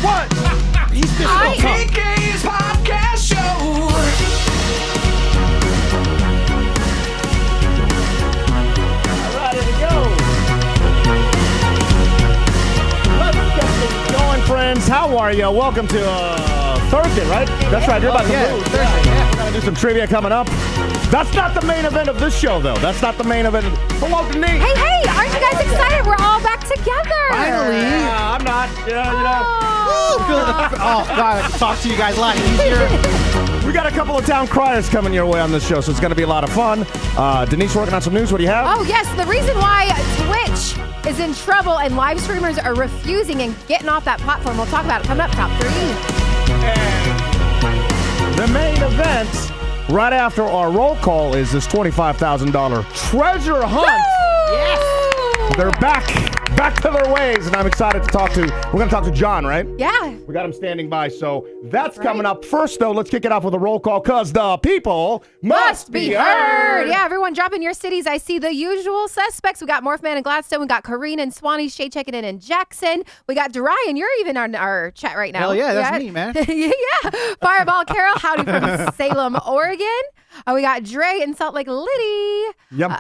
What? He's just PK's podcast show. Ready to go. Let's get things going, friends. How are you? Welcome to Thursday, right? That's right. You're about to move. Thursday, We're going to do some trivia coming up. That's not the main event of this show, though. That's not the main event. Hello, Denise. Hey, aren't you guys excited? We're all back together. Finally. Yeah, I'm not. Oh, God, I can talk to you guys a lot easier. We got a couple of town criers coming your way on this show, so it's going to be a lot of fun. Denise working on some news. What do you have? Oh, yes. The reason why Twitch is in trouble and live streamers are refusing and getting off that platform. We'll talk about it coming up, top 3. And the main event right after our roll call is this $25,000 treasure hunt. Woo! Yes. They're back to their ways, and I'm excited to talk to. We're going to talk to John, right? Yeah. We got him standing by, so that's coming up. First, though, let's kick it off with a roll call, because the people must be heard. Yeah, everyone drop in your cities. I see the usual suspects. We got Morphman and Gladstone. We got Kareen and Swanee. Shay checking in Jackson. We got Duryan. You're even on our chat right now. Hell yeah, that's me, man. Yeah. Fireball Carol. Howdy from Salem, Oregon. We got Dre in Salt Lake Liddy. Yep.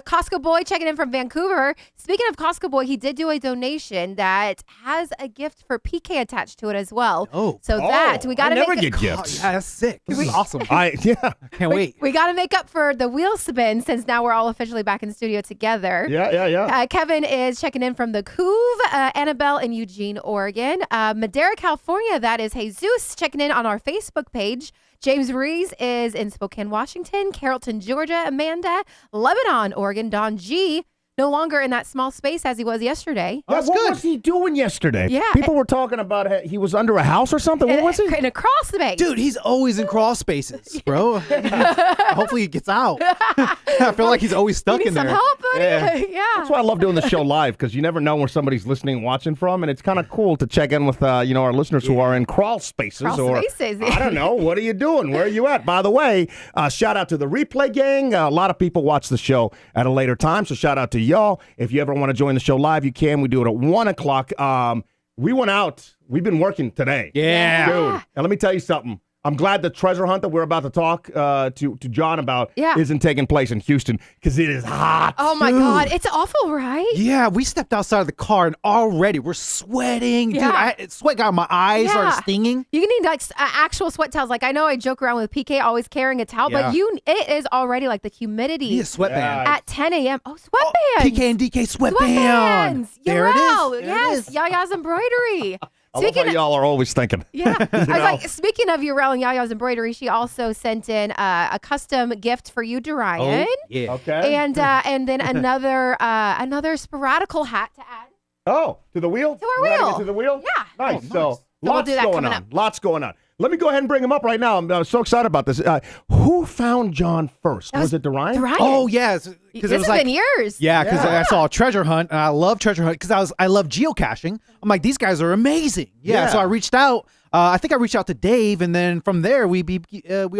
Costco Boy checking in from Vancouver. Speaking of Costco Boy, he did do a donation that has a gift for PK attached to it as well. Oh. So that we got to never make get gifts. Yeah, that's sick. This is awesome. Yeah. Can't wait. We got to make up for the wheel spin since now we're all officially back in studio together. Yeah. Kevin is checking in from the Couve. Annabelle in Eugene, Oregon. Madera, California. That is Jesus checking in on our Facebook page. James Rees is in Spokane, Washington. Carrollton, Georgia. Amanda, Lebanon, Oregon. Don G, no longer in that small space as he was yesterday. What was he doing yesterday? Yeah. People were talking about he was under a house or something. What was he? In a crawl space. Dude, he's always in crawl spaces, bro. Hopefully he gets out. I feel like he's always stuck you need in some there. help, buddy? Yeah. That's why I love doing the show live, because you never know where somebody's listening and watching from, and it's kind of cool to check in with our listeners who are in crawl spaces. Crawl spaces. I don't know. What are you doing? Where are you at? By the way, shout out to the replay gang. A lot of people watch the show at a later time, so shout out to y'all. If you ever want to join the show live, you can. We do it at 1 o'clock. We went out. We've been working today. Yeah. Dude, and let me tell you something. I'm glad the treasure hunt that we're about to talk to John about isn't taking place in Houston, because it is hot. Oh, my God. It's awful, right? Yeah, we stepped outside of the car and already we're sweating. Yeah. Dude, sweat got my eyes, started stinging. You need like actual sweat towels. Like I know I joke around with PK always carrying a towel, but it is already like the humidity Need a sweatband. at 10 a.m. Oh, sweatbands. PK and DK sweatband. Sweatbands. There it is. Yes, Yaya's embroidery. I love how y'all are always thinking. Yeah. I was like, speaking of Urel and Yaya's embroidery, she also sent in a custom gift for you, Duryan. Oh, yeah. Okay. And then another sporadical hat to add. Oh, to the wheel? To our We're adding wheel. it to the wheel? Yeah. Nice. So we'll lots do that going coming on. up. Lots going on. Let me go ahead and bring him up right now. I'm so excited about this. Who found John first? Was it Duryan? Duryan. Oh, yes. This Because it was has like, been years. yeah, because I saw a treasure hunt, and I love treasure hunt because I love geocaching. I'm like, these guys are amazing. Yeah, so I reached out. I think I reached out to Dave, and then from there we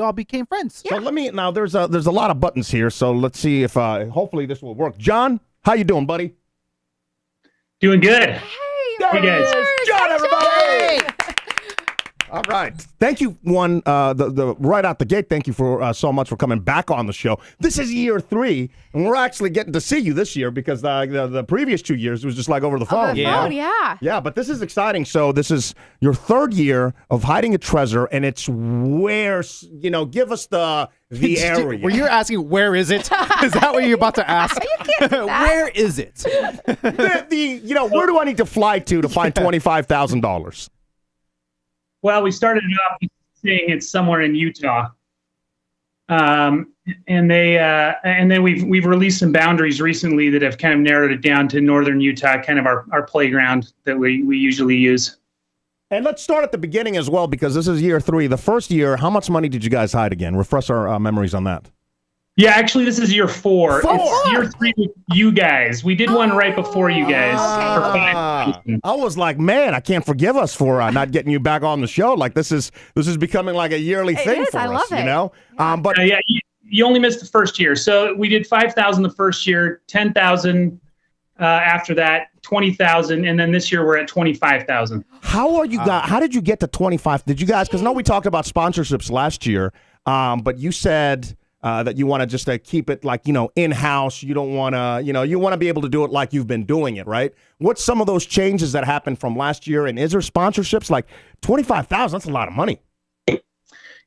all became friends. So let me now. There's a lot of buttons here, so let's see if hopefully this will work. John, how you doing, buddy? Doing good. Hey, guys. John, everybody. All right. Thank you, the right out the gate. Thank you for so much for coming back on the show. This is year 3, and we're actually getting to see you this year, because the previous 2 years was just like over the phone. Yeah, but this is exciting. So this is your 3rd year of hiding a treasure, and it's where, give us the area. Were you asking where is it? Is that what you're about to ask? Where is it? Where do I need to fly to find $25,000? Well, we started it off saying it's somewhere in Utah, and then we've released some boundaries recently that have kind of narrowed it down to northern Utah, kind of our playground that we usually use. And let's start at the beginning as well, because this is year 3. The first year, how much money did you guys hide again? Refresh our memories on that. Yeah, actually, this is year 4. It's year 3 with you guys. We did one right before you guys. For 5,000. I was like, man, I can't forgive us for not getting you back on the show. Like this is becoming like a yearly thing for us. I love it. You know. But you only missed the first year. So we did 5,000 the first year, 10,000 After that, 20,000, and then this year we're at 25,000. How did you get to 25? Did you guys? Because I know we talked about sponsorships last year, but you said that you want to just keep it like in house. You don't want to you want to be able to do it like you've been doing it, right? What's some of those changes that happened from last year? And is there sponsorships like 25,000? That's a lot of money.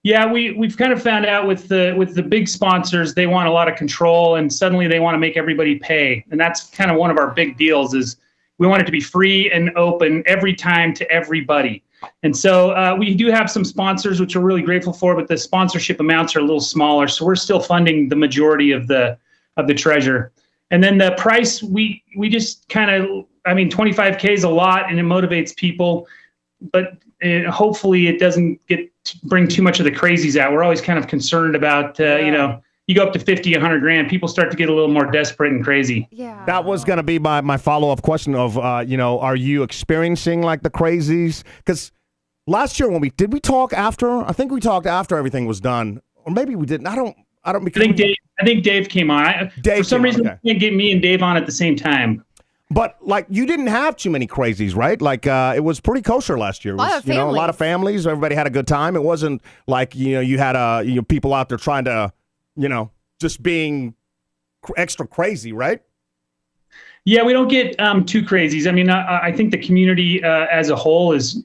Yeah, we've kind of found out with the big sponsors, they want a lot of control, and suddenly they want to make everybody pay. And that's kind of one of our big deals is we want it to be free and open every time to everybody. And so we do have some sponsors, which we're really grateful for, but the sponsorship amounts are a little smaller. So we're still funding the majority of the treasure. And then the price, we just kind of, 25K is a lot and it motivates people, but hopefully it doesn't bring too much of the crazies out. We're always kind of concerned about, you go up to 50, 100 grand, people start to get a little more desperate and crazy. Yeah. That was going to be my follow-up question of, are you experiencing like the crazies? Because last year did we talk after? I think we talked after everything was done, or maybe we didn't. I think Dave came on. For some reason, we can't get me and Dave on at the same time. But like you didn't have too many crazies, right? Like it was pretty kosher last year. It was, a lot of families. Everybody had a good time. It wasn't like you had people out there trying to, just being extra crazy, right? Yeah, we don't get too crazies. I think the community as a whole is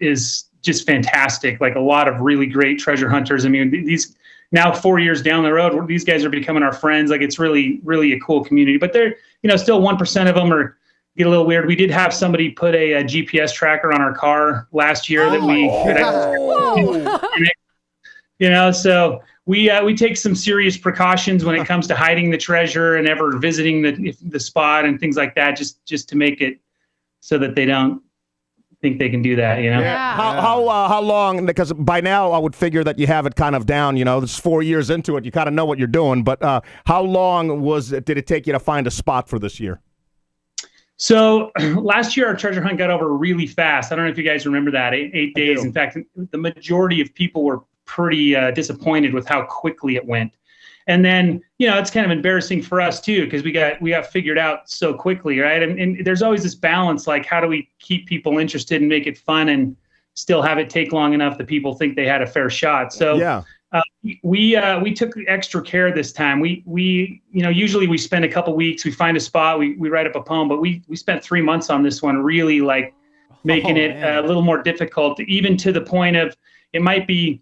just fantastic. Like a lot of really great treasure hunters. These now 4 years down the road, these guys are becoming our friends. Like it's really, really a cool community. But they're, still 1% of them get a little weird. We did have somebody put a GPS tracker on our car last year so we take some serious precautions when it comes to hiding the treasure and ever visiting the spot and things like that, just to make it so that they don't think they can do that, Yeah. How long? Because by now I would figure that you have it kind of down. This is 4 years into it. You kind of know what you're doing. But how long did it take you to find a spot for this year? So last year, our treasure hunt got over really fast. I don't know if you guys remember that, 8 days. In fact, the majority of people were pretty disappointed with how quickly it went. And then, it's kind of embarrassing for us too, because we got figured out so quickly, right? And there's always this balance, like how do we keep people interested and make it fun and still have it take long enough that people think they had a fair shot. So yeah. We took extra care this time. We usually we spend a couple weeks, we find a spot, we write up a poem, but we spent 3 months on this one, really like making it a little more difficult, even to the point of it might be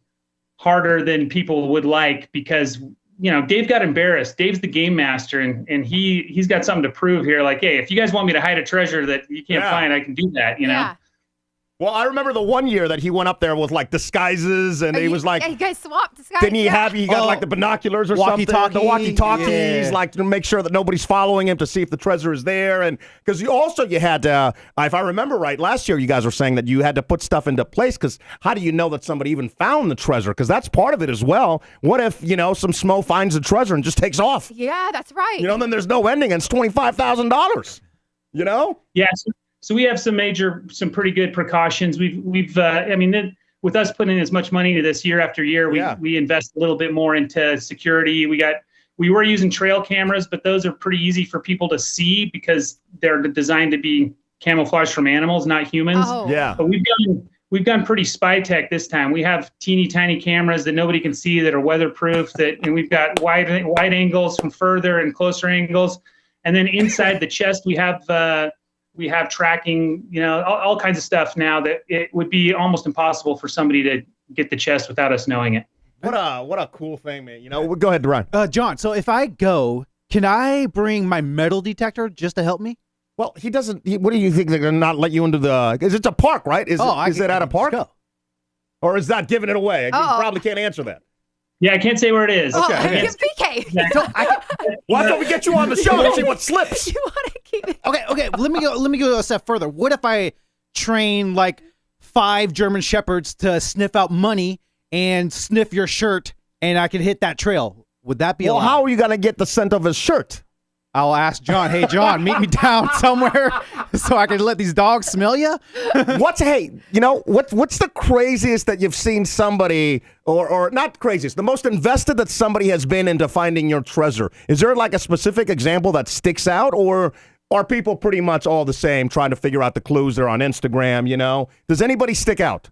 harder than people would like, because Dave got embarrassed. Dave's the game master, and he's got something to prove here. Like, hey, if you guys want me to hide a treasure that you can't find, I can do that. Yeah. Well, I remember the one year that he went up there with like disguises, and he was like, "You guys swapped disguises." Didn't he he got like the binoculars or something? The walkie-talkies, like to make sure that nobody's following him to see if the treasure is there. And because you had, if I remember right, last year you guys were saying that you had to put stuff into place, because how do you know that somebody even found the treasure? Because that's part of it as well. What if some smo finds the treasure and just takes off? Yeah, that's right. Then there's no ending, and it's $25,000. Yeah. So we have some pretty good precautions. We've with us putting in as much money into this year after year, we invest a little bit more into security. We were using trail cameras, but those are pretty easy for people to see because they're designed to be camouflage from animals, not humans. Oh. Yeah. But we've gone pretty spy tech this time. We have teeny tiny cameras that nobody can see that are weatherproof, and we've got wide angles from further and closer angles. And then inside the chest, we have tracking, all kinds of stuff now that it would be almost impossible for somebody to get the chest without us knowing it. What a cool thing, man. Go ahead, Duryan. John, so if I go, can I bring my metal detector just to help me? Well, he doesn't. What do you think they're going to not let you into the? Because it's a park, right? Is it at a park? Go. Or is that giving it away? You probably can't answer that. Yeah, I can't say where it is. Okay. Give PK. Why don't we get you on the show and see what slips? You want to keep it? Okay. Let me go a step further. What if I train like 5 German Shepherds to sniff out money and sniff your shirt, and I could hit that trail? Would that be allowed? How are you going to get the scent of his shirt? I'll ask John. Hey, John, meet me down somewhere so I can let these dogs smell you. What's the craziest that you've seen somebody, or not craziest, the most invested that somebody has been into finding your treasure? Is there like a specific example that sticks out, or Are people pretty much all the same, trying to figure out the clues? They're on Instagram, you know? Does anybody stick out?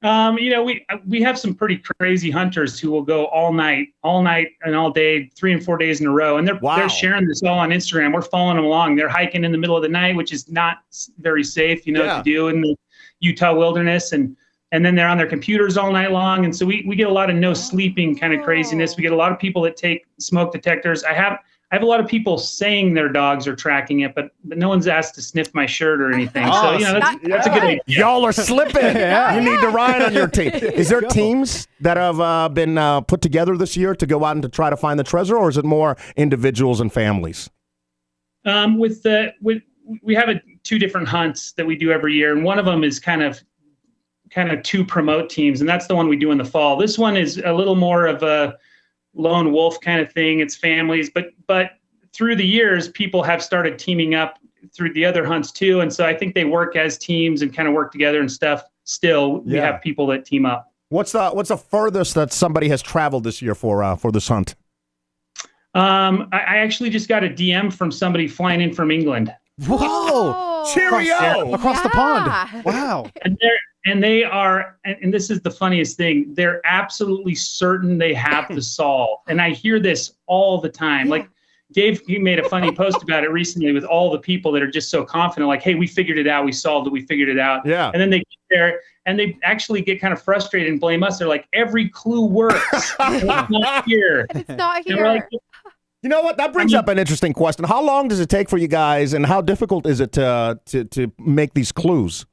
We have some pretty crazy hunters who will go all night and all day, 3 and 4 days in a row. And they're sharing this all on Instagram. We're following them along. They're hiking in the middle of the night, which is not very safe, to do in the Utah wilderness. And then they're on their computers all night long. And so we get a lot of no sleeping kind of craziness. We get a lot of people that take smoke detectors. I have a lot of people saying their dogs are tracking it, but no one's asked to sniff my shirt or anything. So, that's a good idea. Y'all are slipping. You need to ride on your team. Is there teams that have been put together this year to go out and to try to find the treasure, or is it more individuals and families? We have 2 different hunts that we do every year, and one of them is kind of 2 promote teams, and that's the one we do in the fall. This one is a little more of a lone wolf kind of thing. It's families, but through the years, people have started teaming up through the other hunts too, and so I think they work as teams and kind of work together and stuff. Still, we have people that team up. What's the furthest that somebody has traveled this year for this hunt? I actually just got a DM from somebody flying in from England. Whoa! Cheerio! Across the pond. Wow. And they are, and this is the funniest thing, they're absolutely certain they have the solve. And I hear this all the time. Like Dave, he made a funny post about it recently with all the people that are just so confident, like, hey, we figured it out. We solved it. We figured it out. Yeah. And then they get there and they actually get kind of frustrated and blame us. They're like, every clue works. And it's not here. It's not And we're like, here. You know what? That brings up an interesting question. How long does it take for you guys, and how difficult is it to make these clues?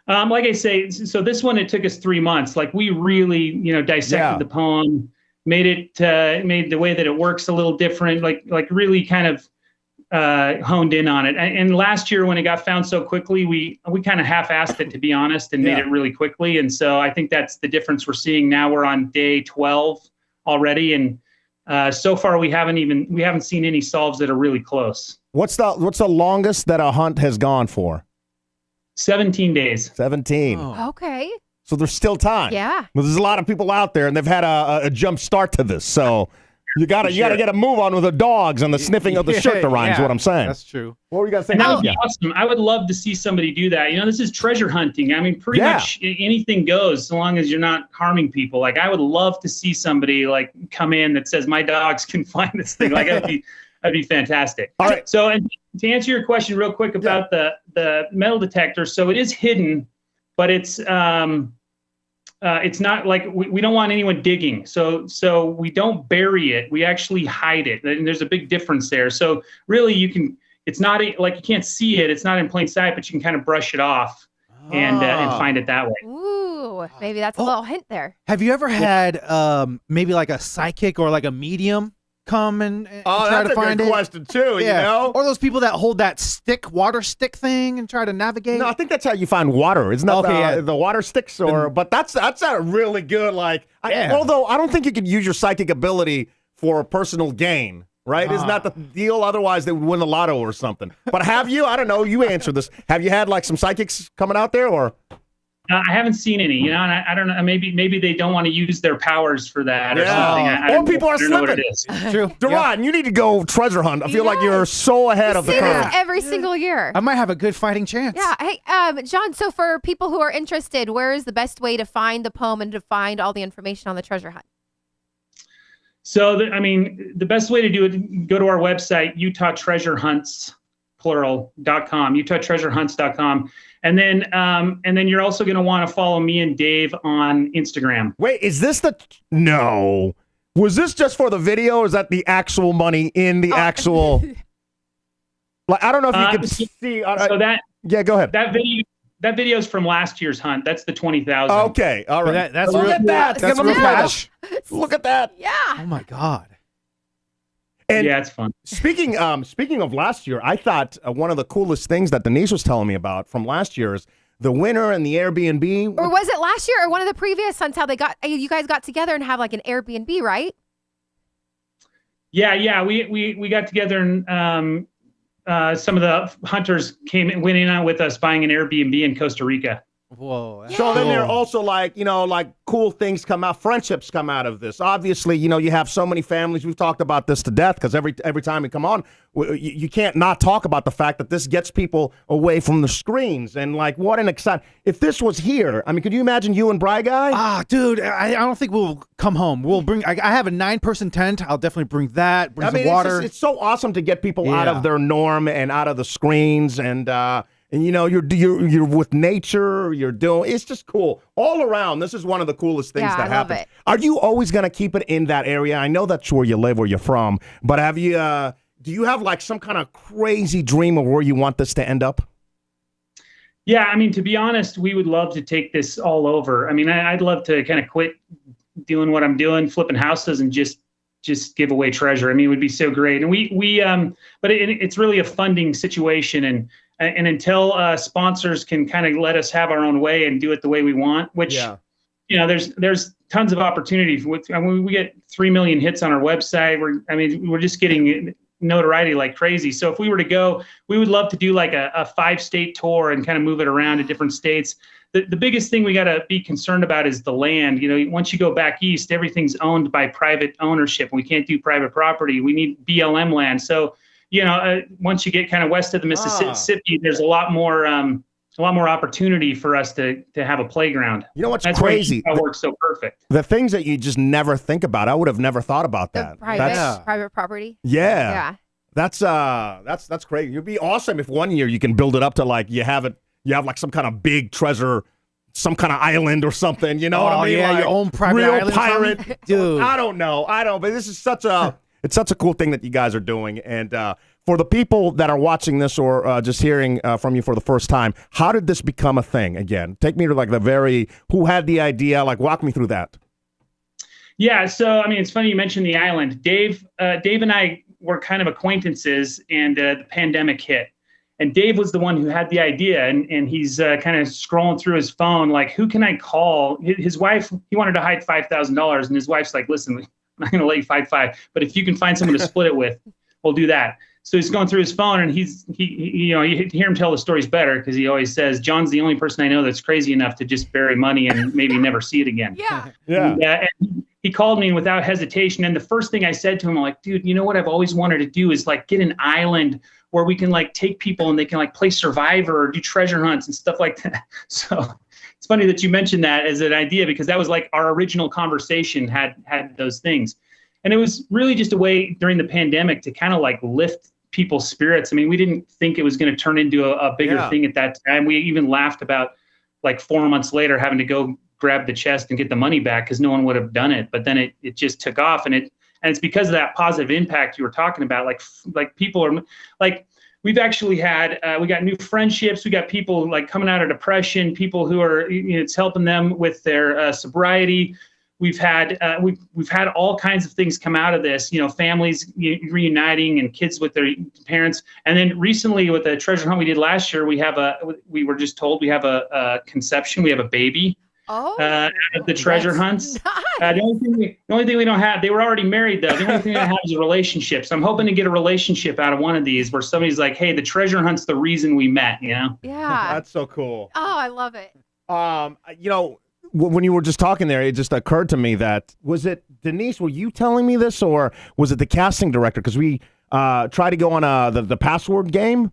Like I say, so this one, it took us 3 months. Like we really, dissected the poem, made the way that it works a little different, like really kind of honed in on it. And last year when it got found so quickly, we kind of half-assed it, to be honest, and made it really quickly. And so I think that's the difference we're seeing now. We're on day 12 already. And so far we haven't seen any solves that are really close. What's the longest that a hunt has gone for? 17 days. 17. Oh. Okay. So there's still time. Yeah. Well, there's a lot of people out there, and they've had a jump start to this. So you gotta get a move on with the dogs and the sniffing of the shirt to rhyme is what I'm saying. That's true. What were you guys saying? That would be awesome. I would love to see somebody do that. This is treasure hunting. I mean, pretty much anything goes so long as you're not harming people. Like, I would love to see somebody like come in that says my dogs can find this thing. Like, that'd be fantastic. All right. So, and to answer your question real quick about the metal detector, so it is hidden, but it's not like we don't want anyone digging. So we don't bury it. We actually hide it. And there's a big difference there. So really it's not like you can't see it. It's not in plain sight, but you can kind of brush it off and find it that way. Ooh, maybe that's a little hint there. Have you ever had maybe like a psychic or like a medium come and try to find it? That's a good question too, you know? Or those people that hold that water stick thing and try to navigate? No, I think that's how you find water. Isn't that the water sticks? But that's a really good, although I don't think you could use your psychic ability for personal gain, right? Isn't that the deal? Otherwise, they would win the lotto or something. But have you? I don't know. You answer this. Have you had like some psychics coming out there, or? I haven't seen any, and I don't know. Maybe they don't want to use their powers for that or something. Or people are slipping. True. Duryan, you need to go treasure hunt. I feel like you're so ahead of the curve. Every single year. I might have a good fighting chance. Yeah. Hey, John, so for people who are interested, where is the best way to find the poem and to find all the information on the treasure hunt? So, the best way to do it, go to our website, UtahTreasureHunts.com, UtahTreasureHunts.com. And then you're also going to want to follow me and Dave on Instagram. Wait, is this no? Was this just for the video, or is that the actual money in the actual? Like, I don't know if you can see. Yeah, go ahead. That video is from last year's hunt. That's the 20,000. Okay, all right. That's look at that. That's real cash. Look at that. Yeah. Oh my God. And yeah, it's fun. Speaking of last year, I thought one of the coolest things that Denise was telling me about from last year is the winner and the Airbnb. Or was it last year or one of the previous hunts? How you guys got together and have like an Airbnb, right? Yeah. We got together and some of the hunters went in on with us buying an Airbnb in Costa Rica. Whoa. that's So then there are cool. also like cool things come out, friendships come out of this. Obviously, you have so many families. We've talked about this to death because every time we come on, you can't not talk about the fact that this gets people away from the screens. And like, what an exciting! If this was here, I mean, could you imagine you and Bry Guy? Dude, I don't think we'll come home. We'll bring. I have a 9-person tent. I'll definitely bring that. Bring some water. It's so awesome to get people out Yeah. of their norm and out of the screens and you're with nature. You're doing. It's just cool all around. This is one of the coolest things Yeah, that I love happens. it. Are you always gonna keep it in that area? I know that's where you live, where you're from, but have you? Do you have like some kind of crazy dream of where you want this to end up? Yeah, I mean, to be honest, we would love to take this all over. I mean, I'd love to kind of quit doing what I'm doing, flipping houses, and just give away treasure. I mean, it would be so great. And but it's really a funding situation, and until sponsors can kind of let us have our own way and do it the way we want, which there's tons of opportunity. I mean, we get 3 million hits on our website. We're just getting notoriety like crazy. So if we were to go, we would love to do like a 5-state tour and kind of move it around to different states. The biggest thing we got to be concerned about is the land. Once you go back east, everything's owned by private ownership. We can't do private property. We need BLM land. So, once you get kind of west of the Mississippi, there's a lot more opportunity for us to have a playground. You know what's That's crazy? why it works so perfect. The things that you just never think about. I would have never thought about The that. private property. Yeah. Yeah. That's crazy. It'd be awesome if one year you can build it up to like you have like some kind of big treasure, some kind of island or something. You know what I mean? Yeah, like, your own private real island, pirate, dude. I don't know. But this is such a cool thing that you guys are doing. And for the people that are watching this or just hearing from you for the first time, how did this become a thing? Again, take me to like who had the idea? Like, walk me through that. Yeah, so I mean, it's funny you mentioned the island. Dave and I were kind of acquaintances, and the pandemic hit. And Dave was the one who had the idea, and he's kind of scrolling through his phone, like, who can I call? His wife, he wanted to hide $5,000, and his wife's like, listen, I'm not going to let you find $5,000, but if you can find someone to split it with, we'll do that. So he's going through his phone, and you hear him tell the stories better because he always says, John's the only person I know that's crazy enough to just bury money and maybe never see it again. Yeah. Yeah. And he called me without hesitation. And the first thing I said to him, I'm like, dude, you know what I've always wanted to do is like get an island where we can like take people and they can like play Survivor or do treasure hunts and stuff like that. So it's funny that you mentioned that as an idea because that was like our original conversation had those things. And it was really just a way during the pandemic to kind of like lift people's spirits. I mean, we didn't think it was going to turn into a bigger thing at that time. We even laughed about like 4 months later having to go grab the chest and get the money back because no one would have done it. But then it just took off, and it's because of that positive impact you were talking about. Like people are like, we've actually had we got new friendships. We got people like coming out of depression, people who are it's helping them with their sobriety. We've had all kinds of things come out of this, families reuniting and kids with their parents. And then recently with the treasure hunt we did last year, we were just told we have a conception, we have a baby. At the treasure hunts. Nice. The only thing we don't have, they were already married though. The only thing we don't have is a relationship. So I'm hoping to get a relationship out of one of these where somebody's like, hey, the treasure hunt's the reason we met, Yeah. That's so cool. Oh, I love it. When you were just talking there, it just occurred to me that, was it Denise, were you telling me this, or was it the casting director? Because we tried to go on the password game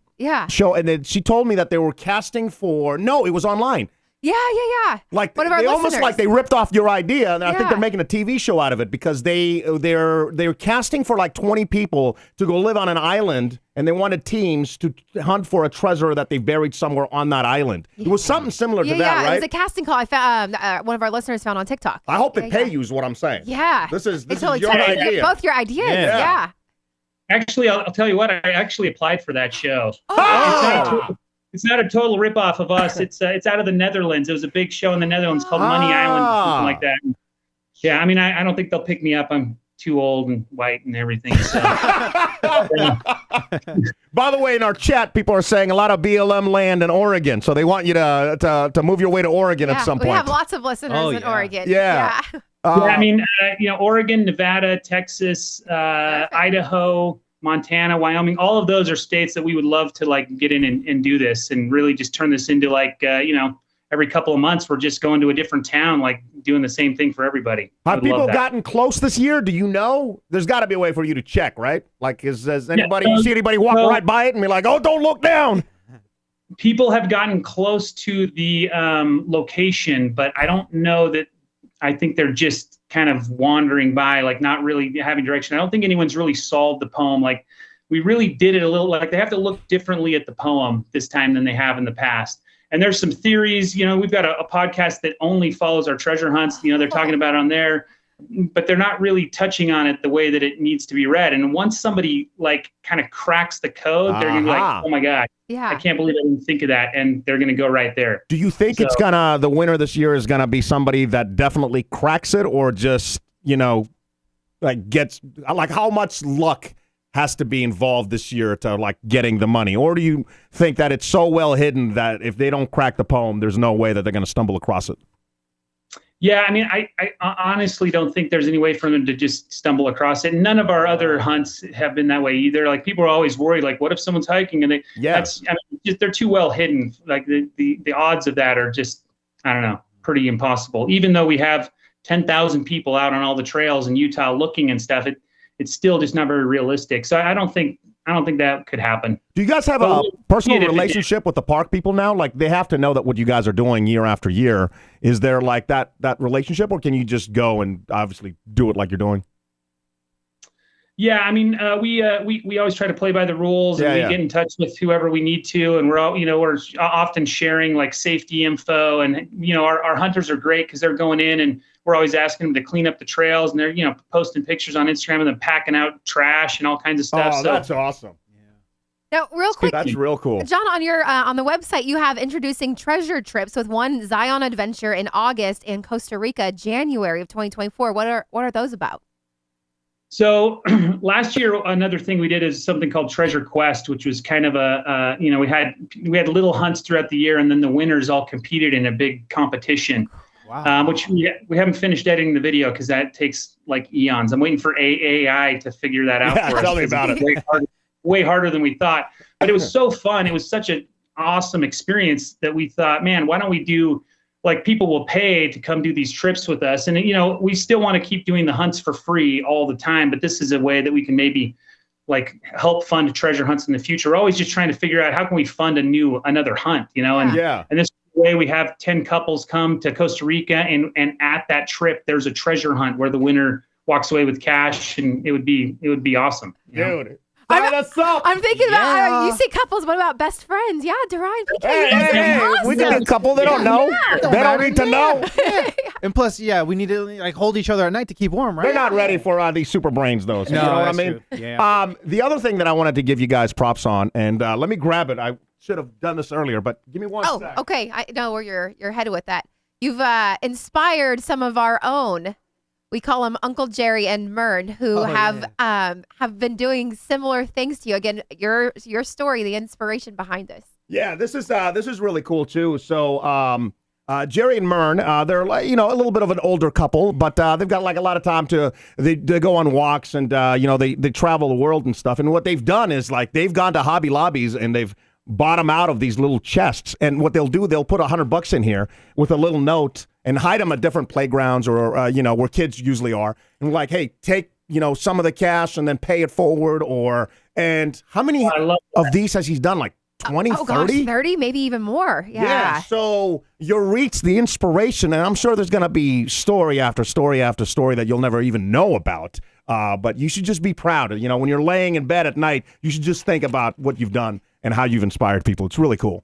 show, and then she told me that they were casting no, it was online. Yeah. Like one of our they almost listeners. like they ripped off your idea, and I think Yeah. they're making a TV show out of it because they're casting for like 20 people to go live on an island, and they wanted teams to hunt for a treasure that they buried somewhere on that island. It was something similar to that, Yeah. right? It was a casting call I found. One of our listeners found on TikTok. I hope they pay you is what I'm saying. Yeah. This is It's totally your idea. both your ideas. Yeah. Yeah. Actually, I'll tell you what, I actually applied for that show. Oh! It's not a total ripoff of us. It's out of the Netherlands. It was a big show in the Netherlands called Money Island, or something like that. Yeah, I mean, I don't think they'll pick me up. I'm too old and white and everything. So. By the way, in our chat, people are saying a lot of BLM land in Oregon, so they want you to move your way to Oregon at some point. We have lots of listeners in Oregon. Yeah. Yeah, I mean, Oregon, Nevada, Texas, Idaho, Montana, Wyoming, all of those are states that we would love to like get in and do this and really just turn this into like, every couple of months we're just going to a different town, like doing the same thing for everybody. Have people gotten close this year? Do you know? There's got to be a way for you to check, right? Like, has anybody you see anybody walk right by it and be like, "Oh, don't look down"? People have gotten close to the location, but I don't know that. I think they're just kind of wandering by, like not really having direction. I don't think anyone's really solved the poem. Like we really did it a little, like they have to look differently at the poem this time than they have in the past. And there's some theories, we've got a podcast that only follows our treasure hunts. They're talking about it on there, but they're not really touching on it the way that it needs to be read. And once somebody like kind of cracks the code, they're gonna be like, "Oh my God, I can't believe I didn't think of that." And they're gonna go right there. Do you think the winner this year is gonna be somebody that definitely cracks it, or just, like gets, like how much luck has to be involved this year to like getting the money? Or do you think that it's so well hidden that if they don't crack the poem, there's no way that they're gonna stumble across it? Yeah, I mean, I honestly don't think there's any way for them to just stumble across it. None of our other hunts have been that way either. Like people are always worried, like, what if someone's hiking and they're too well hidden. Like the odds of that are just, I don't know, pretty impossible. Even though we have 10,000 people out on all the trails in Utah looking and stuff, it's still just not very realistic. So I don't think that could happen. Do you guys have a personal relationship with the park people now? Like they have to know that what you guys are doing year after year. Is there like that relationship, or can you just go and obviously do it like you're doing? Yeah, I mean, we always try to play by the rules, and we get in touch with whoever we need to, and we're all, we're often sharing like safety info, and our hunters are great because they're going in and we're always asking them to clean up the trails, and they're posting pictures on Instagram and then packing out trash and all kinds of stuff. Oh, that's awesome. Now, real quick, that's real cool. John, on your on the website, you have introducing treasure trips with one Zion adventure in August and Costa Rica, January of 2024. What are those about? So last year, another thing we did is something called Treasure Quest, which was kind of we had little hunts throughout the year, and then the winners all competed in a big competition. Wow. Which we haven't finished editing the video because that takes like eons. I'm waiting for AI to figure that out for us. Tell me about it. Way harder than we thought, but it was so fun. It was such an awesome experience that we thought, man, why don't we do, like, people will pay to come do these trips with us. And, we still want to keep doing the hunts for free all the time, but this is a way that we can maybe like help fund treasure hunts in the future. We're always just trying to figure out how can we fund another hunt, and this way we have 10 couples come to Costa Rica, and at that trip, there's a treasure hunt where the winner walks away with cash, and it would be awesome. Dude. I'm thinking about, you see couples, what about best friends? Yeah, Duryan, PK, we got a couple. They don't know. They don't need to know. And plus, we need to like hold each other at night to keep warm, right? They're not ready for these super brains, though. So no, you know what I mean? True. Yeah. The other thing that I wanted to give you guys props on, and let me grab it. I should have done this earlier, but give me one sec. Oh, okay. I know where you're headed with that. You've inspired some of our own. We call them Uncle Jerry and Mern, who have been doing similar things to you. Again, your story, the inspiration behind this. Yeah, this is really cool too. So Jerry and Mern, they're like, a little bit of an older couple, but they've got like a lot of time they go on walks, and they travel the world and stuff. And what they've done is like they've gone to Hobby Lobbies and they've bought them out of these little chests. And what they'll do, they'll put $100 in here with a little note and hide them at different playgrounds or where kids usually are. And like, hey, take some of the cash and then pay it forward. And how many of these has he done? Like 20, 30? Gosh, 30, maybe even more. Yeah. So you reach the inspiration, and I'm sure there's going to be story after story after story that you'll never even know about. But you should just be proud. When you're laying in bed at night, you should just think about what you've done and how you've inspired people. It's really cool.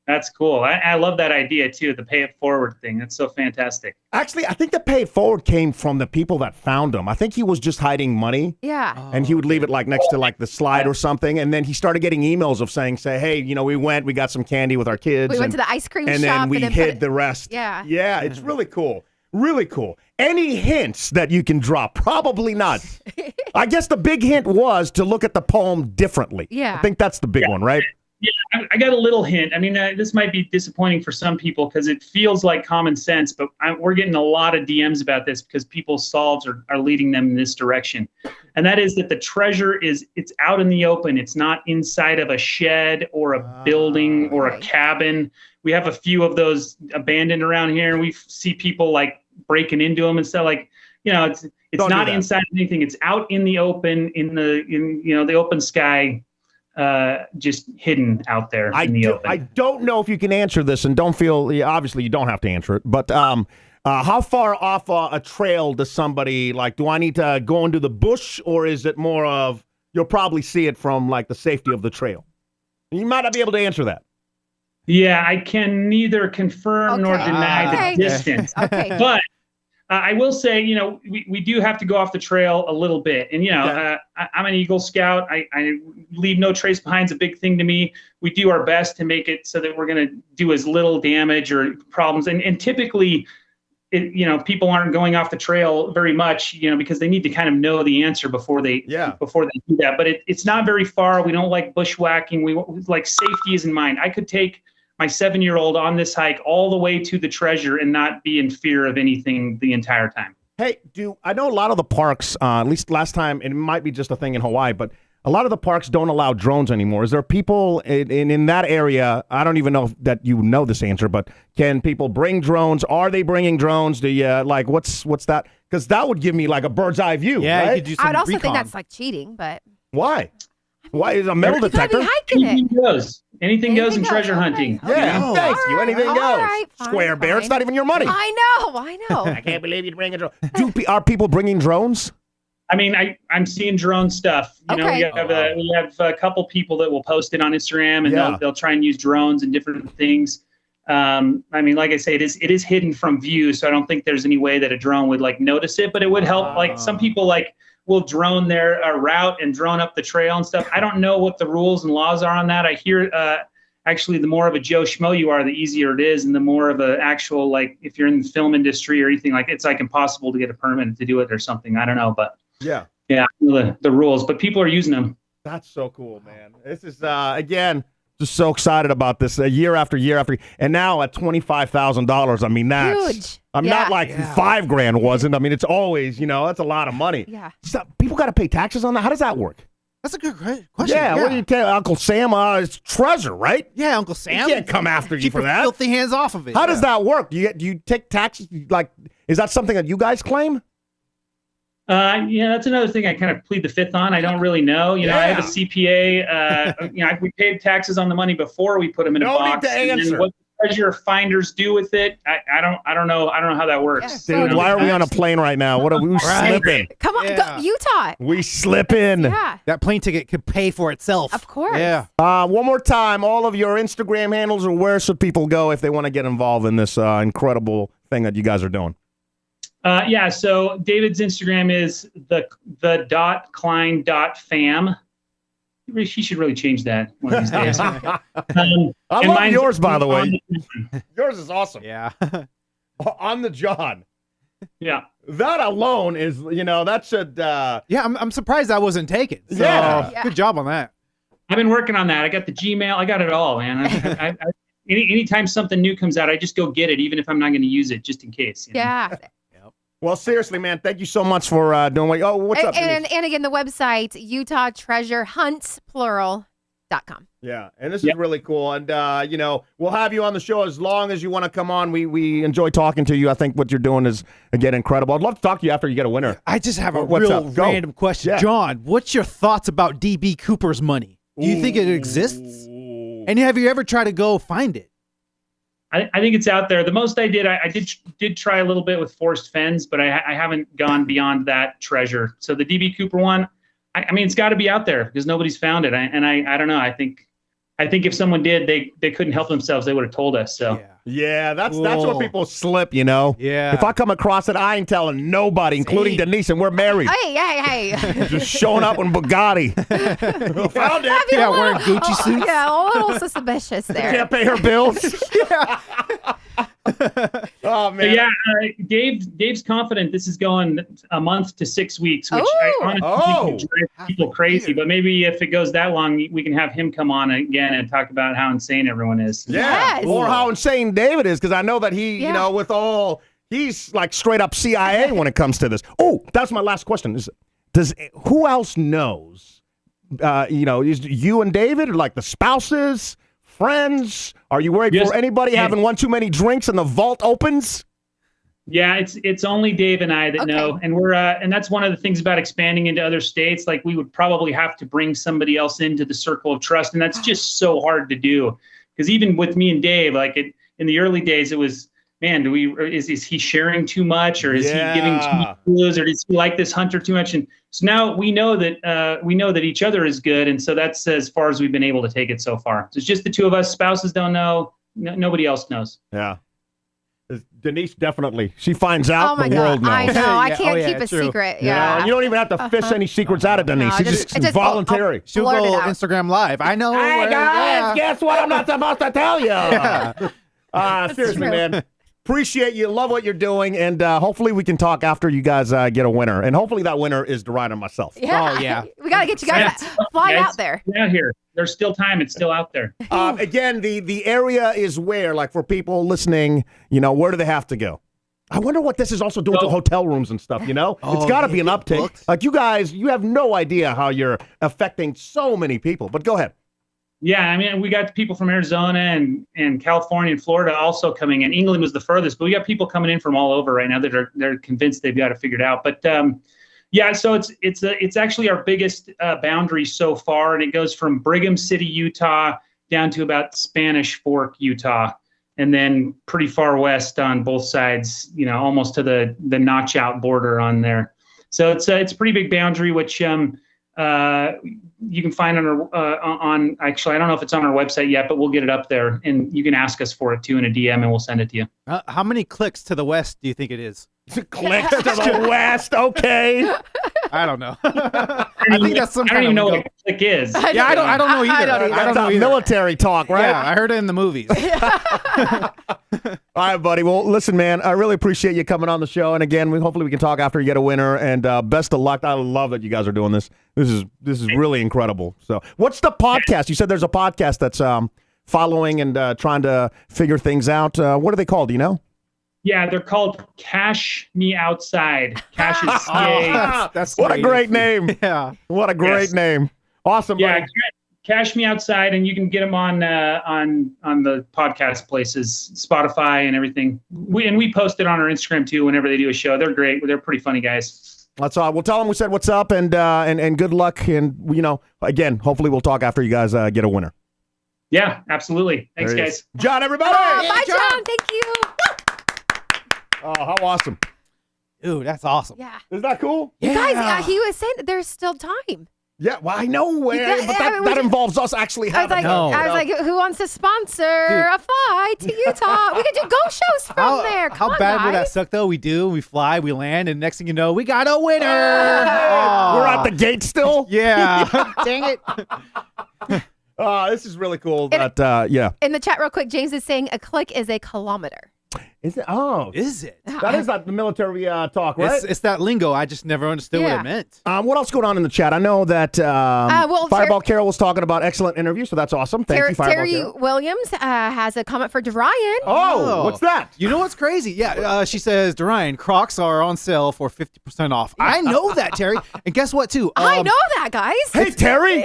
That's cool. I love that idea too, the pay it forward thing. That's so fantastic. Actually, I think the pay it forward came from the people that found him. I think he was just hiding money. Yeah. And he would leave it like next to like the slide or something. And then he started getting emails of saying, hey, we got some candy with our kids. We went to the ice cream and shop. Then we hid the rest. Yeah. Yeah, it's really cool. Really cool. Any hints that you can drop? Probably not. I guess the big hint was to look at the poem differently. Yeah. I think that's the big one, right? Yeah, I got a little hint. I mean, this might be disappointing for some people because it feels like common sense, but we're getting a lot of DMs about this because people's solves are leading them in this direction. And that is that the treasure it's out in the open. It's not inside of a shed or a building or a cabin. we have a few of those abandoned around here, and we see people like breaking into them and stuff. Like, it's not inside anything. It's out in the open, in the open sky, just hidden out there in the open. I don't know if you can answer this, and don't feel, obviously you don't have to answer it, but how far off a trail does somebody, like, do I need to go into the bush, or is it more of, you'll probably see it from like the safety of the trail? You might not be able to answer that. Yeah, I can neither confirm nor deny the distance. Okay. But I will say, we do have to go off the trail a little bit. And, I'm an Eagle Scout. I leave no trace behind is a big thing to me. We do our best to make it so that we're going to do as little damage or problems. And typically, people aren't going off the trail very much, because they need to kind of know the answer before they do that. But it's not very far. We don't like bushwhacking. We like safety is in mind. I could take my 7-year-old on this hike all the way to the treasure and not be in fear of anything the entire time. Hey, I know a lot of the parks, at least last time, and it might be just a thing in Hawaii, but a lot of the parks don't allow drones anymore. Is there people in that area? I don't even know that you know this answer, but can people bring drones? Are they bringing drones? Do you what's that? Because that would give me like a bird's eye view. Yeah, right? you could do some I would also recon. think that's like cheating, but Why? Why is a metal detector? Anything goes. Anything goes in goes, treasure okay. hunting. Yeah, Oh. thank you. Anything All goes. right, fine, Square bear. It's fine. not even your money. I know. I can't believe you'd bring a drone. Are people bringing drones? I mean, I'm seeing drone stuff. Okay. We have a couple people that will post it on Instagram, and they'll try and use drones and different things. I mean, like I say, it is hidden from view, so I don't think there's any way that a drone would like notice it. But it would help. Like some people will drone their route and drone up the trail and stuff. I don't know what the rules and laws are on that. I hear actually the more of a Joe Schmo you are, the easier it is, and the more of an actual, like, if you're in the film industry or anything, like, it's like impossible to get a permit to do it or something. I don't know, but yeah, the rules. But people are using them. That's so cool, man. This is again, just so excited about this year after year after, and now at $25,000. I mean, that's huge. I'm not like $5,000 wasn't. I mean, it's always, that's a lot of money. Yeah. So people got to pay taxes on that. How does that work? That's a good question. Yeah, what do you tell Uncle Sam? It's treasure, right? Yeah, Uncle Sam. He can't come after you Keep for your that. filthy hands off of it. How does that work? Do you take taxes? Like, is that something that you guys claim? Yeah, that's another thing I kind of plead the fifth on. I don't really know. I have a CPA. We paid taxes on the money before we put them in a box. Need to answer. And what the treasure finders do with it, I don't know. I don't know how that works. Dude, why are we on a plane right now? What are we slipping? Come on, go, Utah. We slipping. Yeah, That plane ticket could pay for itself. of course. Yeah. One more time, all of your Instagram handles, or where should people go if they want to get involved in this incredible thing that you guys are doing? So David's Instagram is the.klein.fam. He should really change that one of these days. I love yours, by the way. Yours is awesome. Yeah. On the John. Yeah. That alone is, that should. Yeah, I'm surprised that wasn't taken. So, Yeah. good job on that. I've been working on that. I got the Gmail. I got it all, man. Anytime something new comes out, I just go get it, even if I'm not going to use it, just in case. Yeah. Well, seriously, man, thank you so much for doing what. Oh, what's up? And again, the website, UtahTreasureHunts.com. Yeah, and this is really cool. And, we'll have you on the show as long as you want to come on. We enjoy talking to you. I think what you're doing is, again, incredible. I'd love to talk to you after you get a winner. I just have a What's real up? Go. random question. Yeah. John, what's your thoughts about DB Cooper's money? Do you think it exists? And have you ever tried to go find it? I think it's out there. The most I did, I did try a little bit with forced fens, but I haven't gone beyond that treasure. So the DB Cooper one, I mean, it's got to be out there because nobody's found it. I don't know. I think if someone did, they couldn't help themselves. They would have told us. So Yeah, that's where people slip, Yeah. If I come across it, I ain't telling nobody, including Denise, and we're married. Hey. Just showing up in Bugatti. Found it. Yeah, wearing Gucci suits. Yeah, a little suspicious there. Can't pay her bills. Oh man. Yeah, Dave's confident this is going a month to 6 weeks, which I honestly think could drive people crazy. But maybe if it goes that long, we can have him come on again and talk about how insane everyone is. Yeah, Yes. or how insane David is, because I know that he, he's like straight up CIA when it comes to this. Oh, that's my last question. Who else knows? Is you and David, or like the spouses, friends? Are you worried Just- for anybody having one too many drinks and the vault opens? Yeah, it's only Dave and I that know, and we're and that's one of the things about expanding into other states. Like we would probably have to bring somebody else into the circle of trust, and that's just so hard to do. Because even with me and Dave, like in the early days, it was, man, is he sharing too much, or is he giving too much clues, or does he like this hunter too much? And so now we know that each other is good, and so that's as far as we've been able to take it so far. So it's just the two of us. Spouses don't know. Nobody else knows. Yeah. Denise definitely. She finds out, Oh my the world God, I knows. know. I Yeah, can't oh, yeah, keep a true. secret. You know, Yeah. you don't even have to fish any secrets out of Denise. No, It's just voluntary. She'll Blurt it go out. Instagram Live. I know. Hey where- guys, guess what? I'm not supposed to tell you. Seriously, true. man. Appreciate you. Love what you're doing, and hopefully we can talk after you guys get a winner. And hopefully that winner is Duryan and myself. Yeah. Oh, yeah. We got to get you guys flying Yeah, out there. Out here. There's still time. It's still out there. Again, the area is where, like, for people listening, where do they have to go? I wonder what this is also doing to hotel rooms and stuff, It's got to be an uptick. booked. Like, you guys, you have no idea how you're affecting so many people. But go ahead. Yeah, I mean, we got people from Arizona and California and Florida also coming in. England was the furthest, but we got people coming in from all over right now that they're convinced they've got it figured out. But yeah, so it's actually our biggest boundary so far, and it goes from Brigham City, Utah, down to about Spanish Fork, Utah, and then pretty far west on both sides. Almost to the notch out border on there. So it's a pretty big boundary, which you can find on actually, I don't know if it's on our website yet, but we'll get it up there, and you can ask us for it too in a DM, and we'll send it to you. How many clicks to the west do you think it is? Clicks to the west, okay. I don't know. I think that's some I don't kind even of know lingo. what a click is. Yeah, I don't know either. I don't either. I don't know either. Military talk, right? Yeah, I heard it in the movies. All right, buddy. Well, listen, man, I really appreciate you coming on the show. And again, hopefully we can talk after you get a winner. And best of luck. I love that you guys are doing this. This is really incredible. So, what's the podcast? You said there's a podcast that's following and trying to figure things out. What are they called? Do you know? Yeah, they're called Cash Me Outside. Cash is That's What a great name. Yeah. What a great name. Awesome. Yeah, buddy. Cash Me Outside, and you can get them on the podcast places, Spotify and everything. We post it on our Instagram too whenever they do a show. They're great. They're pretty funny guys. That's all. We'll tell them we said what's up and good luck. And, again, hopefully we'll talk after you guys get a winner. Yeah, absolutely. Thanks, There he guys. is. John, everybody. Bye, John. Thank you. Oh, how awesome. Dude, that's awesome. Yeah. Isn't that cool? You guys, he was saying that there's still time. Yeah, well, I know, but I mean, that involves us actually I was having like, No. I was like, who wants to sponsor a flight to Utah? We could do go shows from there. Come How on, bad would that guys. suck, though? We fly, we land, and next thing you know, we got a winner. We're at the gate still. Yeah. Dang it. This is really cool. That yeah. In the chat, real quick, James is saying a click is a kilometer. Is it? Oh, Is it? that is not the military talk, right? It's that lingo. I just never understood what Yeah. it meant. What else going on in the chat? I know that well, Fireball Carol was talking about excellent interview, so that's awesome. Thank you, Fireball Terry Carol. Williams has a comment for Duryan. Oh, what's that? You know what's crazy? Yeah, she says, Duryan, Crocs are on sale for 50% off. I know that, Terry. And guess what, too? I know that, guys. Hey, Terry.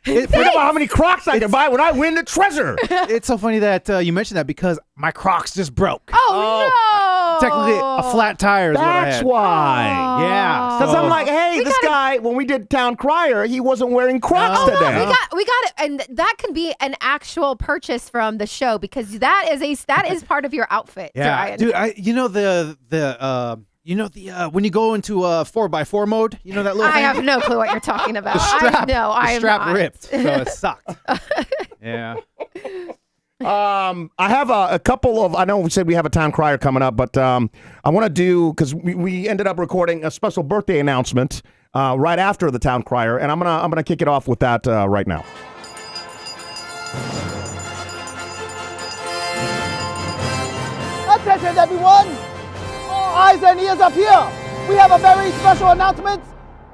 Think about how many Crocs I can buy when I win the treasure. It's so funny that you mentioned that because my Crocs just broke. Oh, no. Technically, a flat tire is what I That's had. why. Yeah. Because I'm so- like, hey, We this gotta- guy, when we did Town Crier, he wasn't wearing Crocs No. today. we got it, and that can be an actual purchase from the show because that is part of your outfit. Yeah, Duryan. dude. You know the when you go into 4x4 mode, you know that little I thing? have no clue what you're talking about. The strap, I the am strap not. ripped, so it sucked. Yeah. I have a couple of, I know we said we have a Town Crier coming up, but I want to do, because we ended up recording a special birthday announcement right after the Town Crier, and I'm gonna kick it off with that right now. Attention everyone! All eyes and ears up here! We have a very special announcement!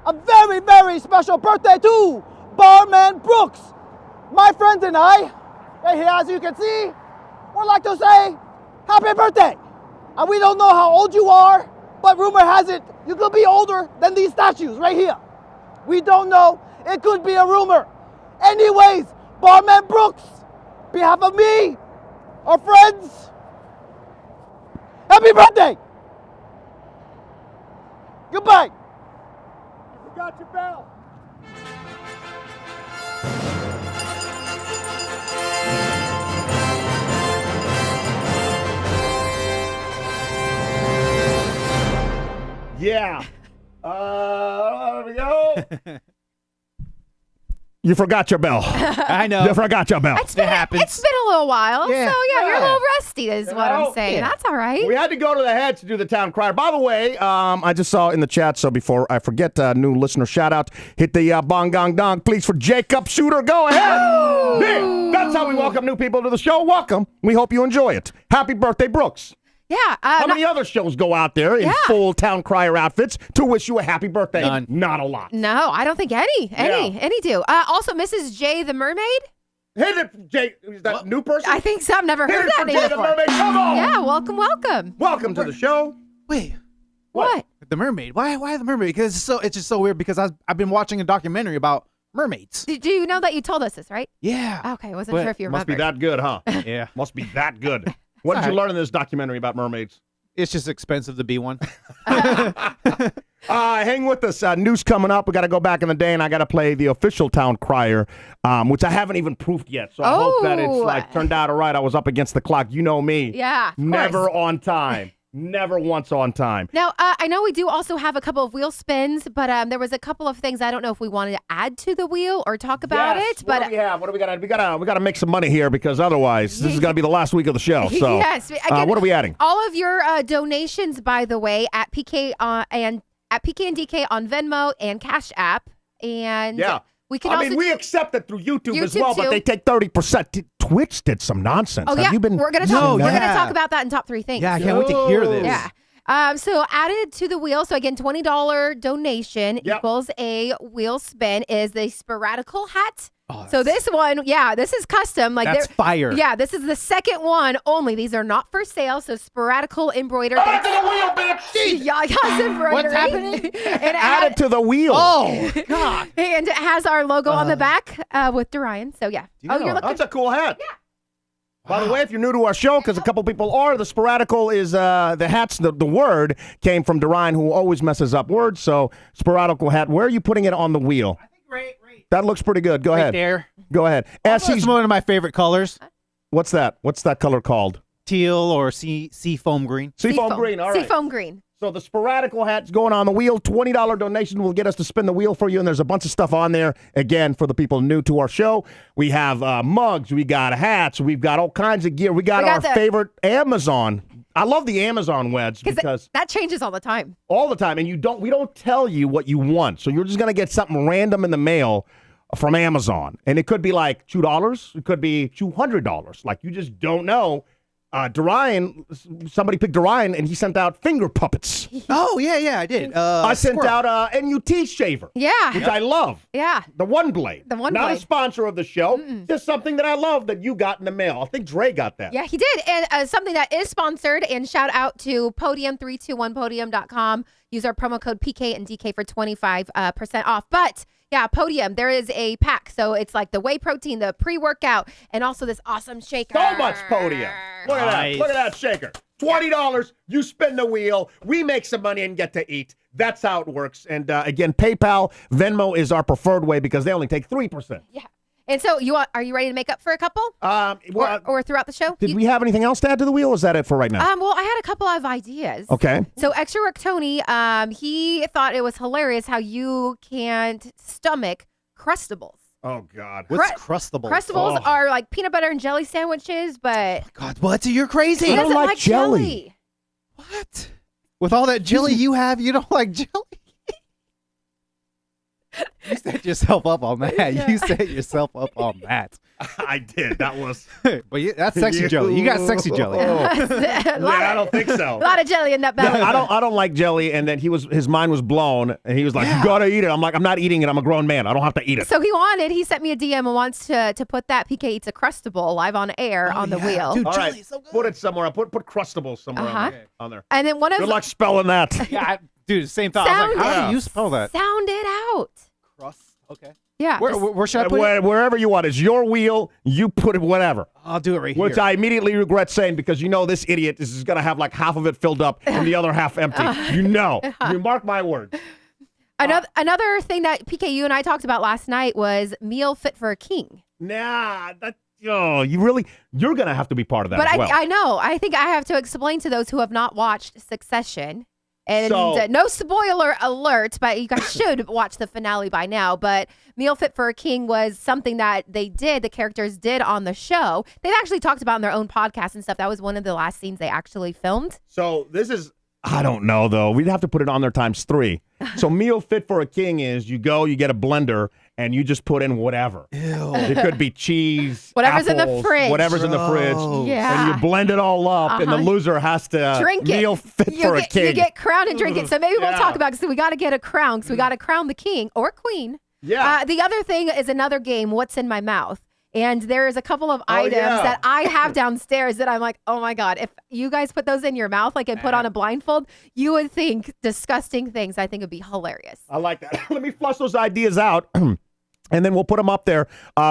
A very, very special birthday to Barman Brooks! My friends and I, right here as you can see, would like to say happy birthday! And we don't know how old you are, but rumor has it you could be older than these statues right here. We don't know, it could be a rumor. Anyways, Barman Brooks, behalf of me, our friends, happy birthday! Goodbye! You forgot your bell. Yeah. There we go. You forgot your bell. I know. You forgot your bell. It's been a little while. Yeah. So, yeah, you're a Yeah. little rusty is what I'm saying. Yeah. That's all right. We had to go to the head to do the town crier. By the way, I just saw in the chat, so before I forget, new listener shout out, hit the bong gong dong, please, for Jacob Shooter. Go ahead. Yeah, that's how we welcome new people to the show. Welcome. We hope you enjoy it. Happy birthday, Brooks. Yeah. How many other shows go out there in full town crier outfits to wish you a happy birthday? None. Not a lot. No, I don't think any do. Also, Mrs. J the Mermaid. Hit it, Jay. Is that a new person? I think so. I've never Hit heard it that for name Jay the before. Mermaid. Come on. Yeah, welcome. Welcome to the show. Wait, What? the mermaid. Why the mermaid? Because it's just so weird because I've been watching a documentary about mermaids. Did you know that you told us this, right? Yeah. Okay, I wasn't But sure if you Must be remembered. that good, huh? Yeah. Must be that good. What did you learn in this documentary about mermaids? It's just expensive to be one. Hang with us. News coming up. We got to go back in the day, and I got to play the official town crier, which I haven't even proofed yet. So I hope that it's like turned out all right. I was up against the clock. You know me. Yeah, of Never course. on time. Never once on time. Now, I know we do also have a couple of wheel spins, but there was a couple of things I don't know if we wanted to add to the wheel or talk about Yes. it. What But do we have? What do we got? We gotta make some money here because otherwise this is gonna be the last week of the show. So yes, again, what are we adding? all of your donations, by the way, at PK and DK on Venmo and Cash App, and Yeah. we can I also mean, we accept it through YouTube as YouTube well, but too. they take 30%. Twitch did some nonsense. Oh Have yeah, you been? we're gonna No, talk. We're gonna yeah. talk about that in top 3 things. Yeah, I can't wait to hear this. Yeah. So added to the wheel. So again, $20 donation Yep. equals a wheel spin is the Sporadical hat. Oh, So this one, this is custom. Like that's they're- fire. Yeah, this is the second one only. These are not for sale. So Sporadical embroidered. Add it to the wheel, bitch! Yaya's embroidery. What's happening? and Add it to the wheel. Oh God. and it has our logo on the back with Duryan. So yeah. Yeah. You're looking. That's a cool hat. Yeah. By the way, if you're new to our show, because a couple people are, the Sporadical is the hats. The word came from Duryan, who always messes up words. So Sporadical hat. Where are you putting it on the wheel? I think right That looks pretty good. Go ahead. there. Go ahead. As That's he's, one of my favorite colors. what's that? What's that color called? Teal or sea foam green. Seafoam green. All right. Seafoam green. So the Sporadical hat's going on the wheel. $20 donation will get us to spin the wheel for you, and there's a bunch of stuff on there. Again, for the people new to our show, we have mugs, we got hats, we've got all kinds of gear. We got our favorite Amazon. I love the Amazon weds because that changes all the time. all the time, and we don't tell you what you want, so you're just gonna get something random in the mail from Amazon, and it could be like $2, it could be $200. Like you just don't know. Duryan, somebody picked Duryan, and he sent out finger puppets. Oh yeah, I did. I sent squirrel. out a NUT shaver, Yeah. which I love. Yeah. The One Blade. The One Not a Blade. sponsor of the show. Just something that I love that you got in the mail. I think Dre got that. Yeah, he did. And something that is sponsored, and shout out to Podium321podium.com. Use our promo code PK and DK for 25% off. But yeah, Podium, there is a pack. So it's like the whey protein, the pre-workout, and also this awesome shaker. So much Podium. Look at that. Nice. Look at that shaker. $20. You spin the wheel. We make some money and get to eat. That's how it works. And again, PayPal, Venmo is our preferred way because they only take 3%. Yeah. And so are you ready to make up for a couple? Or throughout the show? Did we have anything else to add to the wheel? Or is that it for right now? Well, I had a couple of ideas. Okay. So Extra Rick Tony, he thought it was hilarious how you can't stomach Crustables. Oh, God. What's Crustables? Crustables are like peanut butter and jelly sandwiches, but God, what? You're crazy. he I don't doesn't like jelly. What? With all that jelly you have, you don't like jelly? You set yourself up on that. Yeah. You set yourself up on that. I did. That was. But that's sexy jelly. You got sexy jelly. Yeah, I don't think so. A lot of jelly in that bag. No, I don't like jelly, and then his mind was blown, and he was like, "You gotta eat it." I'm like, "I'm not eating it. I'm a grown man. I don't have to eat it." So he sent me a DM and wants to put that PK Eats a Crustable live on air on the wheel. Dude, All jelly right, is so good. put it somewhere. Put Crustables somewhere on there. And then one of Good luck spelling that. Yeah, dude, same thought. I was like, how Sound do you spell that? sound it out. Crust. Okay. Yeah. Where should I put it? Wherever you want. It's your wheel. You put it whatever. I'll do it right Which here. I immediately regret saying because this idiot is going to have like half of it filled up and the other half empty. You mark my words. Another thing that PK, you and I talked about last night was meal fit for a king. Nah, you're going to have to be part of that But as well. I know. I think I have to explain to those who have not watched Succession. And So- no spoiler alert, but you guys should watch the finale by now. But Meal Fit for a King was something that the characters did on the show. They've actually talked about in their own podcast and stuff. That was one of the last scenes they actually filmed. So this is, I don't know though. We'd have to put it on there times 3. So meal fit for a king is you get a blender and you just put in whatever. Ew. It could be cheese, Whatever's in the apples, fridge. whatever's in the fridge. Yeah. And you blend it all up and the loser has to Drink it. meal fit for a king. You get crowned and drink it. So maybe we'll Yeah. talk about because we got to get a crown. So we got to crown the king or queen. Yeah. The other thing is another game, What's in My Mouth? And there's a couple of items yeah. that I have downstairs that I'm like, oh my God, if you guys put those in your mouth, like and put on a blindfold, you would think disgusting things. I think would be hilarious. I like that. Let me flush those ideas out. And then we'll put them up there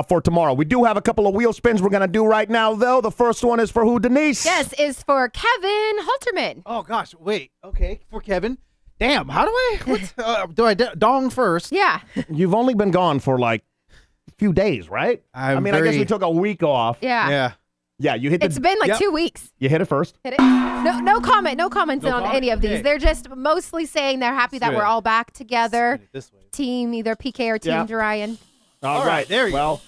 for tomorrow. We do have a couple of wheel spins we're going to do right now, though. The first one is for who, Denise? Yes, is for Kevin Halterman. Oh, gosh. Wait. Okay. For Kevin. Damn. How do I? Do I dong first? Yeah. You've only been gone for like a few days, right? I guess we took a week off. Yeah. Yeah. Yeah, you hit It's been like Yep. 2 weeks. You hit it first. Hit it. No comments on any of these. Okay. They're just mostly saying they're happy that do we're it. all back together. This way. Team either PK or Team Yeah. Duryan. All right, there you go. Well,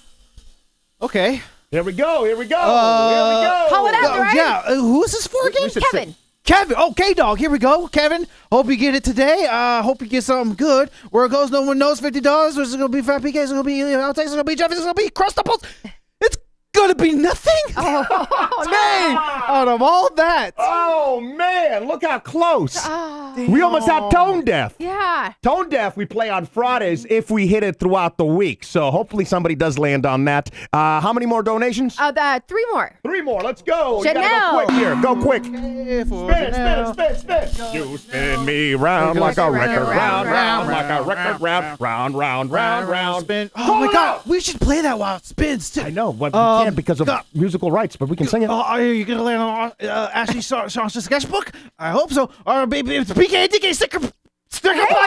Okay. here we go. Here we go. Call it out, Duryan. Yeah. Who's this for again? We should Kevin. Kevin. Okay, dog. Here we go. Kevin. Hope you get it today. Hope you get something good. Where it goes, no one knows. $50. There's going to be fat PKs. There's going to be outtakes. There's going to be Jeffy. There's going to be crustables. It's going to be nothing. Oh, Dang. Out of all that. Oh, man. Look how close. Oh, We almost had tone deaf. yeah. Tone deaf we play on Fridays if we hit it throughout the week. So hopefully somebody does land on that. How many more donations? 3 more. 3 more. Let's go. You gotta Janelle. go quick here. Go quick. Spin Spin. You spin me round like a record. Round like a record. Round. Spin. Oh my God. We should play that while it spins too. I know, but we can't because of God. musical rights, but we can sing it. Oh, are you gonna land on Ashley Shaw's sketchbook? I hope so. Or maybe it's PK and DK sticker block.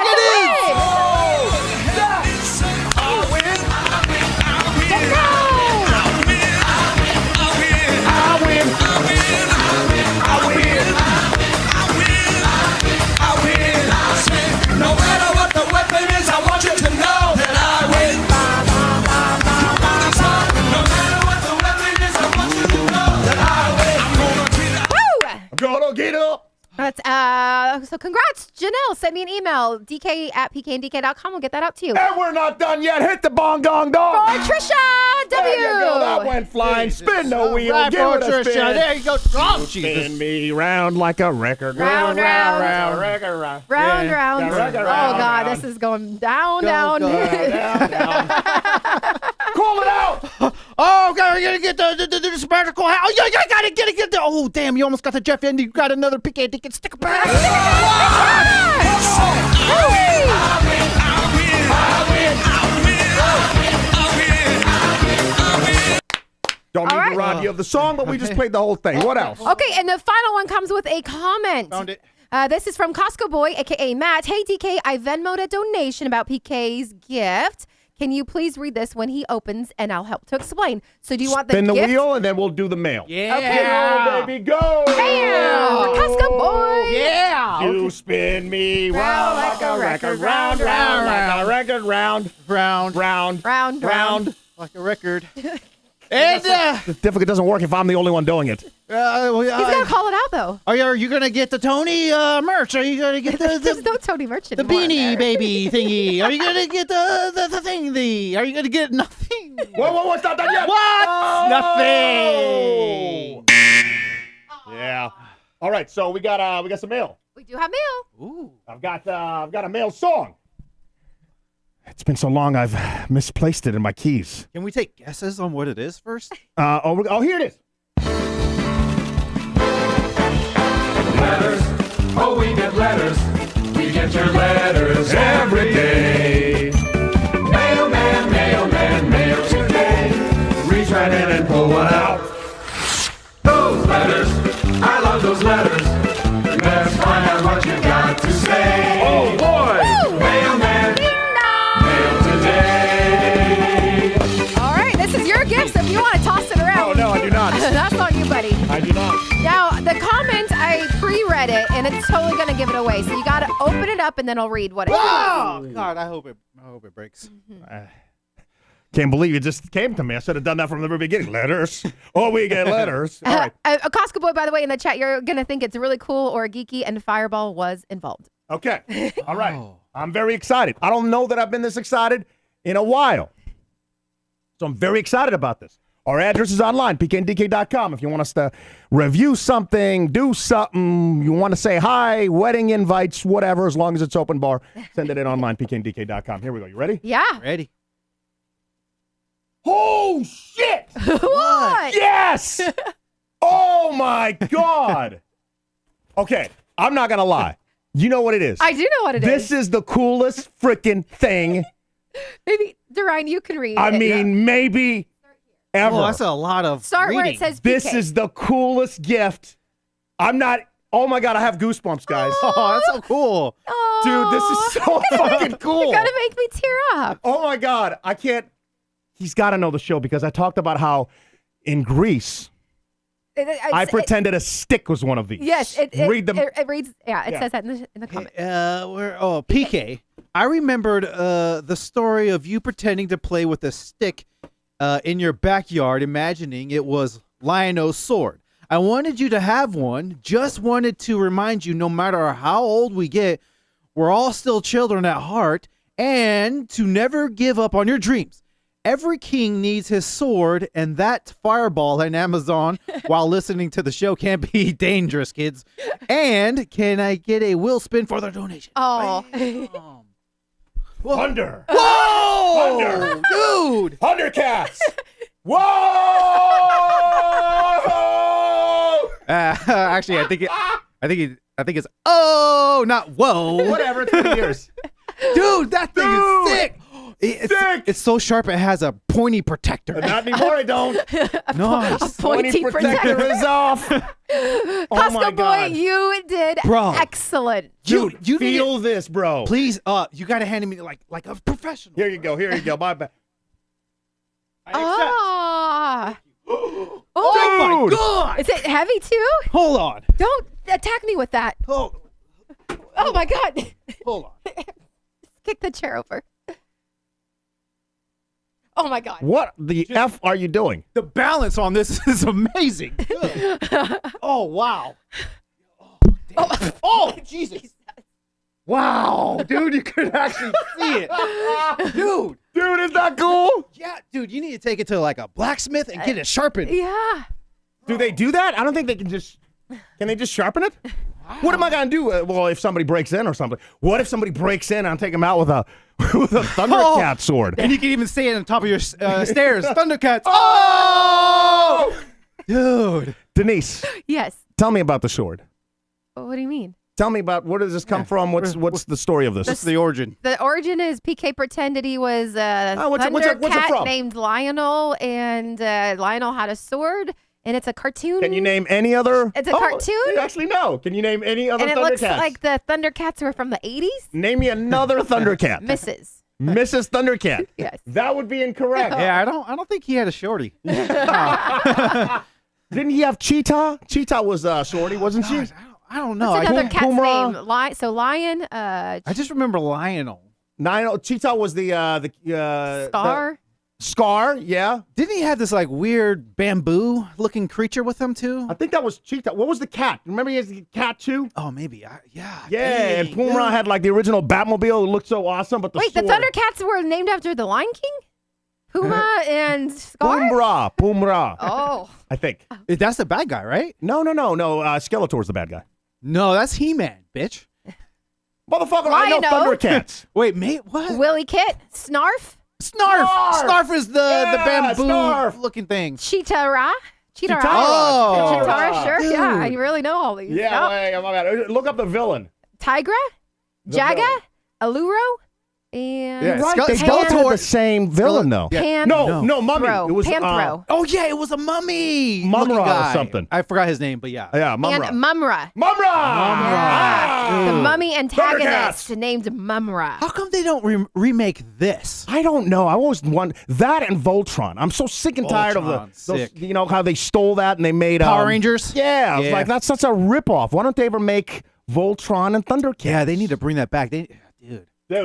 It is. No matter what the weapon is, I want you to know that I win. No matter what the weapon is, I want you to know that I win. I'm gonna get up. That's so congrats, Janelle. Send me an email, dk@pkndk.com. We'll get that out to you. And we're not done yet. Hit the bong dong dong. For Trisha W. There you go. That went flying. Spin the wheel. Right, Give it a Trisha. spin. There you go. Oh, Jesus. Spin me round like a record. Round. record. Round. Yeah, Oh round, God, round. this is going down. Down. Call it out. Oh, God, we're gonna get the magical house. Oh, you gotta get the. Oh, damn! You almost got the Jeff and you got another PK ticket sticker pack. Don't need All the right. Roddy of the song, but we just played the whole thing. What else? Okay, and the final one comes with a comment. Found it. This is from Costco Boy, aka Matt. Hey DK, I Venmoed a donation about PK's gift. Can you please read this when he opens, and I'll help to explain. So do you want the Spin the gift? wheel, and then we'll do the mail. Yeah. Go, baby, go. Bam! Costco Boy. Yeah. You spin me round like a record. Round like a record. Round. Round. Like a record. And It's difficult. It doesn't work if I'm the only one doing it. He's gonna call it out though. are you gonna get the Tony merch? Are you gonna get There's the no Tony Merch the anymore. beanie baby thingy? Are you gonna get the thing? Are you gonna get nothing? Whoa, it's not done yet. What? Oh! Nothing. Yeah. All right, so we got some mail. We do have mail. Ooh. I've got a mail song. It's been so long I've misplaced it in my keys. Can we take guesses on what it is first? Here it is. Letters, oh, we get letters. We get your letters every day. Mailman, right in and pull one out. Those letters, I love those letters. Let's find out what you got to say. Oh boy! Mailman, mail today. All right, this is your gift, so if you want to toss it around. Oh, no, I do not. That's on you, buddy. I do not. Now, the comment, I pre-read it, and it's totally going to give it away. So you got to open it up, and then I'll read what it is. Oh God, I hope it breaks. Can't believe it just came to me. I should have done that from the very beginning. Letters. Oh, we get letters. All right. A Costco boy, by the way, in the chat, you're going to think it's really cool or geeky, and Fireball was involved. Okay. All right. I'm very excited. I don't know that I've been this excited in a while. So I'm very excited about this. Our address is online, pkndk.com. If you want us to review something, do something, you want to say hi, wedding invites, whatever, as long as it's open bar, send it in online, pkndk.com. Here we go. You ready? Yeah. Ready? Oh, shit! What? Yes! Oh, my God. Okay, I'm not going to lie. You know what it is. I do know what it is. This is the coolest freaking thing. Maybe, Duryan, you can read I it. mean, maybe ever. Oh, that's a lot of Start reading. where it says PK. This is the coolest gift. I'm not. Oh my God, I have goosebumps, guys. Oh, that's so cool. Dude, this is so fucking cool. You're going to make me tear up. Oh my God, I can't. He's got to know the show because I talked about how in Greece, I pretended a stick was one of these. Yes, it Read them. It reads. Yeah, it Yeah. says that in the comment. PK. I remembered the story of you pretending to play with a stick in your backyard, imagining it was Lionel's sword. I wanted you to have one. Just wanted to remind you, no matter how old we get, we're all still children at heart, and to never give up on your dreams. Every king needs his sword, and that fireball in Amazon while listening to the show can be dangerous, kids. And can I get a wheel spin for the donation? Oh. Thunder. Whoa! Thunder. Dude! Thundercats. Whoa! Actually, I think it's not whoa. Whatever. It's been years. Dude, that thing Dude! is sick. Sick! It's so sharp it has a pointy protector. Not anymore. I don't. Nice. Pointy protector protector. is off. Costco Oh my boy, God. you did Bro. excellent. Dude, you need feel this, bro. Please, you gotta hand it me like a professional. Here you go. Here you go. My bad. Ah. Oh Oh, Dude. my God! is it heavy too? Hold on. Don't attack me with that. Oh, Oh my God. hold on. Kick the chair over. Oh my God. What the F are you doing? The balance on this is amazing. Oh wow. Oh Jesus. Wow, dude, you could actually See it. Dude. Dude, is that cool? Yeah, dude, you need to take it to like a blacksmith and get it sharpened. Yeah. Do they do that? I don't think they can just. Can they just sharpen it? What am I gonna do? Well, if somebody breaks in or something. What if somebody breaks in and I take them out with a Thundercat sword? And you can even stay on the top of your stairs. Thundercats. Oh! Dude. Denise, Yes. tell me about the sword. What do you mean? Tell me about where does this come from? What's the story of this? What's the origin? The origin is PK pretended he was a what's it Thundercat from? named Lionel, and Lionel had a sword, and it's a cartoon. Can you name any other? It's a cartoon? Actually, no. Can you name any other and it Thundercats? looks like the Thundercats were from the 80s. Name me another Thundercat. Mrs. Mrs. Thundercat. Yes. That would be incorrect. Yeah, I don't think he had a shorty. Didn't he have Cheetah? Cheetah was shorty, wasn't she? I don't know. What's another cat's Pumra. name? So Lion, I just remember Lionel. No, Cheetah was the Scar. Scar, yeah. Didn't he have this like weird bamboo looking creature with him too? I think that was Cheetah. What was the cat? Remember he has the cat too? Oh, maybe. Yeah. Yeah, and Dang, Pumra dude. had like the original Batmobile. It looked so awesome, but the Wait, the sword. Thundercats were named after the Lion King? Puma and Scar? Pumra. Oh. I think. That's the bad guy, right? No. Skeletor's the bad guy. No, that's He-Man, bitch. Motherfucker, I know Lion-O. Thundercats. Wait, mate, what? Willie Kit, Snarf, Snarf! Snarf! Snarf is the Yeah, bamboo Snarf. looking thing. Cheetara. Cheetara. Oh. Cheetara, sure. Dude. Yeah, you really know all these. Yeah, Yep. my bad. Look up the villain. Tigra, The Jaga, villain. Aluro, And Yeah, Right, they Skeletor. both had the same villain, though. No, Mummy. Panthro. It was Panthro. Oh yeah, it was a mummy. Mumra looking or guy. something. I forgot his name, but yeah. Yeah, and Mumra. Mumra. Mumra! Yeah. The Ah! mummy antagonist Thundercats. named Mumra. How come they don't remake this? I don't know. I always want that and Voltron. I'm so sick and tired of Voltron, those, sick. you know, how they stole that and they made Power Rangers? Yeah, I was Yeah. like, that's such a ripoff. Why don't they ever make Voltron and Thundercats? Yeah, they need to bring that back. Dude,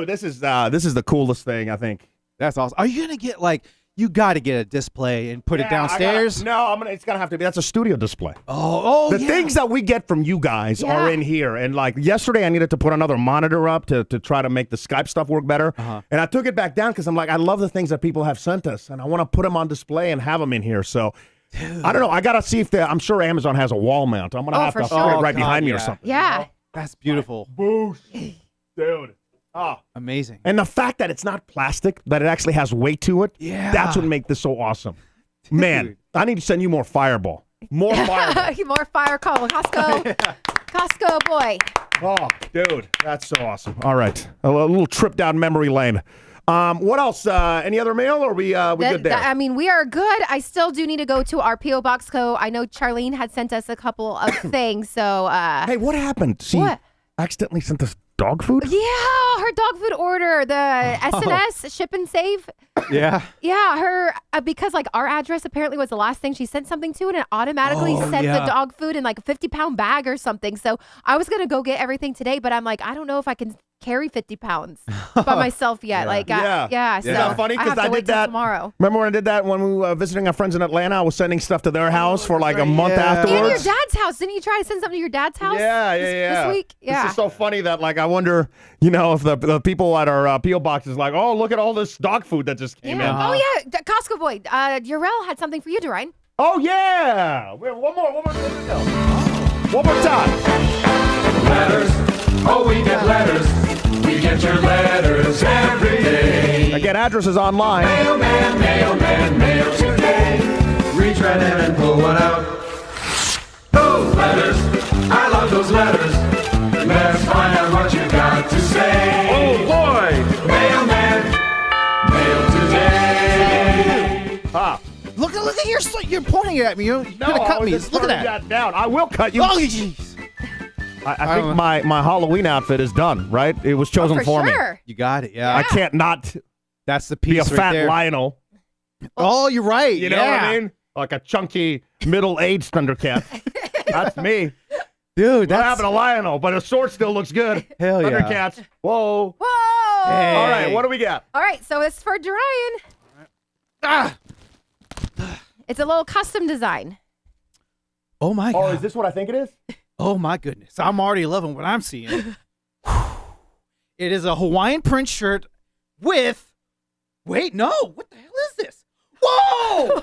This is the coolest thing, I think. that's awesome. Are you gonna get you got to get a display and put it Yeah, downstairs? It's gonna have to be. That's a studio display. Oh, The yeah. things that we get from you guys Yeah. are in here. And like yesterday, I needed to put another monitor up to try to make the Skype stuff work better. And I took it back down because I'm like, I love the things that people have sent us, and I want to put them on display and have them in here. So I don't know. I gotta see if I'm sure Amazon has a wall mount. I'm gonna have for to sure. put it Oh, right God, behind me or yeah. something. Yeah. That's beautiful. Boosh, dude. Oh. Amazing. And the fact that it's not plastic, that it actually has weight to it, Yeah. that's what makes this so awesome. Man, I need to send you more Fireball. More Fireball. More fire call. Costco. Costco boy. Oh, dude, that's so awesome. All right, a little trip down memory lane. What else? Any other mail, or we good there? I mean, we are good. I still do need to go to our P.O. Box Co. I know Charlene had sent us a couple of things, so... Hey, what happened? She What? accidentally sent us dog food? Yeah, her dog food order, the SNS, Ship and Save. Yeah. Yeah, her, because our address apparently was the last thing she sent something to, and it automatically sent yeah. the dog food in a 50-pound bag or something. So I was going to go get everything today, but I'm like, I don't know if I can carry 50 pounds by myself yet. Yeah. So Isn't that funny? I have Because to I wait did till that tomorrow. Remember when I did that when we were visiting our friends in Atlanta? I was sending stuff to their house for like a month Yeah. And your afterwards. dad's house. Didn't you try to send something to your dad's house? Yeah. This week? Yeah. This is so funny that I wonder, if the people at our P.O. box is like, oh, look at all this dog food that just came in. Oh, yeah. Costco boy. Urel had something for you, Duryan. Oh, yeah. Wait, one more. One more time. Letters, oh, we get letters. We get your letters every day. Again, addresses online. Mailman, mail today. Reach right in and pull one out. Those letters, I love those letters. Let's find out what you got to say. Oh, boy. Mailman, mail today. Ah. Look at you're pointing at me. You could have I cut was me. just Look at turning that. down. I will cut you. Oh, jeez. I think my Halloween outfit is done, right? It was chosen For me. sure. You got it. Yeah. I can't not That's the be a piece right fat there. Lionel. Oh, you're right. You know what I mean? Like a chunky, middle-aged Thundercat. That's me. Dude, What that's happened to Lionel? But his sword still looks good. Hell yeah. Thundercats. Whoa. Whoa. Hey. All right, what do we got? All right, so it's for Duryan. Ah. It's a little custom design. Oh my Oh, god. is this what I think it is? Oh my goodness. I'm already loving what I'm seeing. It is a Hawaiian print shirt with wait, no. What the hell is this? Whoa!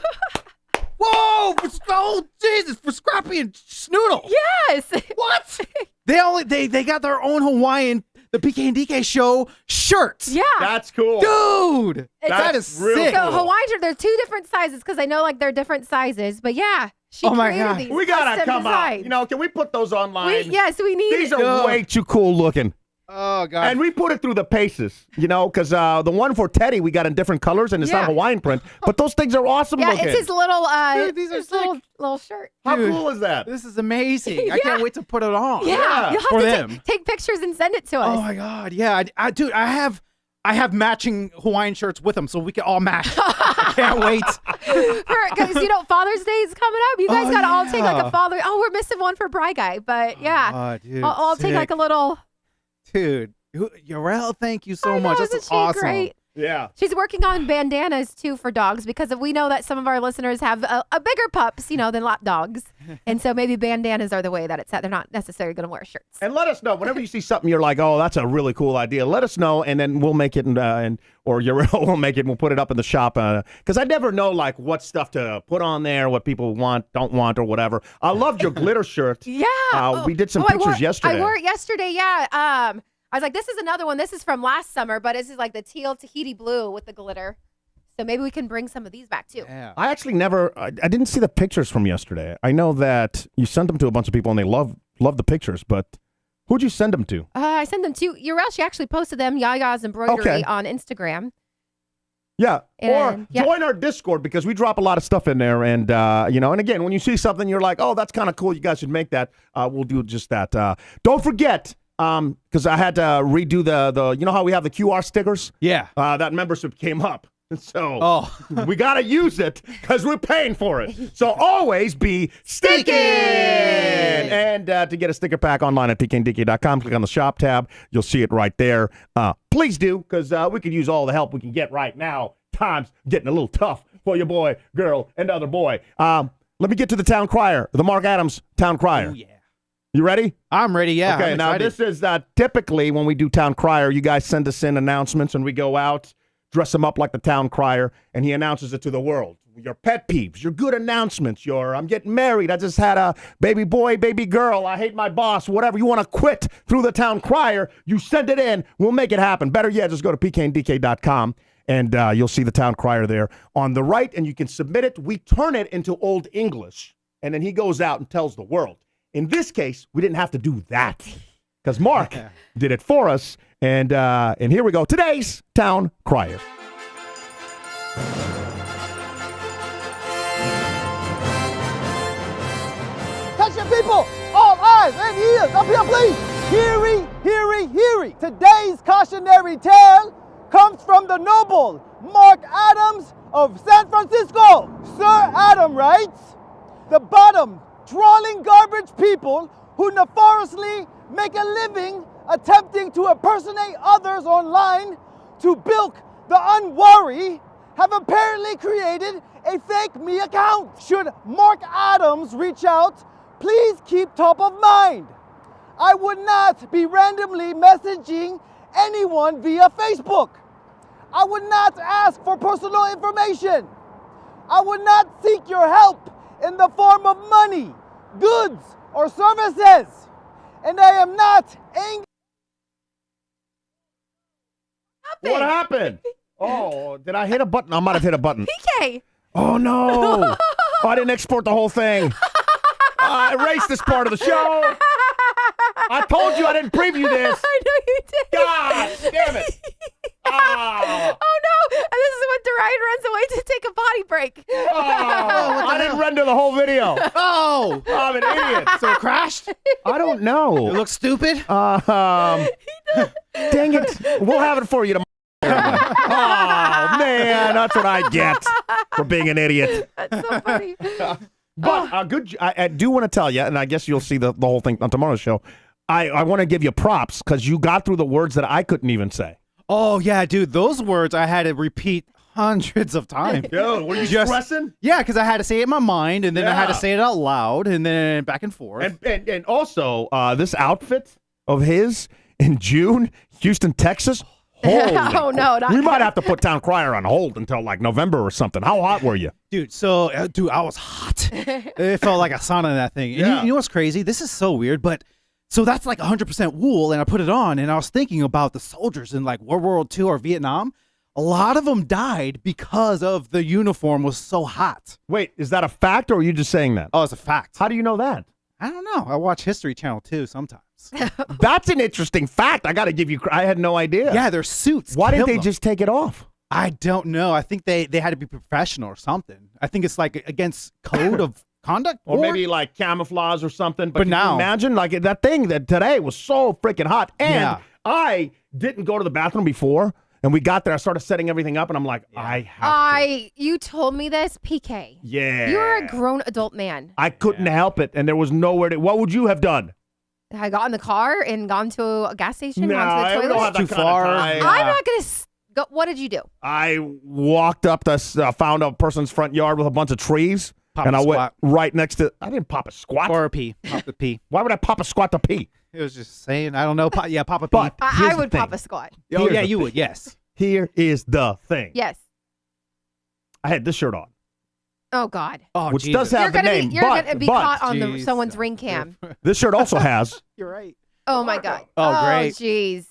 Whoa! Oh Jesus, for Scrappy and Snoodle. Yes. What? They got their own Hawaiian the PK and DK show shirts. Yeah. That's cool. Dude, that That's is real sick. So cool. Hawaiian shirt, they're two different sizes because I know they're different sizes. But yeah, she Oh my created God. these. We gotta custom come designs. out. Can we put those online? Yes, we need These it. are way too cool looking. Oh god. And we put it through the paces, because the one for Teddy we got in different colors and it's not Yeah. Hawaiian print, but those things are awesome Yeah, looking. it's his little Dude, these are his sick. little shirt. How Dude. cool is that? This is amazing. I Yeah. can't wait to put it on. Yeah, you'll have for to them. take pictures and send it to us. Oh my god. Yeah. Dude, I have matching Hawaiian shirts with them so we can all match. I can't wait. Because Father's Day is coming up. You guys Oh, gotta all take like yeah. a father. Oh, we're missing one for Bry Guy, but yeah, Oh, dude, I'll take like a little. Dude, Yarel, thank you so I know, much. This isn't is she awesome. great? Yeah. She's working on bandanas too for dogs because we know that some of our listeners have a bigger pups, than lap dogs, and so maybe bandanas are the way that it's at. They're not necessarily going to wear shirts. And let us know whenever you see something you're like, oh, that's a really cool idea. Let us know, and then we'll make it, or Yarel will make it, and we'll put it up in the shop. Because I never know what stuff to put on there, what people want, don't want, or whatever. I loved your glitter shirt. Yeah, We did some I wore- pictures yesterday. I wore it yesterday. Yeah. I was like, this is another one. This is from last summer, but this is like the teal Tahiti blue with the glitter. So maybe we can bring some of these back too. Yeah. I actually I didn't see the pictures from yesterday. I know that you sent them to a bunch of people and they love the pictures, but Who'd you send them to? I sent them to Urel. She actually posted them, Yaya's Embroidery, Okay. on Instagram. Yeah. And, Or join our Discord because we drop a lot of stuff in there. And, and again, when you see something, you're like, oh, that's kind of cool. You guys should make that. We'll do just that. Don't forget, because I had to redo the you know how we have the QR stickers? Yeah. That membership came up. So Oh. we got to use it because we're paying for it. So always be sticking. And to get a sticker pack online at pkndk.com, click on the shop tab. You'll see it right there. Please do, because we could use all the help we can get right now. Time's getting a little tough for your boy, girl, and other boy. Let me get to the town crier, the Mark Adams town crier. Oh, yeah. You ready? I'm ready, yeah. Okay, I'm now excited. this is typically when we do town crier, you guys send us in announcements and we go out, dress him up like the town crier, and he announces it to the world. Your pet peeves, your good announcements, your I'm getting married, I just had a baby boy, baby girl, I hate my boss, whatever you want to quit through the town crier, you send it in, we'll make it happen. Better yet, just go to pkndk.com and you'll see the town crier there on the right, and you can submit it. We turn it into Old English, and then he goes out and tells the world. In this case, we didn't have to do that because Mark did it for us. And here we go. Today's town crier. Attention people, all eyes and ears up here please. Heary, heary, heary. Today's cautionary tale comes from the noble Mark Adams of San Francisco. Sir Adam writes, the bottom trawling garbage people who nefariously make a living attempting to impersonate others online to bilk the unwary have apparently created a fake me account. Should Mark Adams reach out, please keep top of mind. I would not be randomly messaging anyone via Facebook. I would not ask for personal information. I would not seek your help in the form of money, goods, or services. And I am not angry. What happened? Oh, did I hit a button? I might have hit a button. PK. Oh, no. Oh, I didn't export the whole thing. I erased this part of the show. I told you I didn't preview this. I know you did. God damn it. Oh, Oh no! And this is when Duryan runs away to take a potty break. I didn't render the whole video. Oh! I'm an idiot. So it crashed? I don't know. It looks stupid? Dang it. We'll have it for you tomorrow. Oh, man. That's what I get for being an idiot. That's so funny. But I do want to tell you, and I guess you'll see the whole thing on tomorrow's show. I want to give you props because you got through the words that I couldn't even say. Oh, yeah, dude. Those words I had to repeat hundreds of times. Yo, were you Just- stressing? Yeah, because I had to say it in my mind, and then I had to Yeah. say it out loud, and then back and forth. And also, this outfit of his in June, Houston, Texas. Holy Oh, no, not we might have to put Town Crier on hold until like November or something. How hot were you? Dude, so, I was hot. It felt like a sauna in that thing. And Yeah. you know what's crazy? This is so weird, but so that's like 100% wool, and I put it on, and I was thinking about the soldiers in like World War II or Vietnam. A lot of them died because of the uniform was so hot. Wait, is that a fact or are you just saying that? Oh, it's a fact. How do you know that? I don't know. I watch History Channel too sometimes. That's an interesting fact. I got to give you. I had no idea. Yeah, their suits. Why didn't kill they them. just take it off? I don't know. I think they had to be professional or something. I think it's like against code of conduct. Or maybe like camouflage or something. But But can you now- imagine like that thing that today was so freaking hot. And Yeah. I didn't go to the bathroom before. And we got there. I started setting everything up. And I'm like, I have to. You told me this, PK. Yeah. You're a grown adult man. I couldn't help it. And there was nowhere to. What would you have done? I got in the car and gone to a gas station, No, gone to I the don't toilet. have that Too kind of far. time. Yeah. I'm not gonna go. What did you do? I walked up found a person's front yard with a bunch of trees. Pop and a I went squat. right next to. I didn't pop a squat. Or a pee. Pop the pee. Why would I pop a squat to pee? It was just saying. I don't know. Yeah, pop a pee. But here's I the would thing. pop a squat. Oh, here's yeah, the you thing. would. Yes. Here is the thing. Yes. I had this shirt on, Oh God. Oh, which Jesus. does have the name. You're but, gonna be but caught on Jesus. someone's ring cam. this shirt also has. You're right. Oh my God. Oh, great. Jeez.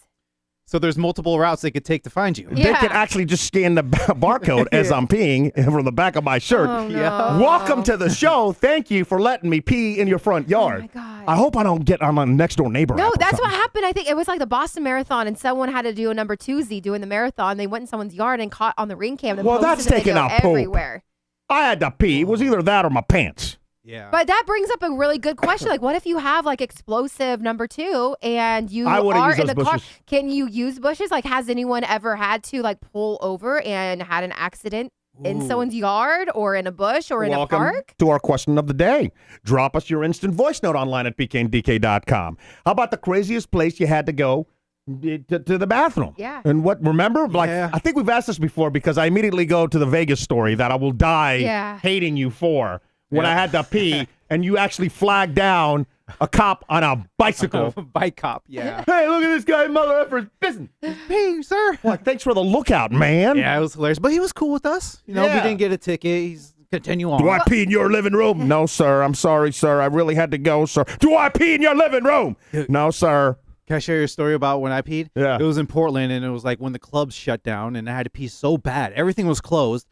So there's multiple routes they could take to find you. They Yeah. can actually just scan the barcode as I'm peeing from the back of my shirt. Oh, no. Yeah. Welcome to the show. Thank you for letting me pee in your front Oh my yard. God. I hope I don't get on my next door neighbor. No, app or that's what something. happened. I think it was like the Boston Marathon, and someone had to do a number 2Z doing the marathon. They went in someone's yard and caught on the ring cam. And Well, posted that's the taking video out poop. everywhere. I had to pee. It was either that or my pants. Yeah. But that brings up a really good question. Like, what if you have like explosive number 2 and you I would've are used in the those car? bushes. Can you use bushes? Like, has anyone ever had to like pull over and had an accident in someone's yard or in a bush or in a Welcome park? to our question of the day. Drop us your instant voice note online at pkndk.com. How about the craziest place you had to go to the bathroom? Yeah. And what, remember? Like, Yeah. I think we've asked this before because I immediately go to the Vegas story that I will die Yeah. hating you for when I had to pee and you actually flagged down a cop on a bicycle. Bike cop. Yeah. Hey, look at this guy, mother effer's pissing. Hey, sir. Like, thanks for the lookout, man. Yeah, it was hilarious, but he was cool with us. You know, Yeah. we didn't get a ticket. He's continue on. Do I pee in your living room? No, sir. I'm sorry, sir. I really had to go, sir. Do I pee in your living room? No, sir. Can I share your story about when I peed? Yeah. It was in Portland, and it was like when the clubs shut down, and I had to pee so bad. Everything was closed,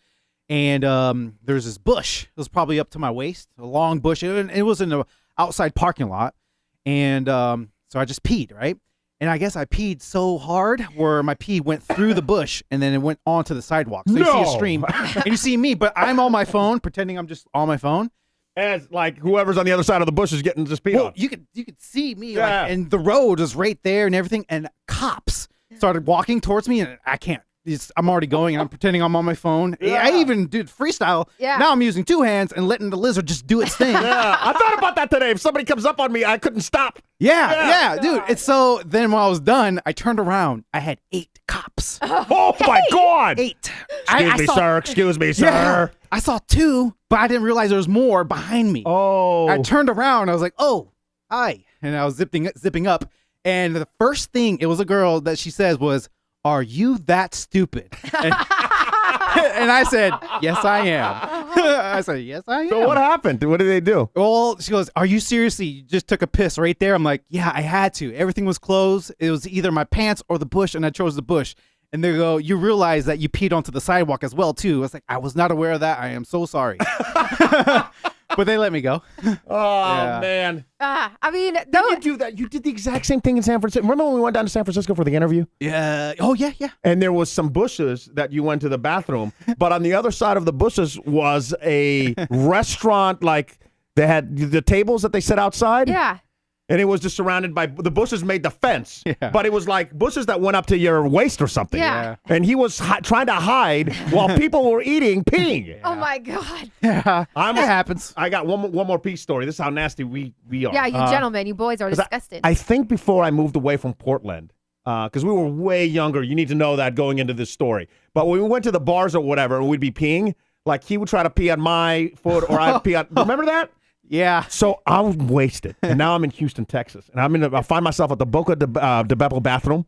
and there's this bush. It was probably up to my waist, a long bush. It was in the outside parking lot, and so I just peed, right? And I guess I peed so hard where my pee went through the bush, and then it went onto the sidewalk. So you see a No. stream, and you see me, but I'm on my phone, pretending I'm just on my phone. As like whoever's on the other side of the bush is getting just peed Well, on. you could see me, Yeah. like, and the road was right there and everything, and cops started walking towards me, and I can't. I'm already going, and I'm pretending I'm on my phone. Yeah. I even did freestyle. Yeah. Now I'm using 2 hands and letting the lizard just do its thing. Yeah, I thought about that today. If somebody comes up on me, I couldn't stop. Yeah, dude. It's so. Then when I was done, I turned around. I had 8 cops. Oh my God! 8. Excuse me, saw, sir. Excuse me, sir. Yeah, I saw 2, but I didn't realize there was more behind me. Oh. I turned around. I was like, "Oh, hi!" And I was zipping up. And the first thing, it was a girl that she says was, "Are you that stupid?" And I said, "Yes, I am." I said, "Yes, I am." So what happened? What did they do? Well, she goes, "Are you seriously? You just took a piss right there?" I'm like, "Yeah, I had to. Everything was closed. It was either my pants or the bush, and I chose the bush." And they go, "You realize that you peed onto the sidewalk as well, too." I was like, "I was not aware of that. I am so sorry." But they let me go. Oh Yeah. man! I mean, Did though, you do that? You did the exact same thing in San Francisco. Remember when we went down to San Francisco for the interview? Yeah. Oh, yeah, yeah. And there was some bushes that you went to the bathroom, but on the other side of the bushes was a restaurant. Like they had the tables that they set outside. yeah. And it was just surrounded by the bushes made the fence, Yeah. but it was like bushes that went up to your waist or something. Yeah. And he was trying to hide while people were eating, peeing. Oh my God. Yeah. I'm- It happens. I got one more pee story. This is how nasty we are. Yeah, you gentlemen, you boys are 'Cause disgusting. I think before I moved away from Portland, because we were way younger, you need to know that going into this story. But when we went to the bars or whatever, and we'd be peeing, like he would try to pee on my foot or I'd pee on. Remember that? Yeah. So I'm wasted, and now I'm in Houston, Texas, and I find myself at the Boca de Beppo bathroom,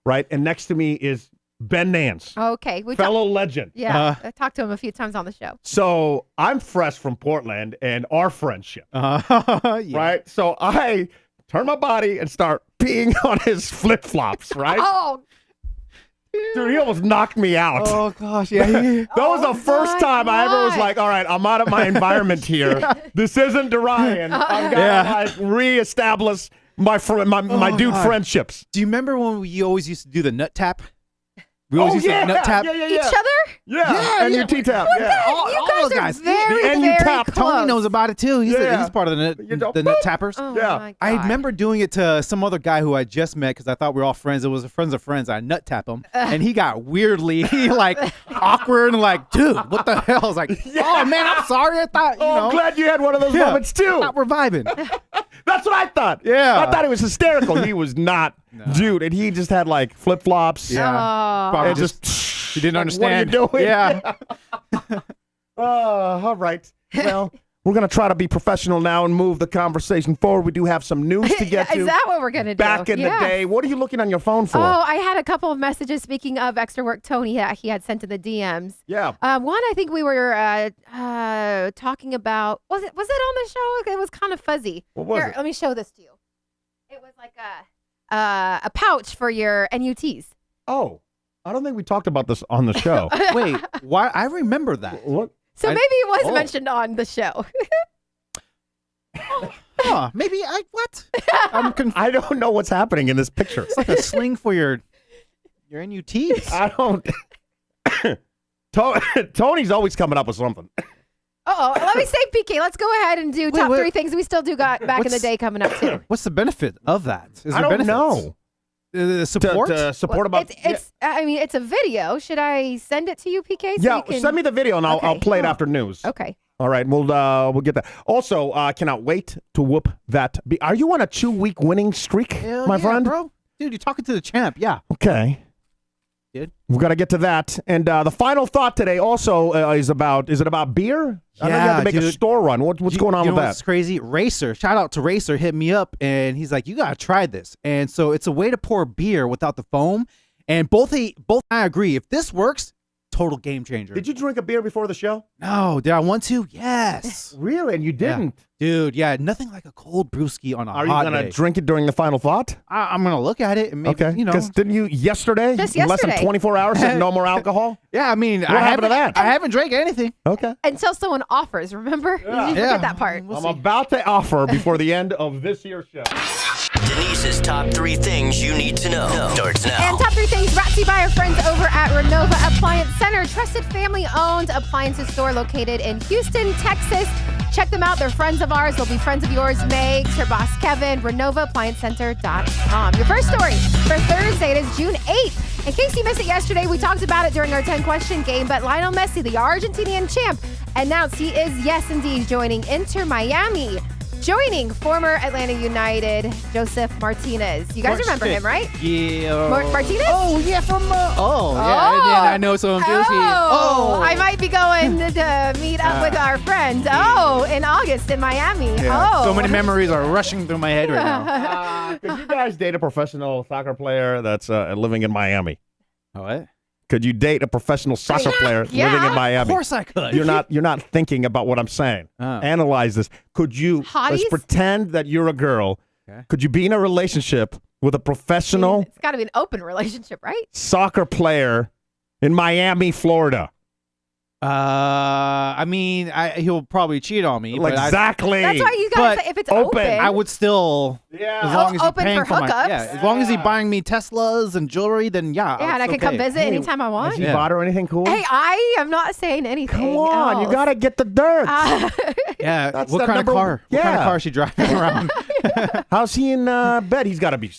right? And next to me is Ben Nance, Okay. We fellow legend. yeah. I talked to him a few times on the show. So I'm fresh from Portland and our friendship, Yeah. right? So I turn my body and start peeing on his flip flops, right? Oh, Dude, he almost knocked me out. Oh, gosh. Yeah. That was the first time I ever was God. like, all right, I'm out of my environment here. This isn't Duryan. I've got to Yeah. like reestablish my dude God. friendships. Do you remember when we always used to do the nut tap? We always used to nut tap. Yeah. each other? Yeah, and your T-tap. Yeah. All, You all guys those are guys. very, And you very tap. close. Tony knows about it too. He's, Yeah. he's part of You know, the nut tappers. Oh Yeah. my God. I remember doing it to some other guy who I just met because I thought we were all friends. It was a friends of friends. I nut tap him, and he got weirdly like awkward and like, dude, what the hell? I was like, oh man, I'm sorry. I thought you Oh, know, I'm glad you had one of those Yeah. moments too. I thought we're vibing. That's what I thought. Yeah. I thought it was hysterical. He was not, dude, and he just had like flip flops. Yeah, Oh. probably And just just he didn't like, understand. What are you doing? Yeah. All right. Well, we're gonna try to be professional now and move the conversation forward. We do have some news to get to. Is that what we're going to do? Back in Yeah. the day, what are you looking on your phone for? Oh, I had a couple of messages. Speaking of extra work, Tony, that he had sent to the DMs. Yeah. One, I think we were talking about. Was it on the show? It was kind of fuzzy. What was Here, it? let me show this to you. It was like a pouch for your NUTs. Oh, I don't think we talked about this on the show. Wait, why? I remember that. What? So I- maybe it was oh. mentioned on the show. Huh, maybe what? I'm I don't know what's happening in this picture. It's like a sling for your NUTs. I don't. Tony's always coming up with something. Let me say, PK, let's go ahead and do top 3 things we still do got back in the day coming up too. What's the benefit of that? Is I there don't benefits? know. Support? To support about. It's a video. Should I send it to you, PK? So Yeah, you can... send me the video and I'll Okay. play it after news. Okay. All right, we'll get that. Also, cannot wait to whoop that. Are you on a 2-week winning streak, Hell my yeah, friend? bro. Dude, you're talking to the champ. Yeah. Okay. Dude. We've got to get to that. And the final thought today also is it about beer? I know you have to make a dude. store run. What's going on you with know that? What's crazy? Racer, shout out to Racer, hit me up and he's like, you gotta try this. And so it's a way to pour beer without the foam. And both I agree. If this works, total game changer. Did you drink a beer before the show? No, did I want to? Yes. Really? And you didn't? Dude, yeah, nothing like a cold brewski on a Are you hot going to day. drink it during the final thought? I'm gonna look at it and maybe, Okay. you know. Because didn't you yesterday, Just less than yesterday. 24 hours, said no more alcohol? Yeah, I mean, What happened to that? I haven't drank anything. Okay. Until someone offers, remember? You forget that part. I'm about to offer before the end of this year's show. Denise's top 3 things you need to know starts now. And top 3 things brought to you by our friends over at Renova Appliance Center, trusted family-owned appliances store located in Houston, Texas. Check them out. They're friends of ours. They'll be friends of yours. Megs, her boss, Kevin, RenovaApplianceCenter.com. Your first story for Thursday, it is June 8th. In case you missed it yesterday, we talked about it during our 10-question game, but Lionel Messi, the Argentinian champ, announced he is, yes, indeed, joining Inter Miami. Joining former Atlanta United, Joseph Martinez. You guys remember him, right? Yeah. Martinez? Oh, yeah, from... I know some Josie. I might be going to meet up with our friend. In August in Miami. Yeah. So many memories are rushing through my head right now. Could you guys date a professional soccer player that's living in Miami? What? Could you date a professional soccer player living in Miami? Of course I could. You're not thinking about what I'm saying. Oh. Analyze this. Could you let's Hotties? pretend that you're a girl? Okay. Could you be in a relationship with a professional It's got to be an open relationship, right? soccer player in Miami, Florida? I mean, he'll probably cheat on me. But Exactly. That's why you got to But say if it's open. open. I would still, Yeah. as long as he's Open paying for for my, hookups. as long as he's buying me Teslas and jewelry, then yeah. and I it's can come okay. visit anytime I want. Has he Yeah. bought her anything cool? Hey, I am not saying anything. Come on, you else. gotta get the dirt. Yeah. That's What the kind of number- car? What kind of Yeah. car is she driving around? How's he in bed? He's got to be.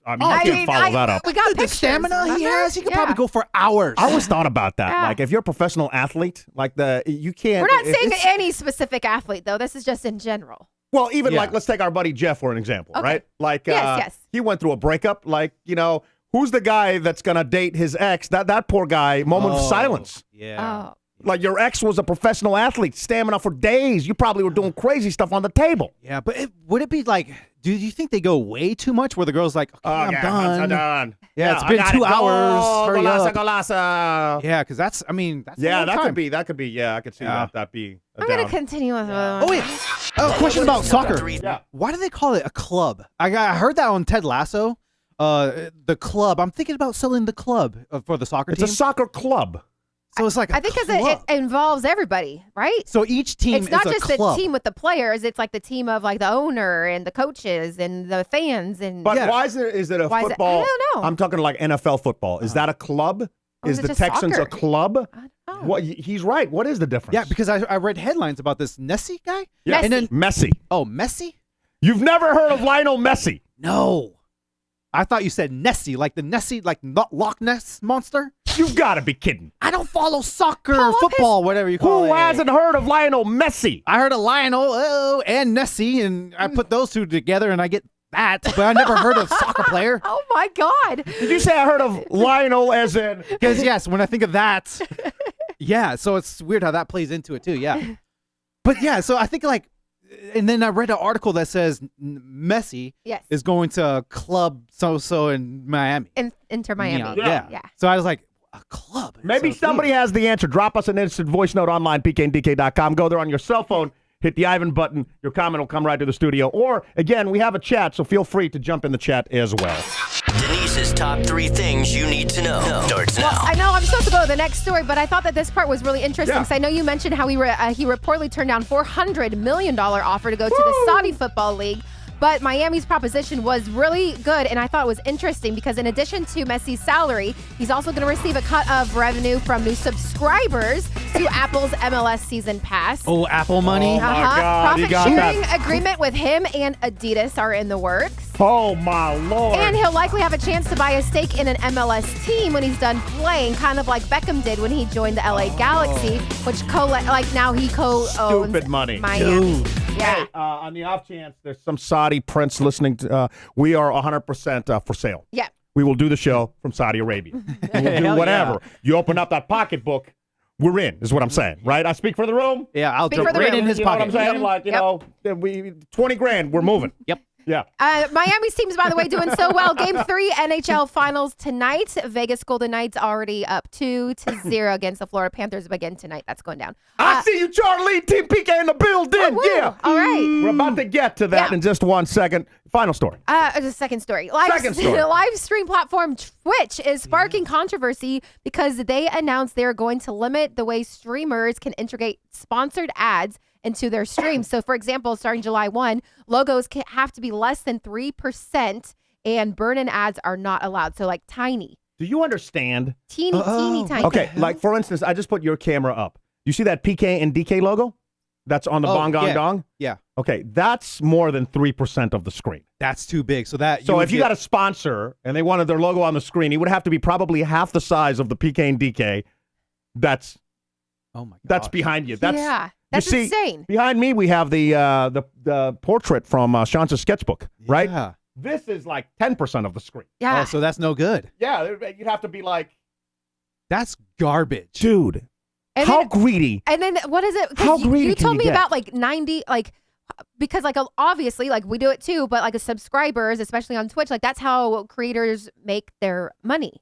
I mean, you can't follow that up. We got The pictures, stamina he remember? has, he could Yeah. probably go for hours. I always thought about that. Yeah. Like, if you're a professional athlete, like you can't. We're not if saying it's- any specific athlete, though. This is just in general. Well, even Yeah. like, let's take our buddy Jeff for an example, Okay. right? Like, Yes. he went through a breakup. Like, who's the guy that's gonna date his ex? That poor guy. Moment of silence. Yeah. Oh. Like, your ex was a professional athlete, stamina for days. You probably were doing crazy stuff on the table. Yeah, but would it be like, do you think they go way too much where the girl's like, okay, I'm done. Yeah, it's I been got 2 it. hours. Go, Hurry golazo, up. golazo. Yeah, because that's a Yeah, long that time. could be. Yeah, I could see Yeah. that be. I'm going to continue with Oh, wait. Question about soccer. Yeah. Why do they call it a club? I heard that on Ted Lasso. The club. I'm thinking about selling the club for the soccer It's team. a soccer club. So it's like a I think because club. it involves everybody, right? So each team It's not is just a club. the team with the players. It's like the team of like the owner and the coaches and the fans and. But Yeah. why is it a Why is it- I football? don't know. I'm talking like NFL football. Is that a club? Or Is is it the just Texans soccer? a club? I don't know. What? He's right. What is the difference? Yeah, because I read headlines about this Messi guy. Yeah. And then Messi. Messi? You've never heard of Lionel Messi? No. I thought you said Nessie, like the Nessie, like Loch Ness monster. You've got to be kidding. I don't follow soccer, Pull up football, whatever you call it. Who hasn't heard of Lionel Messi? I heard of Lionel and Nessie, and I put those two together, and I get that. But I never heard of soccer player. Oh my God! Did you say I heard of Lionel as in? Because yes, when I think of that, yeah. So it's weird how that plays into it too. Yeah. But yeah, so I think like, and then I read an article that says Messi Yes. is going to a club so in Miami. Inter Miami. Yeah. Yeah. So I was like, a club. Maybe So somebody has the answer. Drop us an instant voice note online, pkndk.com. Go there on your cell phone. Hit the Ivan button. Your comment will come right to the studio. Or, again, we have a chat, so feel free to jump in the chat as well. Denise Reese's top 3 things you need to know. Starts now. I know I'm supposed to go to the next story, but I thought that this part was really interesting Yeah. because I know you mentioned how he reportedly turned down $400 million offer to go to the Saudi Football League. But Miami's proposition was really good, and I thought it was interesting because in addition to Messi's salary, he's also going to receive a cut of revenue from new subscribers to Apple's MLS Season Pass. Oh, Apple money. Oh, my God, you got Profit-sharing that. agreement with him and Adidas are in the works. Oh, my Lord. And he'll likely have a chance to buy a stake in an MLS team when he's done playing, kind of like Beckham did when he joined the LA Galaxy, which now he co-owns Stupid money. Miami. Dude. Yeah. Hey, on the off chance there's some Saudi prince listening, we are 100% for sale. Yeah. We will do the show from Saudi Arabia. We will do Hell whatever. yeah. You open up that pocketbook, we're in, is what I'm saying, right? I speak for the room. Yeah, I'll Speak jump for the right room. in his You know what pocket. I'm saying? Yep. Like, you Yep. know, we 20 grand, we're moving. Yep. Yeah. Miami's team's, by the way, doing so well. Game 3 NHL Finals tonight. Vegas Golden Knights already up 2-0 against the Florida Panthers. But again, tonight, that's going down. I see you, Charlie. Team PK in the building. Woo! Yeah. All right. We're about to get to that Yeah. in just 1 second. Final story. The second story. Second story. Live stream platform Twitch is sparking controversy because they announced they're going to limit the way streamers can integrate sponsored ads into their streams. So, for example, starting July 1, logos have to be less than 3% and burn-in ads are not allowed. So, like tiny, Do you understand? teeny tiny. Okay, like for instance, I just put your camera up. You see that PK and DK logo? That's on the Oh, Bong Gong yeah. Dong? Yeah, Okay, that's more than 3% of the screen. that's too big. So that So if you got a sponsor and they wanted their logo on the screen, it would have to be probably half the size of the PK and DK. That's oh my god, that's behind you. That's Yeah, you that's see, insane. Behind me, we have the portrait from Shanta's sketchbook, right? Yeah. This is like 10% of the screen. Yeah. Oh, so that's no good. Yeah, you'd have to be like, That's garbage. dude, And how then- greedy. And then what is it? 'Cause How you greedy can told you me get? about like 90, like because like obviously like we do it too, but like subscribers, especially on Twitch, like that's how creators make their money.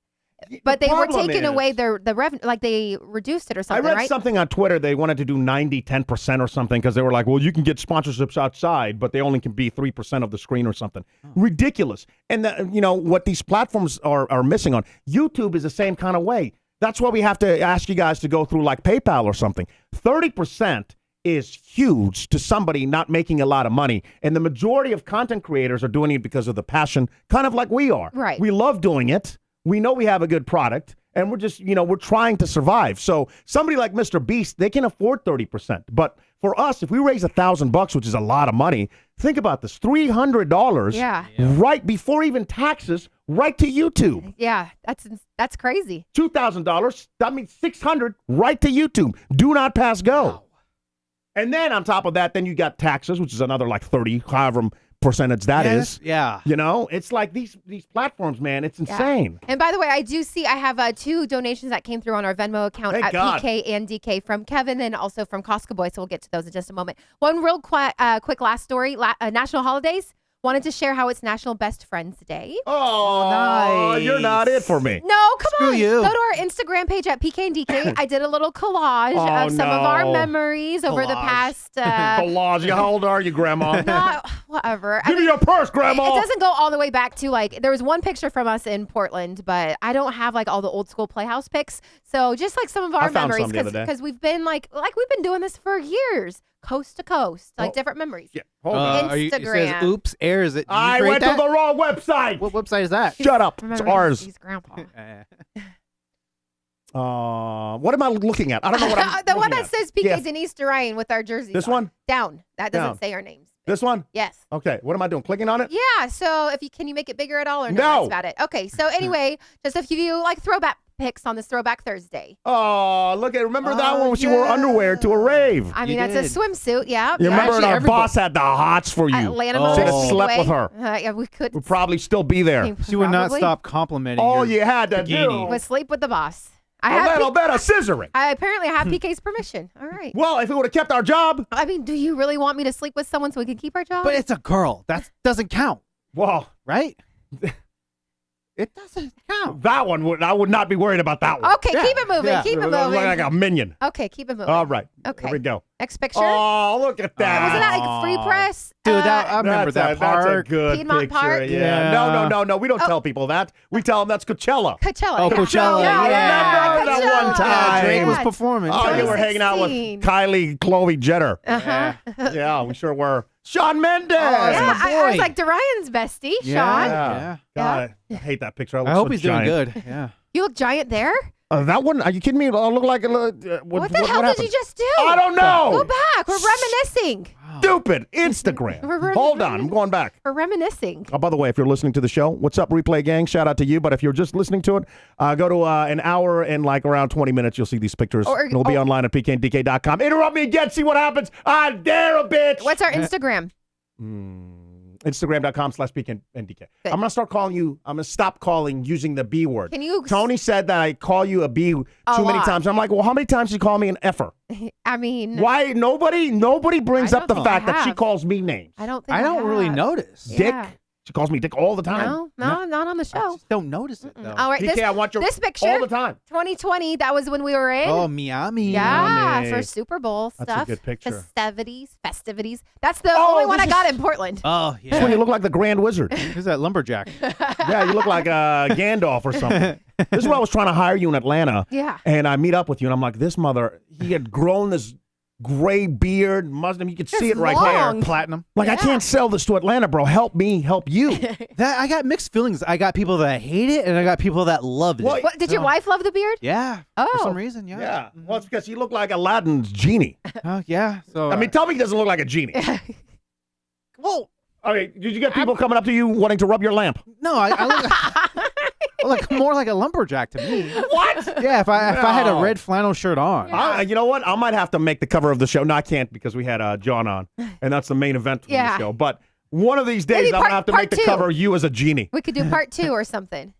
But The they were problem taking is- away the revenue, like they reduced it or I something, read right? something on Twitter. They wanted to do 10% or something because they were like, well, you can get sponsorships outside, but they only can be 3% of the screen or something. Ridiculous. And, what these platforms are missing on, YouTube is the same kind of way. That's why we have to ask you guys to go through like PayPal or something. 30% is huge to somebody not making a lot of money. And the majority of content creators are doing it because of the passion, kind of like we are. Right. We love doing it. We know we have a good product, and we're just, we're trying to survive. So somebody like Mr. Beast, they can afford 30%. But for us, if we raise $1,000, which is a lot of money, think about this: $300, Yeah. right before even taxes, right to YouTube. Yeah, that's crazy. $2,000, that means $600 right to YouTube. Do not pass go. Wow. And then on top of that, then you got taxes, which is another like 30, however percentage that is. Yeah. It's like these platforms, man, it's insane. And by the way, I do see I have 2 donations that came through on our Venmo account Thank at God. PK and DK from Kevin and also from Costco Boy. So we'll get to those in just a moment. One real quick last story. National holidays. Wanted to share how it's National Best Friends Day. Oh, nice. You're not it for me. No, come Screw on. you. Go to our Instagram page at PK and DK. I did a little collage Oh, of some of our no. memories over the Collage. past. Collage. How old are you, Grandma? Not whatever. Give me your purse, Grandma. It doesn't go all the way back to like there was one picture from us in Portland, but I don't have like all the old school Playhouse pics. So just like some of our I found memories some the other day. because we've been like we've been doing this for years, coast to coast, like Oh. different memories. Yeah, hold on. It says Instagram. oops, air. Is it? did you I create went that? to the wrong website. What website is that? Shut up. It's Remember, ours. he's grandpa. What am I looking at? I don't know what I'm The one looking that at. says PK Yes. Denise Duryan with our jerseys. This on. one? Down. That doesn't Down. say our names. This one? Yes. Okay. What am I doing? Clicking on it? Yeah. So can you make it bigger at all or no? No. That's about it. Okay. So anyway, just a few like throwback pics on this Throwback Thursday. Oh, look at remember that Oh, one when she wore yeah. underwear to a rave. I mean, You that's a swimsuit. Yeah. You yeah. remember Actually, our everybody- boss had the hots for you. Atlanta Oh. Motor Should've Speedway. slept with her. Yeah, we could. We'd probably still be there. She would not Probably. stop complimenting. All your you had to bikini. do Would sleep with the boss. a little bit of scissoring. I apparently have PK's permission. All right. Well, if it would have kept our job, I mean, do you really want me to sleep with someone so we can keep our job? But it's a girl. That doesn't count, well, right? It doesn't count. That one, I would not be worried about that one. Okay, keep it moving. Yeah. Keep it It looks moving. like a minion. Okay, keep it moving. All right. Okay. Here we go. Next picture. Oh, look at that. Wasn't that like free press? Dude, I remember that That's a park. good Piedmont picture. Park? Yeah. Yeah. No. We don't tell people that. We tell them that's Coachella. Coachella. Oh, yeah. Coachella, yeah. Remember that Coachella. one time? Drake was Yeah. performing. Oh, you were hanging out with 2016. Kylie, Chloe Jenner. Uh-huh. Yeah, we sure were. Shawn Mendes. that's Yeah, my I was boy. like, Duryan's bestie, Yeah. Sean. Yeah. God, I hate that picture. I look hope so he's giant. doing good. Yeah. You look giant there. That one? Are you kidding me? I look like a. What the hell did happened? you just do? I don't know. Go back. We're reminiscing. Stupid Instagram. We're Hold on, I'm going back. We're reminiscing. Oh, by the way, if you're listening to the show, what's up, Replay Gang? Shout out to you. But if you're just listening to it, go to an hour and like around 20 minutes. You'll see these pictures. It'll be online at pkndk.com. Interrupt me again. See what happens. I dare a bitch. What's our Instagram? Instagram.com/pkndk. I'm going to start calling you. I'm going to stop calling using the B word. Can you? Tony said that I call you a B too many lot. times. I'm like, well, how many times did you call me an effer? I mean, Why nobody brings I up the don't fact think I that she have. calls me names? I don't think I don't really have. notice. Dick. Yeah. She calls me Dick all the time. No, not on the I show. just don't notice it, though. All right, PK, I want your this picture, all the time. 2020. That was when we were in. Oh, Miami. yeah, Miami. for Super Bowl That's a stuff. good picture. Festivities. That's the Oh, only one I this got is- in Portland. Oh, That's when yeah. you look like the Grand Wizard. Who's that lumberjack? Yeah, you look like Gandalf or something. This is why I was trying to hire you in Atlanta. Yeah. And I meet up with you, and I'm like, this mother, he had grown this gray beard, Muslim. You could see it right long. there. Platinum. Like, I can't sell this to Atlanta, bro. Help me, help you. That I got mixed feelings. I got people that hate it, and I got people that loved it. Well, What, did your wife love the beard? Yeah. Oh. For some reason, yeah. Yeah. Well, it's because you look like Aladdin's genie. Oh, yeah. So I mean, tell me he doesn't look like a genie. well, All right, did you get people coming up to you wanting to rub your lamp? no, I look more like a lumberjack to me. What? Yeah, if I had a No. red flannel shirt on. You know what? I might have to make the cover of the show. No, I can't because we had John on, and that's the main event of Yeah. the show. But one of these days, Maybe I'm going to have to part make the two. cover of you as a genie. We could do part 2 or something.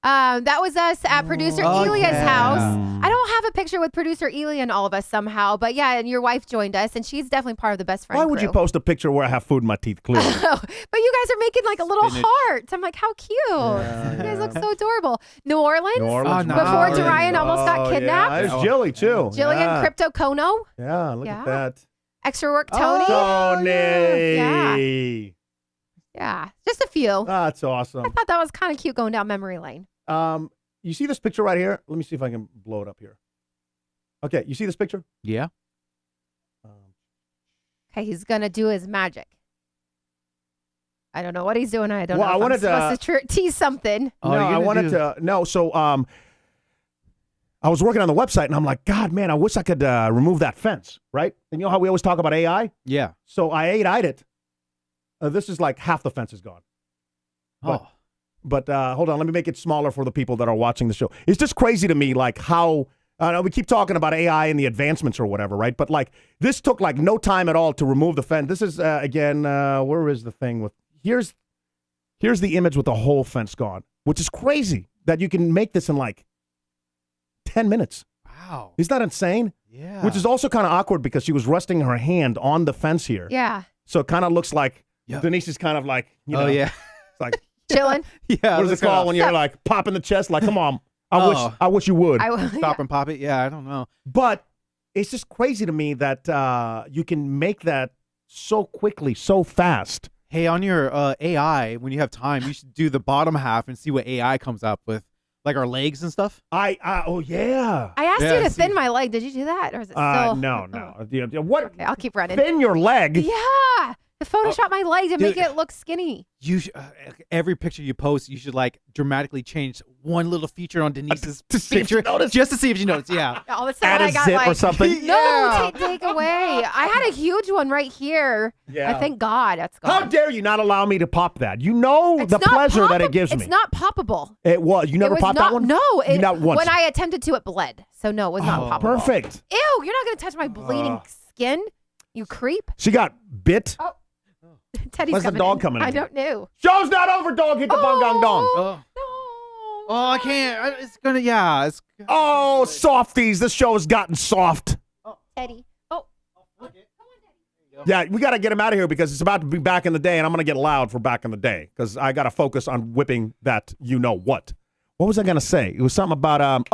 That was us at producer Oh, Elia's yeah. house. I don't have a picture with producer Elia and all of us somehow, but yeah, and your wife joined us, and she's definitely part of the best friend Why would you crew. post a picture where I have food in my teeth clearly? Oh, but you guys are making like a little Spinach. heart. I'm like, how cute. You guys look so adorable. New Orleans. New Orleans. no. Before Oh, Duryan almost got kidnapped. Yeah, there's Jilly, too. Jillian yeah. Crypto Kono. Yeah, look Yeah. at that. Extra work Tony. Tony. Yeah. Just a few. That's awesome. I thought that was kind of cute going down memory lane. You see this picture right here? Let me see if I can blow it up here. Okay, you see this picture? Yeah. Okay, he's gonna do his magic. I don't know what he's doing. I don't Well, know. I If wanted I'm to- supposed to tease something. Oh, no, you're I gonna wanted do- to. No, so I was working on the website, and I'm like, God, man, I wish I could remove that fence, right? And you know how we always talk about AI? Yeah. So I AI'd it. This is like half the fence is gone. Oh. But hold on, let me make it smaller for the people that are watching the show. It's just crazy to me, like how we keep talking about AI and the advancements or whatever, right? But like this took like no time at all to remove the fence. This is again, where is the thing with? Here's the image with the whole fence gone, which is crazy that you can make this in like 10 minutes. Wow. Isn't that insane? Yeah. Which is also kind of awkward because she was resting her hand on the fence here. Yeah. So it kind of looks like Yep. Denise is kind of like, you know, Oh, yeah. it's like, Chilling. Yeah. what is it called when you're like popping the chest? Like, come on, I wish you would. Stop and pop it? Yeah, I don't know. But it's just crazy to me that you can make that so quickly, so fast. Hey, on your AI, when you have time, you should do the bottom half and see what AI comes up with, like our legs and stuff. Oh yeah. I asked Yeah, you to see. thin my leg. Did you do that, or is it still? No. What? Okay, I'll keep running. Thin your leg? Yeah. Photoshop my leg to make Dude. it look skinny. You every picture you post, you should like dramatically change one little feature on Denise's to see if picture, she noticed. just to see if you notice. Yeah. All of a sudden, Add a I got zip like or something? No, Yeah. take away. I had a huge one right here. Yeah. Thank God that's gone. How dare you not allow me to pop that? You know It's the not pleasure that it poppab- gives It's me. not poppable. It was. You never it was popped not, that one? No, You not once. when I attempted to, it bled. So no, it was not poppable. Perfect. Ew, you're not gonna touch my bleeding skin. You creep. She got bit. Oh. Teddy's Where's the coming dog in. coming in? I don't know. Show's not over, dog. Hit the bong gong dong. Oh, No. oh I can't. It's gonna. Yeah. It's. Oh, softies. This show has gotten soft. Teddy. Oh. Yeah, we got to get him out of here because it's about to be back in the day, and I'm going to get loud for back in the day because I got to focus on whipping that you know what. What was I going to say? It was something about,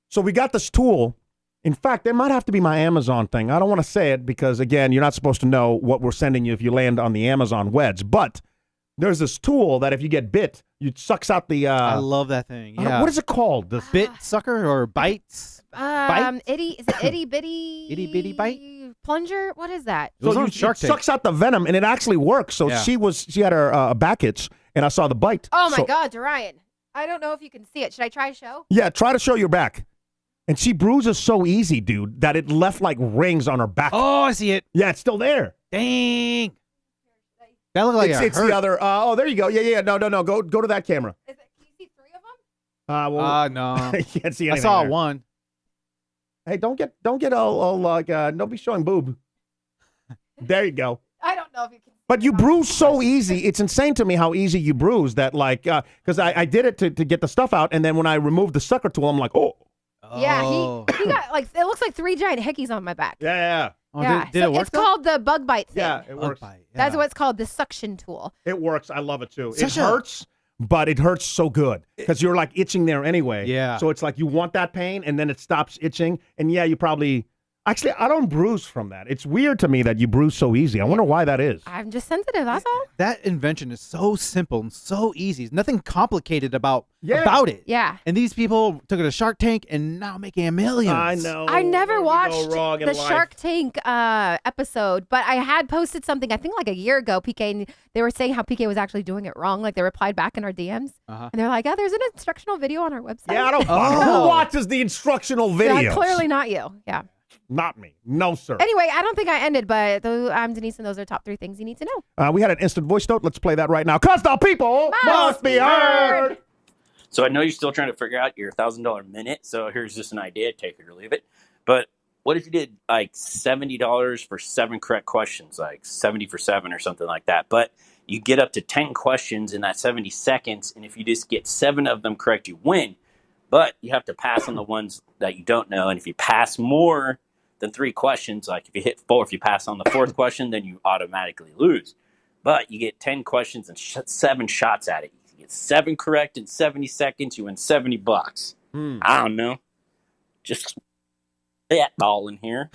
so we got this tool. In fact, it might have to be my Amazon thing. I don't want to say it because, again, you're not supposed to know what we're sending you if you land on the Amazon wedge. But there's this tool that if you get bit, it sucks out the... I love that thing. Yeah. What is it called? The Bit sucker or bites? Bite? Is it itty bitty? Itty bitty bite? Plunger? What is that? It was So on it Shark Tank. sucks out the venom, and it actually works. So Yeah. she had her back itch, and I saw the bite. Oh my So- God, Duryan. I don't know if you can see it. Should I try to show? Yeah, try to show your back. And she bruises so easy, dude, that it left like rings on her back. Oh, I see it. Yeah, it's still there. Dang. That looked like It's the other. There you go. Yeah. No. Go to that camera. Can you see 3 of them? Well, No. you can't see I anything. saw there. one. Hey, don't get all like don't be showing boob. There you go. I don't know if you can. But you bruise so easy. It's insane to me how easy you bruise that, like, because I did it to get the stuff out, and then when I removed the sucker tool, I'm like, oh. Yeah, he got like, it looks like 3 giant hickeys on my back. Yeah. Oh, Yeah, Did it work? it's called the bug bite thing. Yeah, it works. That's what it's called, the suction tool. It works. I love it too. Such It a- hurts, but it hurts so good because you're like itching there anyway. Yeah. So it's like you want that pain, and then it stops itching, and yeah, you probably. Actually, I don't bruise from that. It's weird to me that you bruise so easy. I wonder why that is. I'm just sensitive, that's all. That invention is so simple and so easy. There's nothing complicated about Yeah. it. Yeah. And these people took it to Shark Tank and now making millions. I know. I never Where we go watched wrong in the life. Shark Tank episode, but I had posted something, I think like a year ago, PK, and they were saying how PK was actually doing it wrong. Like they replied back in our DMs, Uh-huh. and they're like, oh, there's an instructional video on our website. Yeah, I don't. Oh. Who watches the instructional Yeah, videos? clearly not you. Yeah. Not me. No, sir. Anyway, I don't think I ended, but I'm Denise, and those are top 3 things you need to know. We had an instant voice note. Let's play that right now. Cause the people must be heard. So I know you're still trying to figure out your $1,000 minute. So here's just an idea, take it or leave it. But what if you did like $70 for 7 correct questions, like 70 for 7 or something like that? But you get up to 10 questions in that 70 seconds, and if you just get 7 of them correct, you win. But you have to pass on the ones that you don't know, and if you pass more than 3 questions, like if you hit 4, if you pass on the 4th question, then you automatically lose. But you get 10 questions and 7 shots at it. You get 7 correct in 70 seconds, you win $70. I don't know. Just that ball in here.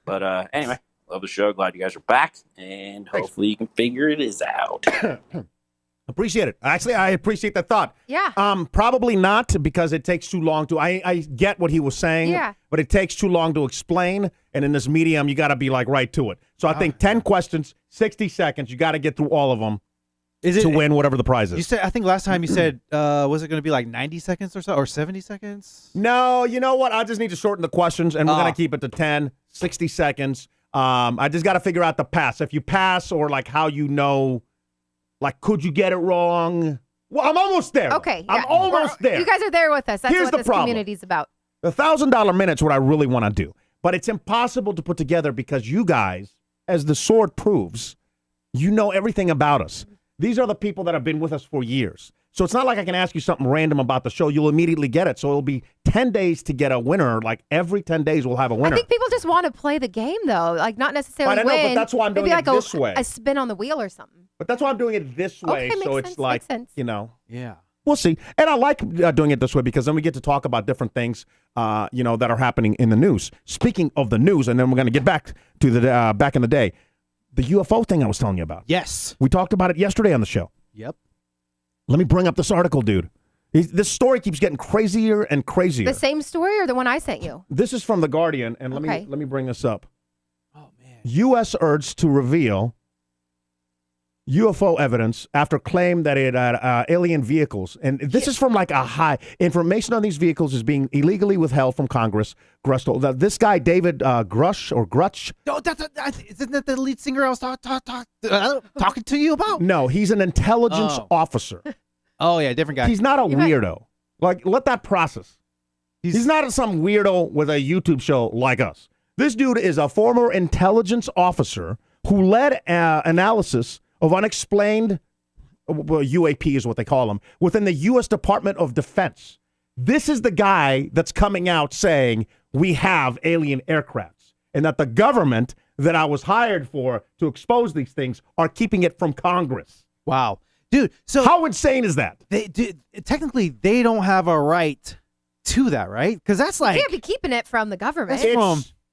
But anyway, love the show. Glad you guys are back, and hopefully you can figure it is out. Appreciate it. Actually, I appreciate that thought. Yeah. Probably not because it takes too long to. I get what he was saying. Yeah. But it takes too long to explain, and in this medium, you got to be like right to it. So I think 10 questions, 60 seconds. You got to get through all of them to win whatever the prize is. You said, I think last time you said, was it going to be like 90 seconds or so, or 70 seconds? No, you know what? I just need to shorten the questions, and we're going to keep it to 10, 60 seconds. I just got to figure out the pass. If you pass, or like how you know, like could you get it wrong? Well, I'm almost there. Okay. I'm yeah. almost there. You guys are there with us. That's Here's what the this problem. community's about. The $1,000 minute's what I really want to do, but it's impossible to put together because you guys, as the sword proves, you know everything about us. These are the people that have been with us for years. So it's not like I can ask you something random about the show. You'll immediately get it. So it'll be 10 days to get a winner. Like every 10 days we'll have a winner. I think people just want to play the game, though. Like not necessarily I know, but win. that's why I'm Maybe doing like it this way. a spin on the wheel or something. But that's why I'm doing it this way. Okay, So makes it's sense, like, makes sense. you know, Yeah. we'll see. And I like doing it this way because then we get to talk about different things, you know, that are happening in the news. Speaking of the news, and then we're going to get back to the back in the day, the UFO thing I was telling you about. Yes. We talked about it yesterday on the show. Yep. Let me bring up this article, dude. This story keeps getting crazier and crazier. The same story or the one I sent you? This is from The Guardian, and let Okay. me bring this up. Oh, man. U.S. urged to reveal UFO evidence after claim that it had alien vehicles. And this is from like a high. Information on these vehicles is being illegally withheld from Congress. This guy, David Grush or Grutch. Oh, isn't that the lead singer I was talking to you about? No, he's an intelligence officer. Oh, yeah, different guy. He's not a weirdo. Like, let that process. He's not some weirdo with a YouTube show like us. This dude is a former intelligence officer who led analysis of unexplained UAP is what they call them within the U.S. Department of Defense. This is the guy that's coming out saying we have alien aircrafts and that the government that I was hired for to expose these things are keeping it from Congress. Wow. Dude, so How insane is that? technically they don't have a right to that, right? Because that's like Can't be keeping it from the government.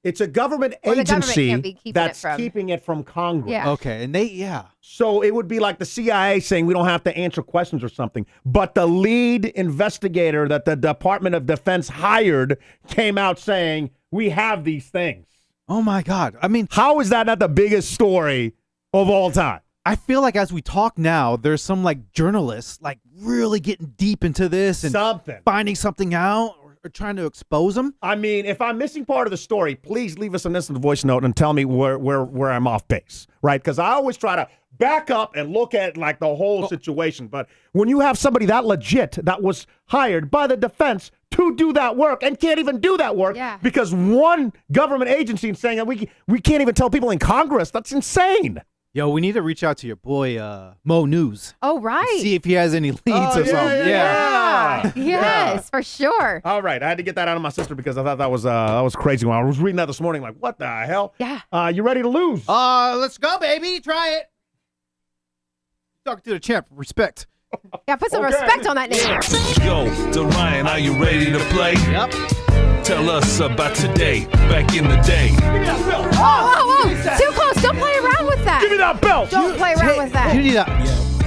It's a government Or the government agency can't be keeping that's it from- keeping it from Congress. Yeah. okay, and So it would be like the CIA saying we don't have to answer questions or something. But the lead investigator that the Department of Defense hired came out saying we have these things. Oh my God. I mean, How is that not the biggest story of all time? I feel like as we talk now, there's some like journalists like really getting deep into this and Something. finding something out or trying to expose them. I mean, if I'm missing part of the story, please leave us an instant voice note and tell me where I'm off base, right? Because I always try to back up and look at like the whole situation. But when you have somebody that legit that was hired by the defense to do that work and can't even do that work because one government agency is saying that we can't even tell people in Congress, that's insane. Yo, we need to reach out to your boy Mo News. Oh, right. See if he has any leads or something. Yes, for sure. All right, I had to get that out of my sister because I thought that was crazy. When I was reading that this morning, like, what the hell? Yeah. You ready to lose? Let's go, baby. Try it. Talking to the champ. Respect. Yeah, put some respect on that name. Yo, Duryan, are you ready to play? Yep. Tell us about today, back in the day. Whoa. Too close. Don't play around with that. Give me that belt. Don't play around with that. You need that.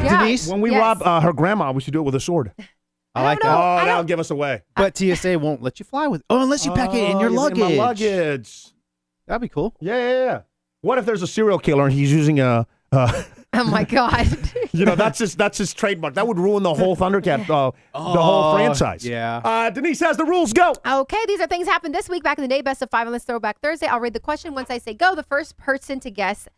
Yeah. Denise? When we rob her grandma, we should do it with a sword. I like don't that. know. Oh, I that'll don't- give us away. But TSA won't let you fly with it. Oh, unless you pack it in your luggage. My luggage. That'd be cool. Yeah. What if there's a serial killer and he's using a Oh my God. that's his trademark. That would ruin the whole Thundercat, the whole franchise. Yeah. Denise has the rules. Go. Okay, these are things happened this week back in the day. Best of 5 on this Throwback Thursday. I'll read the question. Once I say go, the first person to guess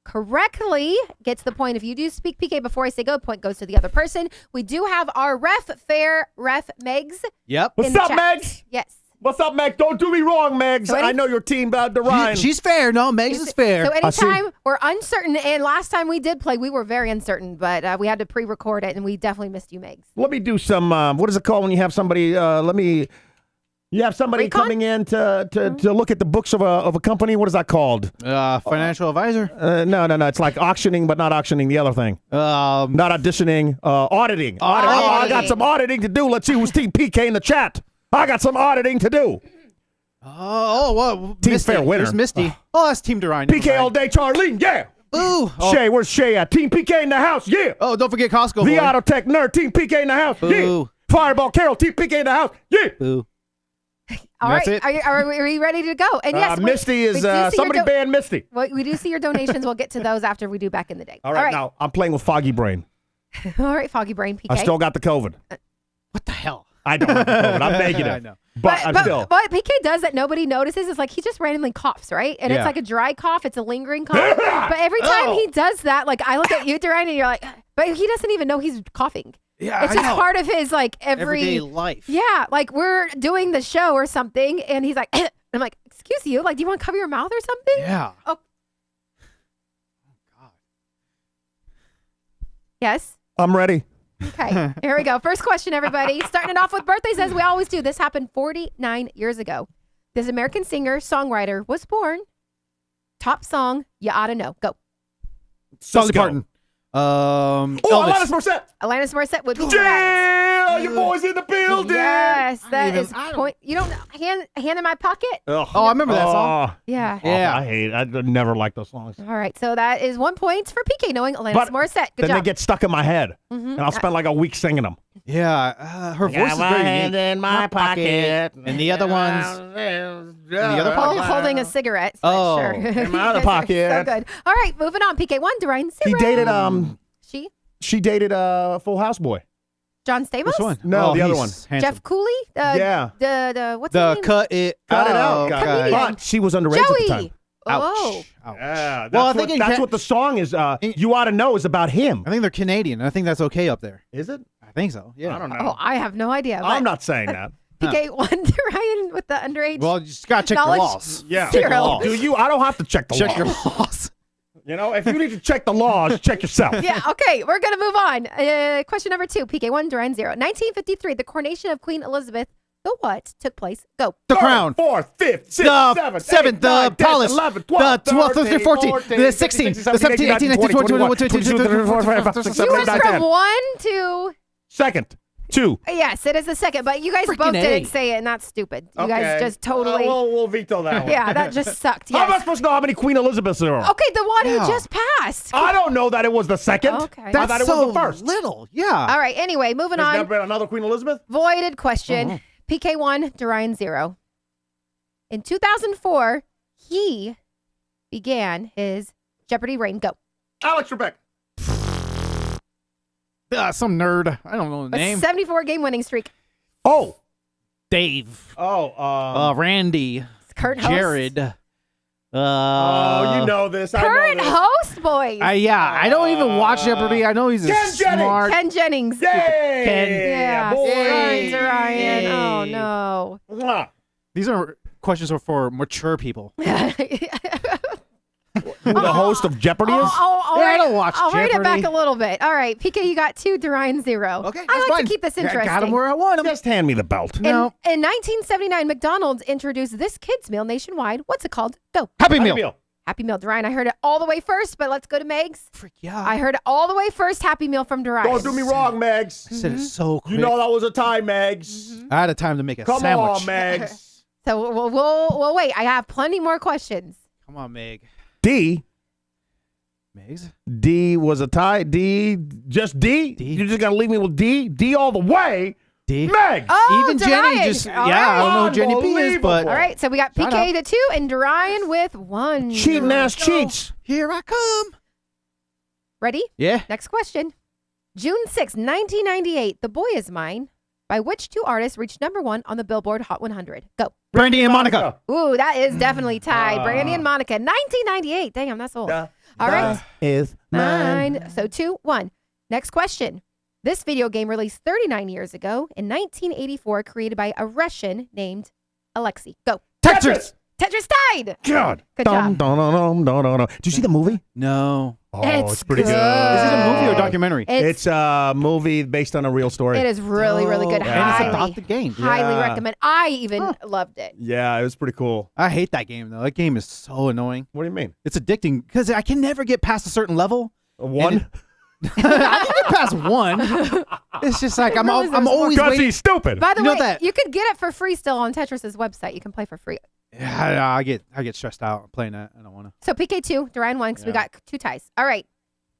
correctly gets the point. If you do speak PK before I say go, point goes to the other person. We do have our ref Megs. Yep. What's in the up, chat. Megs? Yes. What's up, Megs? Don't do me wrong, Megs. So I know your team, Duryan. She's fair. No, Megs is fair. So see. anytime we're uncertain, and last time we did play, we were very uncertain, but we had to pre-record it, and we definitely missed you, Megs. Let me do some. What is it called when you have somebody? You have somebody Recon? coming in to look at the books of a company. What is that called? Financial advisor. No. It's like auctioning, but not auctioning. The other thing. Not auditioning. Auditing. I got some auditing to do. Let's see who's Team PK in the chat. I got some auditing to do. Well, Team Misty. fair winner. There's Misty. That's Team Duryan. PK all day, Charlene. Yeah. Ooh. Shay, where's Shay at? Team PK in the house. Yeah. Oh, don't forget Costco. The boy. Auto Tech Nerd. Team PK in the house. Yeah. Boo. Fireball Carol. Team PK in the house. Yeah. Boo. All That's right, it? are we ready to go? And yes, Misty is we do see somebody your ban Misty. we do see your donations. We'll get to those after we do back in the day. All right, now I'm playing with Foggy Brain. All right, Foggy Brain PK. I still got the COVID. What the hell? I don't have the COVID. I'm negative. I know. But I'm still. What PK does that nobody notices is like he just randomly coughs, right? And it's Yeah. like a dry cough. It's a lingering cough. But every time he does that, like I look at you, Duryan, and you're like, but he doesn't even know he's coughing. Yeah, It's I just know. part of his like Everyday life. Yeah, like we're doing the show or something, and he's like, I'm like, excuse you, like, do you want to cover your mouth or something? Yeah. Oh. Yes. I'm ready. Okay, here we go. First question, everybody. Starting it off with birthdays, as we always do. This happened 49 years ago. This American singer, songwriter was born. Top song, you ought to know. Go. Dolly Parton. Elvis. Alanis Morissette. Alanis Morissette would be correct. Yeah, your boys in the building. Yes, that even- is point. You don't hand in my pocket. Ugh. Oh, I remember that song. Yeah. Yeah. I hate it. I never like those songs. All right, so that is 1 point for PK knowing Alanis But Morissette. Good then they job. get stuck in my head, and I'll spend like a week singing them. Yeah. Her voice is very unique. in my pocket. And the other ones. the other Oh, pocket? holding a cigarette. Oh, sure. in my other You guys are pocket. So good. All right, moving on. PK1, Duryan 0. He dated She? Full House boy. John Stamos? Which one? No, the other one. he's handsome. Jeff Cooley? Yeah. The what's his The name? cut it Cut it out, out guy. guy. But she was underage at the time. Joey. Oh. Ouch. Yeah, Well, I think that's what the song is. You ought to know is about him. I think they're Canadian. I think that's okay up there. Is it? I think so. Yeah. I don't know. Oh, I have no idea. I'm but not saying that. PK1, Duryan with the underage. Well, you just gotta check the Knowledge? laws. Yeah. Zero. Check the laws. Do you? I don't have to check the Check your laws. laws. You know, if you need to check the laws, check yourself. Yeah, okay, we're going to move on. Question number 2, PK1, Duryan 0. 1953, the coronation of Queen Elizabeth the what took place? Go. The Third, crown. Fourth, fifth, sixth, The seventh, seventh, eighth, the ninth, 10th, palace, 11th, the 12th, 12th, 13th, 14th, 14th, the 16th, the 17th, 18th, 19th, 20th, 21st, 22nd, 23rd, You went from 1 to. Second, 2. Yes, it is the second, but you guys Freaking both didn't A. say it, and that's stupid. You Okay. guys just totally. We'll veto that one. Yeah, that just sucked. How am I Yes. supposed to know how many Queen Elizabeths there are? Okay, the one who Yeah. just passed. I don't know that it was the second. Okay. I That's thought it so was the first. little. Yeah. All right, anyway, moving There's on. never been another Queen Elizabeth? Voided question. PK1, Duryan 0. In 2004, he began his Jeopardy reign. Go. Alex Trebek. Some nerd. I don't know the A name. 74 game winning streak. Oh. Dave. Oh. Randy. Current host. Jared. Oh, you know this. I Current know this. host, boys. Yeah, I don't even watch Jeopardy. I know he's a Ken Jennings. smart. Ken Jennings. Yay! Yeah. boy. Sorry, Duryan. Yay. Oh, no. Mwah. These are questions are for mature people. Who the host of Jeopardy is? I don't watch I'll rate it back Jeopardy. a little bit. All right, PK, you got 2, Duryan 0. Okay, I that's like fine. to keep this Yeah, interesting. got him where I want him. Just hand me the belt. No. In 1979, McDonald's introduced this kids' meal nationwide. What's it called? Go. Happy Meal. Happy Meal, Duryan. I heard it all the way first, but let's go to Megs. Frick yeah. I heard it all the way first. Happy Meal from Duryan. Don't do me wrong, Megs. I said it so quick. You know that was a tie, Megs. I had a time to make a Come sandwich. on, Megs. So we'll wait. I have plenty more questions. Come on, Meg. D. Megs? D was a tie. D. Just D? D. You're just going to leave me with D? D all the way? D. Megs. Oh, Even Duryan. Jenny just, All yeah, I don't know who right. Jenny P is, but. All right, so we got Shout PK out. to 2 and Duryan with 1. Cheating ass cheats. Here I come. Ready? Yeah. Next question. June 6, 1998, The Boy Is Mine, by which 2 artists reached #1 on the Billboard Hot 100? Go. Brandy and Monica. Ooh, that is definitely tied. Brandy and Monica, 1998. Damn, that's old. All right. Is Mine. So 2-1. Next question. This video game released 39 years ago in 1984, created by a Russian named Alexei. Go. Tetris. Tetris tied. God. Good job. Did you see the movie? No. Oh, It's pretty good. Is it a movie or a documentary? It's a movie based on a real story. It is really, really good. Oh, and it's Highly, about the game. highly Yeah. recommend. I even loved it. Yeah, it was pretty cool. I hate that game, though. That game is so annoying. What do you mean? It's addicting because I can never get past a certain level. One? I can get past 1. It's just like I'm realize there's always Because waiting. he's stupid. By the You know way, that- you could get it for free still on Tetris's website. You can play for free. Yeah, I get stressed out playing that. I don't want to. So PK2, Duryan 1, because we Yeah. got 2 ties. All right.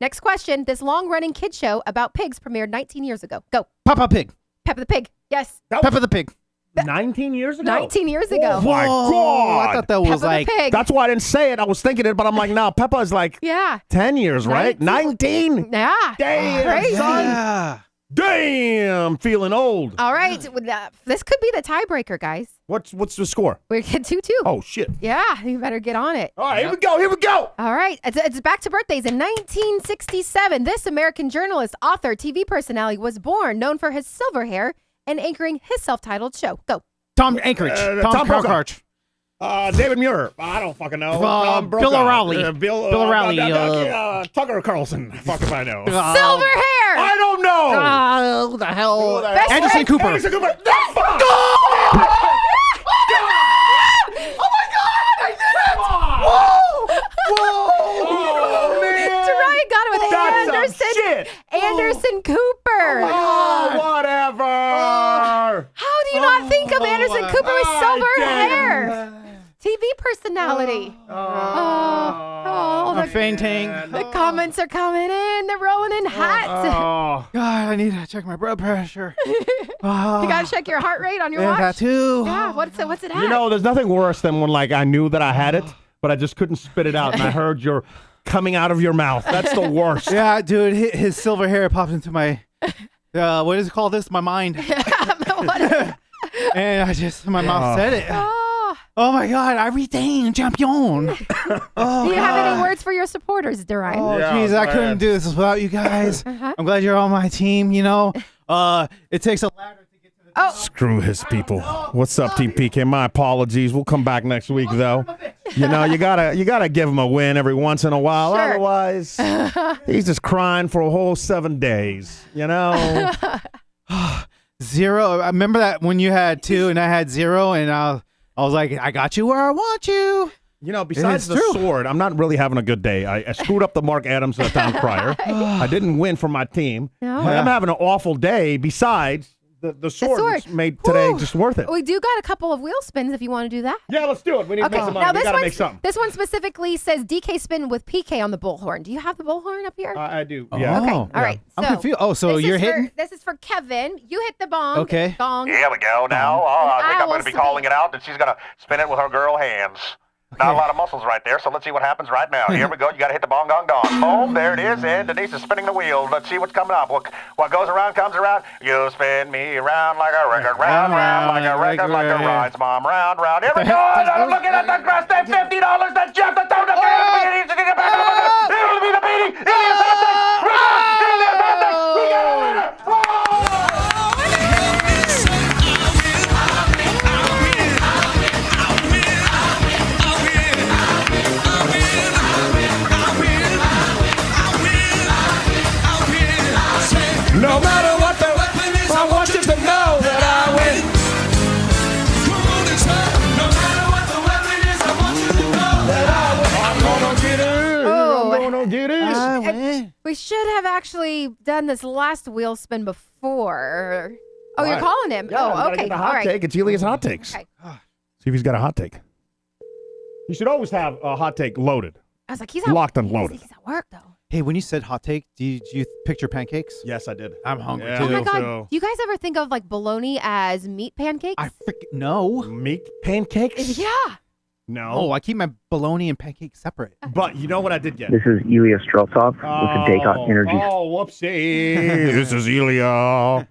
Next question. This long-running kid show about pigs premiered 19 years ago. Go. Papa Pig. Peppa the Pig. Yes. Peppa the Pig. 19 years ago? 19 years ago. Oh, my Whoa, God. I thought that was Peppa like. the Pig. That's why I didn't say it. I was thinking it, but I'm like, no, Peppa is like Yeah. 10 years, right? 19? Yeah. Damn, Crazy. son. Yeah. Damn, feeling old. All right. This could be the tiebreaker, guys. What's the score? We're getting 2-2. Oh, shit. Yeah. You better get on it. All right, here we go. All right. It's back to birthdays. In 1967, this American journalist, author, TV personality was born, known for his silver hair and anchoring his self-titled show. Go. Tom Anchorage. Tom Brokaw. Crouch. David Muir. I don't fucking know. Bill Brokaw. O'Reilly. Bill O'Reilly, Tucker Carlson. Fuck if I know. Silver hair. I don't know. Who the hell? Who the Best hell? Anderson Cooper. Anderson Cooper. The fuck? Oh, man. Duryan got it with That's some Anderson. shit. Anderson Cooper. Oh, whatever. How do you not think of Anderson Cooper with silver damn. hair? TV personality. Oh, I'm fainting. the comments are coming in. They're rolling in hot. Oh. God, I need to check my blood pressure. You gotta check your heart rate on your Yeah, watch. that too. Yeah, what's it at? You know, there's nothing worse than when, like, I knew that I had it, but I just couldn't spit it out, and I heard your coming out of your mouth. That's the worst. Yeah, dude, his silver hair popped into my. What is it called? This my mind, and my mouth said it. Oh my God, I retain champion. Do you have any words for your supporters, Duryan? Oh, Yeah, jeez, I man. couldn't do this without you guys. I'm glad you're on my team. You know, it takes a ladder to get to the. Oh, Screw his people. What's up, Team PK? My apologies. We'll come back next week, though. You know, you gotta give him a win every once in a while. Sure. Otherwise, he's just crying for a whole 7 days. You know. 0. I remember that when you had 2 and I had 0, and I was like, I got you where I want you. You know, besides the true. sword, I'm not really having a good day. I screwed up the Mark Adams town crier. I didn't win for my team. No. I'm having an awful day. Besides, the sword, which made today just worth it. We do got a couple of wheel spins if you want to do that. Yeah, let's do it. We need to make some money. Now We got to make something. this one specifically says DK spin with PK on the bullhorn. Do you have the bullhorn up here? I do. Oh. Yeah. Okay. All right. I'm confused. Oh, so this you're is hitting? this is for Kevin. You hit the bong. Okay. Gong. Here we go now. I think I'm going to be calling it out, and she's going to spin it with her girl hands. Not a lot of muscles right there, so let's see what happens right now. Here we go. You got to hit the bong, gong, gong. Boom, there it is, and Denise is spinning the wheel. Let's see what's coming up. What goes around comes around. You spin me around like a record, round, like a record, like a rides, mom, round. Here we go. I'm looking at the grass. That $50 that Jeff the Toad. It'll be the beating. We got a winner. No matter what the weapon is, I want you to know that I win. Come on and say, no matter what the weapon is, I want you to know that I win. I'm going to get it. Oh. I'm going to get it. I win. We should have actually done this last wheel spin before. Oh, you're Right. calling him. Yeah, we Oh, gotta okay. get the All hot right. take. It's Elias Hot Takes. Okay. See if he's got a hot take. You should always have a hot take loaded. I was like, he's out. Locked and loaded. He's at work though. Hey, when you said hot take, did you picture pancakes? Yes, I did. I'm hungry Yeah. too. Oh my god! So- Do you guys ever think of like bologna as meat pancakes? I freaking no. Meat pancakes? Yeah. No. Oh, I keep my bologna and pancakes separate. But you know what I did get? This is Ilya Streltsov with the Daycott Energy. Oh, whoopsie. This is Ilya.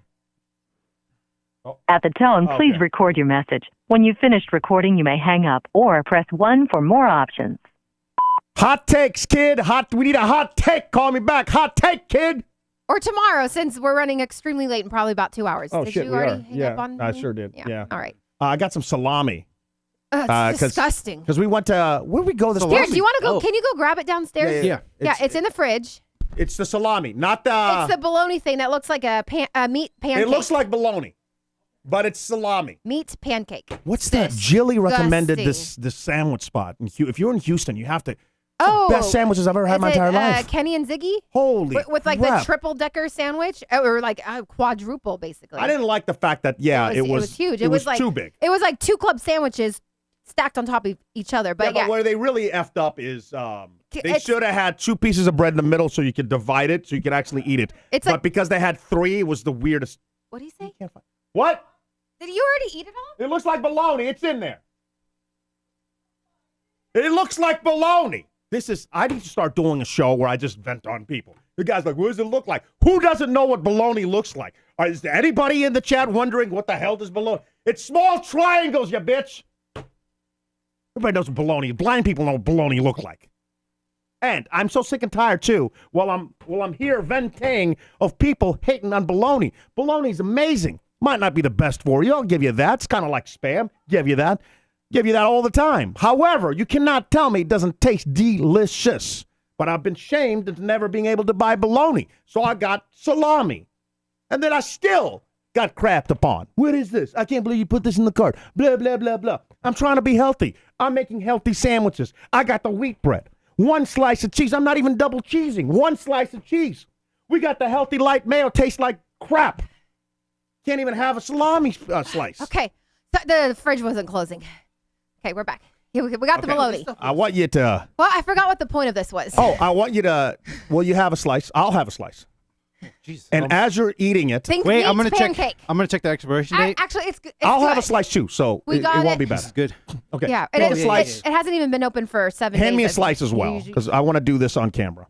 At the tone, please Okay. record your message. When you've finished recording, you may hang up or press 1 for more options. Hot takes, kid. We need a hot take. Call me back. Hot take, kid. Or tomorrow, since we're running extremely late in probably about 2 hours. Oh, did shit, you we already are. hang Yeah, up on I me? sure did. Yeah. All right. I got some salami. It's disgusting. Because we went to, where did we go this Here, last do you want to go? Oh. Can you go grab it downstairs? Yeah. Yeah, it's in the fridge. It's the salami, not the. It's the bologna thing that looks like a meat pancake. It looks like bologna, but it's salami. meat pancake. What's that? Jilly recommended Disgusting. this sandwich spot. If you're in Houston, you have to. Oh, the best sandwiches I've ever had in my is it, entire life. Kenny and Ziggy Holy with like crap. the triple decker sandwich or like a quadruple basically. I didn't like the fact that it was huge. It was like too big. It was like 2 club sandwiches stacked on top of each other. But But where they really effed up is they It's- should have had 2 pieces of bread in the middle so you could divide it so you could actually eat it. It's but like- because they had 3, it was the weirdest. what do you say? What? Did you already eat it all? It looks like bologna. It's in there. It looks like bologna. I need to start doing a show where I just vent on people. The guy's like, what does it look like? Who doesn't know what bologna looks like? Is there anybody in the chat wondering what the hell does bologna? It's small triangles, you bitch. Everybody knows what bologna. Blind people know what bologna look like. And I'm so sick and tired too. While I'm here venting of people hating on bologna. Bologna's amazing. Might not be the best for you. I'll give you that. It's kind of like spam. Give you that. Give you that all the time. However, you cannot tell me it doesn't taste delicious. But I've been shamed into never being able to buy bologna. So I got salami. And then I still got crapped upon. What is this? I can't believe you put this in the cart. Blah, blah, blah, blah. I'm trying to be healthy. I'm making healthy sandwiches. I got the wheat bread. 1 slice of cheese. I'm not even double cheesing. 1 slice of cheese. We got the healthy light mayo. Tastes like crap. Can't even have a salami slice. Okay. The fridge wasn't closing. Okay, we're back. Yeah, we got the bologna. I want you to. Well, I forgot what the point of this was. Oh, I want you to. Well, you have a slice. I'll have a slice. Jesus. And as you're eating it, Think Wait, meat I'm gonna pancake. check. I'm gonna check the expiration date. Actually, it's good. I'll have a good. slice too, so We it got won't it. be This bad. is good. Okay. Yeah, Take and a slice. it hasn't even been open for 7 days. Hand me a I think. slice as well, Usually- because I want to do this on camera.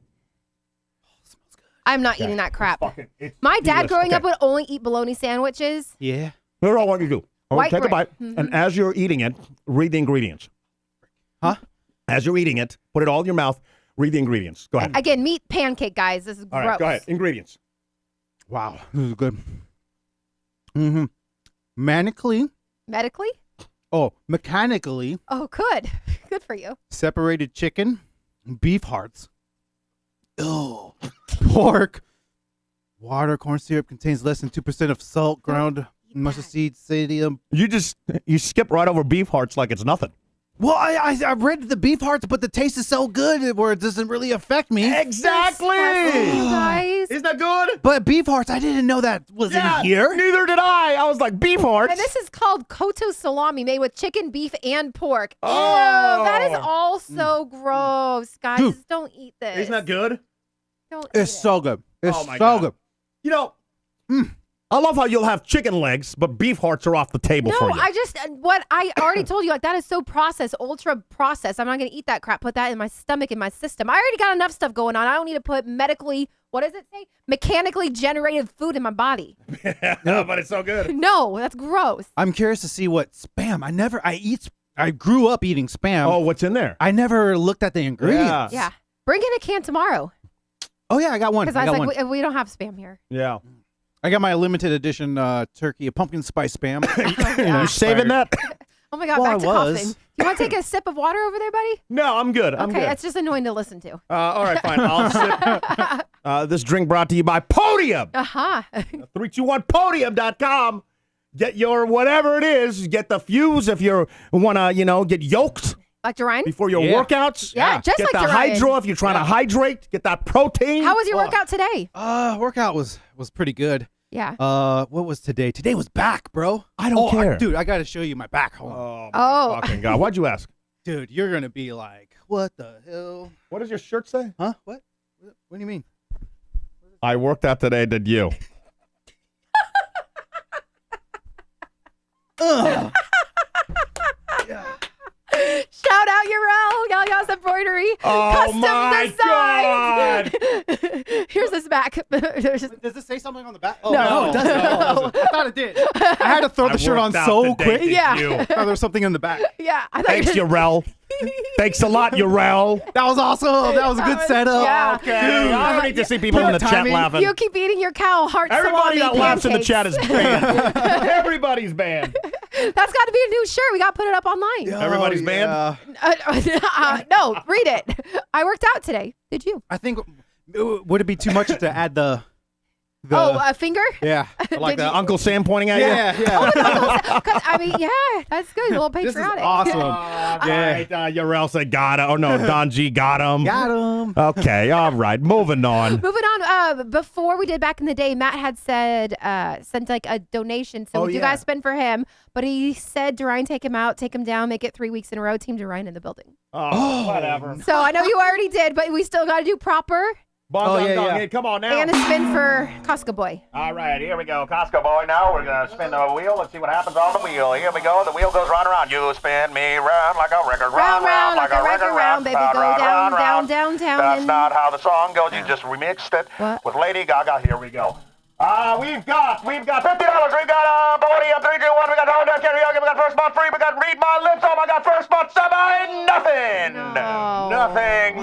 I'm not eating that crap. It's My dad delicious. growing up Okay. would only eat bologna sandwiches. Yeah. Here's what I want you to do. I want you to White take a bread. bite, and as you're eating it, read the ingredients. Huh? As you're eating it, put it all in your mouth. Read the ingredients. Go ahead. Again, meat pancake, guys. This is All gross. right, go ahead. Ingredients. Wow. This is good. Mm-hmm. Mechanically. Oh, good. Good for you. Separated chicken, beef hearts. Pork. Water, corn syrup contains less than 2% of salt, ground Mustard seed, stadium. You skip right over beef hearts like it's nothing. Well, I read the beef hearts, but the taste is so good where it doesn't really affect me. Exactly. You guys. Isn't that good? But beef hearts, I didn't know that was in here. Neither did I. I was like, beef hearts. And this is called koto salami, made with chicken, beef, and pork. Oh. Ew, that is all so gross. Guys, Dude. don't eat this. Isn't that good? Don't It's eat it. so good. It's Oh, my so God. good. You know, I love how you'll have chicken legs, but beef hearts are off the table for No, you. I just, what I already told you, like, that is so processed, ultra processed. I'm not going to eat that crap, put that in my stomach, in my system. I already got enough stuff going on. I don't need to put what does it say? Mechanically generated food in my body. No, but it's so good. No, that's gross. I'm curious to see what Spam. I grew up eating Spam. Oh, what's in there? I never looked at the ingredients. Yeah. Bring in a can tomorrow. Oh, yeah, I got one. Because I was like, we don't have Spam here. Yeah. I got my limited edition turkey, a pumpkin spice Spam. You saving that? Oh my God, Well, back to I was. coughing. You want to take a sip of water over there, buddy? No, I'm good. I'm Okay, good. it's just annoying to listen to. All right, fine. I'll sip. This drink brought to you by Podium. Uh-huh. 321podium.com. Get your whatever it is. Get the fuse if you want to, get yoked Like Duryan? before your workouts. Yeah, just get like the Duryan. hydro if you're trying to hydrate. Get that protein. How was your workout today? Workout was pretty good. Yeah. What was today? Today was back, bro. I don't care. Dude, I got to show you my back. Hold on. Oh, my fucking God. Why'd you ask? Dude, you're going to be like, what the hell? What does your shirt say? Huh? What? What do you mean? I worked out today, did you? Shout out Urel, Yas Embroidery, Oh, custom my design. Here's this back. Does it say something on the back? Oh, No. it doesn't. I thought it did. I had to throw the shirt on worked out so today, quick. did Yeah. you? I thought there was something in the back. Yeah, I thought Thanks, you Urel. Thanks a lot, Urel. That was awesome. That was a good setup. Yeah. Okay. I don't need to see people in the chat timing. laughing. You keep eating your cow heart Everybody salami that laughs in the pancakes. chat is banned. Everybody's banned. That's got to be a new shirt. We got to put it up online. Everybody's banned? No, read it. I worked out today. Did you? I think, would it be too much to add the a finger? yeah. Like Did you- Uncle Sam pointing at you? Yeah. 'Cause, I mean, yeah, that's good. A little This is patriotic. awesome. All right. Urel said got him. Oh, no. Don G got him. Got him. Okay. All right. Moving on. Moving on, before we did back in the day, Matt had said, sent like a donation. So Oh, you yeah. guys spend for him. But he said, Duryan, take him out, take him down, make it 3 weeks in a row. Team Duryan in the building. Oh, whatever. So I know you already did, but we still got to do proper Bong, yeah, dong, yeah. Hey, come on now. and a spin for Costco Boy. All right, here we go. Costco boy, now we're going to spin the wheel. Let's see what happens on the wheel. Here we go. The wheel goes round and round. You spin me round like a record. Round, round, like a record round, baby. Go Round, down, round, down, round. down, down. That's and- not how the song goes. You just remixed it What? with Lady Gaga. Here we go. We've got $50. We've got Potty up 3, 2, 1. We got home down karaoke. We got first month free. We got read my lips. Oh my God, first month nothing. No. Nothing.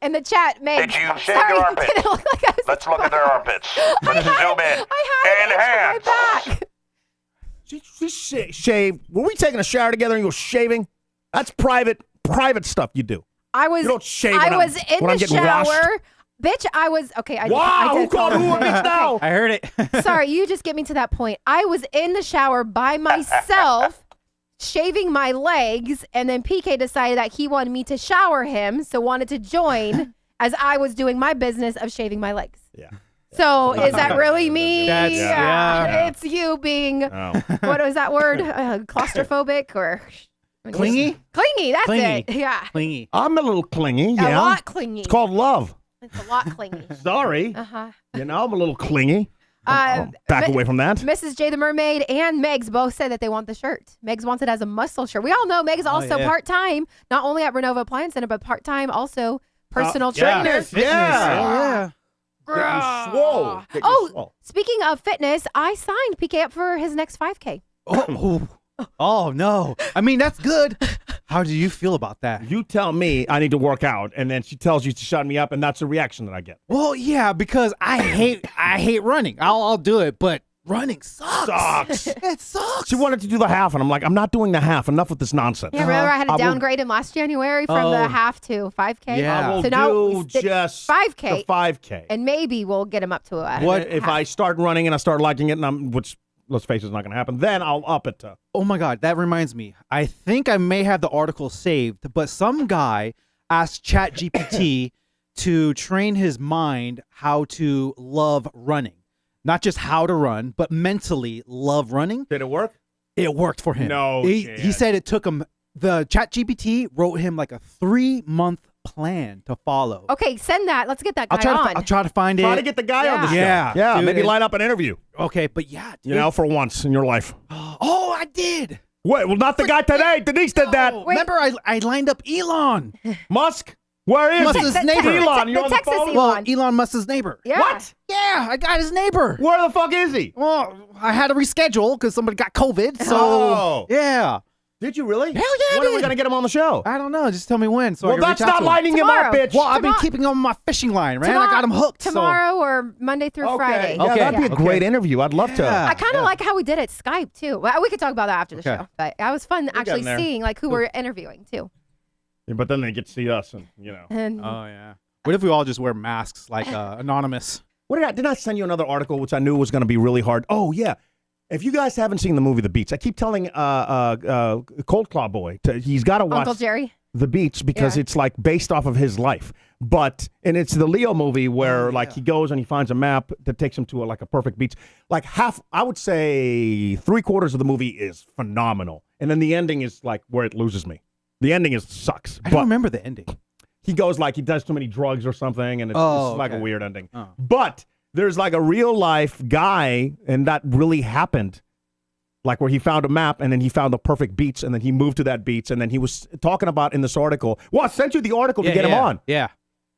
In the chat, Meg. Did you shave Sorry, your armpits? didn't look like I was Let's look at their armpits. Let's zoom in. I had it Enhance. on my back. She shaved. Were we taking a shower together and you were shaving? That's private stuff you do. I was. You don't shave I when was I'm- in when the I'm getting shower. washed. Bitch, I was okay. I Wow, who did called who a bitch now? I heard it. Sorry, you just get me to that point. I was in the shower by myself, shaving my legs, and then PK decided that he wanted me to shower him, so wanted to join as I was doing my business of shaving my legs. Yeah. So is that really me? That's- yeah. It's you being Oh. what was that word? Claustrophobic or Clingy? Clingy. That's Clingy. it. Yeah. Clingy. I'm a little clingy. A Yeah. lot clingy. It's called love. It's a lot clingy. Sorry. Uh-huh. I'm a little clingy. I'll back away from that. Mrs. J the Mermaid and Megs both said that they want the shirt. Megs wants it as a muscle shirt. We all know Megs also yeah. part-time, not only at Renova Appliance Center, but part-time also personal yeah. trainer. Fitness, yeah. Yeah. Get you swole. Get you Oh, swole. speaking of fitness, I signed PK up for his next 5K. Oh, no. I mean, that's good. How do you feel about that? You tell me I need to work out, and then she tells you to shut me up, and that's the reaction that I get. Well, yeah, because I hate running. I'll do it, but running sucks. Sucks. It sucks. She wanted to do the half, and I'm like, I'm not doing the half. Enough with this nonsense. Yeah, remember I had to I will- downgrade him last January from the half to 5K? Yeah. I will So now do we stick just 5K. the 5K. And maybe we'll get him up to a What if half. I start running and I start liking it, which let's face it, is not going to happen, then I'll up it to. Oh my God, that reminds me. I think I may have the article saved, but some guy asked ChatGPT to train his mind how to love running. Not just how to run, but mentally love running. Did it work? It worked for him. No He chance. said it took him, the ChatGPT wrote him like a 3-month plan to follow. Okay, send that. Let's get that guy I'll try to find it. Try to get the guy on the show. Yeah. Yeah, Dude, maybe line up an interview, Okay, but yeah. you know, for once in your life. Oh, I did. Wait, well, not the guy today. Denise did that. Oh, remember, I lined up Elon. Musk? Where is Musk's he? neighbor. Elon, you're the on the Texas phone? Elon. Well, Elon Musk's neighbor. Yeah. What? Yeah, I got his neighbor. Where the fuck is he? Well, I had to reschedule because somebody got COVID. So, Oh. yeah. Did you really? Hell yeah, I When are we did. going to get him on the show? I don't know. Just tell me when. So I Well, can that's reach out not to him. lining him up, Tomorrow. bitch. Well, I've been Tomorrow- keeping him on my fishing line, man. I got him hooked. Tomorrow or Monday through Friday. Yeah, Okay. that'd be a Okay. great interview. I'd love to. Yeah. I kind of like how we did it Skype too. Well, we could talk about that after the Okay. show, but it was fun actually getting there. seeing like who we're interviewing too. Yeah, but then they get to see us, and you know. And Oh, yeah. What if we all just wear masks like Anonymous? What did I send you another article which I knew was going to be really hard? Oh yeah, if you guys haven't seen the movie The Beats, I keep telling Cold Claw Boy he's got to watch Uncle Jerry. The Beats because Yeah. it's like based off of his life. And it's the Leo movie where like he goes and he finds a map that takes him to a perfect beach. Like I would say 3/4 of the movie is phenomenal, and then the ending is like where it loses me. The ending sucks. I don't remember the ending. He goes like he does too many drugs or something, and it's like a okay. weird ending. Oh. But there's like a real life guy, and that really happened. Like where he found a map, and then he found the perfect beach, and then he moved to that beach, and then he was talking about in this article. Well, I sent you the article to get him on. Yeah.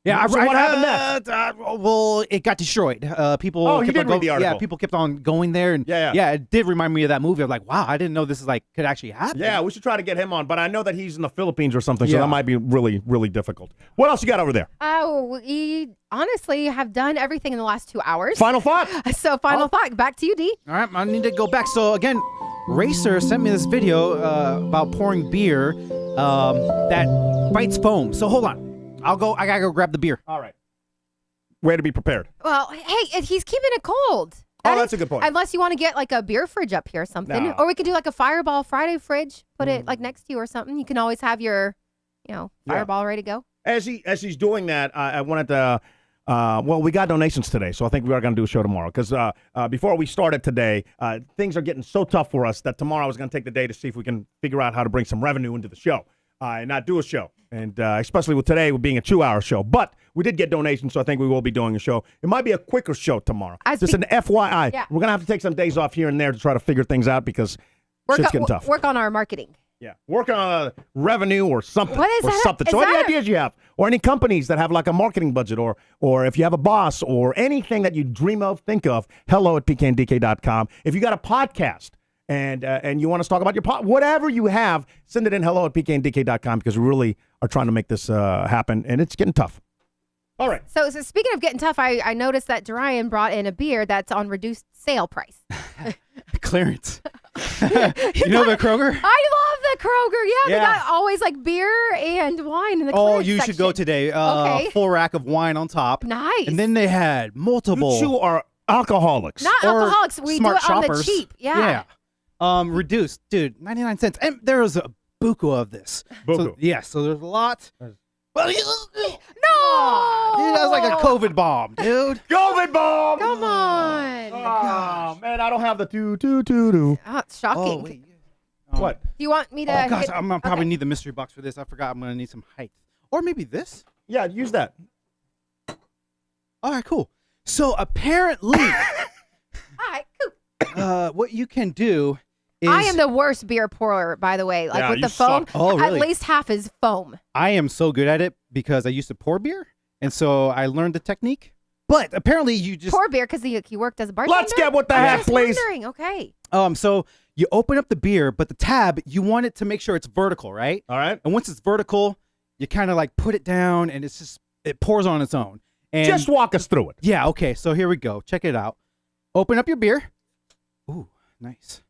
Yeah. So what happened next? Well, it got destroyed. People. Oh, you kept did on read the article. Yeah, people kept on going there, and Yeah. it did remind me of that movie. I'm like, wow, I didn't know this could actually happen. Yeah, we should try to get him on, but I know that he's in the Philippines or something, so Yeah. that might be really, really difficult. What else you got over there? Oh, we honestly have done everything in the last 2 hours. Final thought. So final thought. Back to you, D. All right, I need to go back. So again, Racer sent me this video about pouring beer that bites foam. So hold on, I gotta go grab the beer. All right. Way to be prepared. Well, hey, he's keeping it cold. Oh, that's a good point. Unless you want to get like a beer fridge up here or something. No. Or we could do like a Fireball Friday fridge, put it like next to you or something. You can always have your, Fireball ready to go. As he's doing that, I wanted to. Well, we got donations today, so I think we are going to do a show tomorrow. Because before we started today, things are getting so tough for us that tomorrow I was going to take the day to see if we can figure out how to bring some revenue into the show and not do a show. And especially with today being a 2-hour show. But we did get donations, so I think we will be doing a show. It might be a quicker show tomorrow. Just an FYI. Yeah. We're going to have to take some days off here and there to try to figure things out because shit's getting tough. Work on our marketing. Yeah, work on revenue or something. What is or that? something. Is So any that ideas you have, or any companies that have like a marketing budget, or if you have a boss, or anything that you dream of, think of, hello@pkndk.com. If you got a podcast and you want us to talk about your whatever you have, send it in hello@pkndk.com because we really are trying to make this happen, and it's getting tough. All right. So speaking of getting tough, I noticed that Duryan brought in a beer that's on reduced sale price. Clearance. You know the Kroger? I love the Kroger. Yeah, they Yeah. got always like beer and wine in the Oh, clearance you should go section. today. Okay. Full rack of wine on top. Nice. And then they had multiple. You two are alcoholics. Not or alcoholics. We do smart it on the shoppers. cheap. Yeah. Reduced, dude, 99 cents. And there was a buku of this. Buku. So there's a lot. Well, No. dude, that was like a COVID bomb, dude. COVID bomb. Come on. Oh man, I don't have the two. Oh, it's shocking. Oh, wait. What? Do you want me to? Oh, gosh, hit- I'm gonna probably okay. need the mystery box for this. I forgot I'm going to need some height. Or maybe this. Yeah, use that. All right, cool. So apparently, All right, cool. what you can do is... I am the worst beer pourer, by the way. Like Yeah, with you the foam, suck. Oh, really? at least half is foam. I am so good at it because I used to pour beer. And so I learned the technique. But apparently you just... Pour beer because he worked as a bartender. Let's get what the I'm heck, just please. wondering. Okay. So you open up the beer, but the tab, you want it to make sure it's vertical, right? All right. And once it's vertical, you kind of like put it down and it pours on its own. And Just walk us through it. yeah, okay. So here we go. Check it out. Open up your beer. Nice.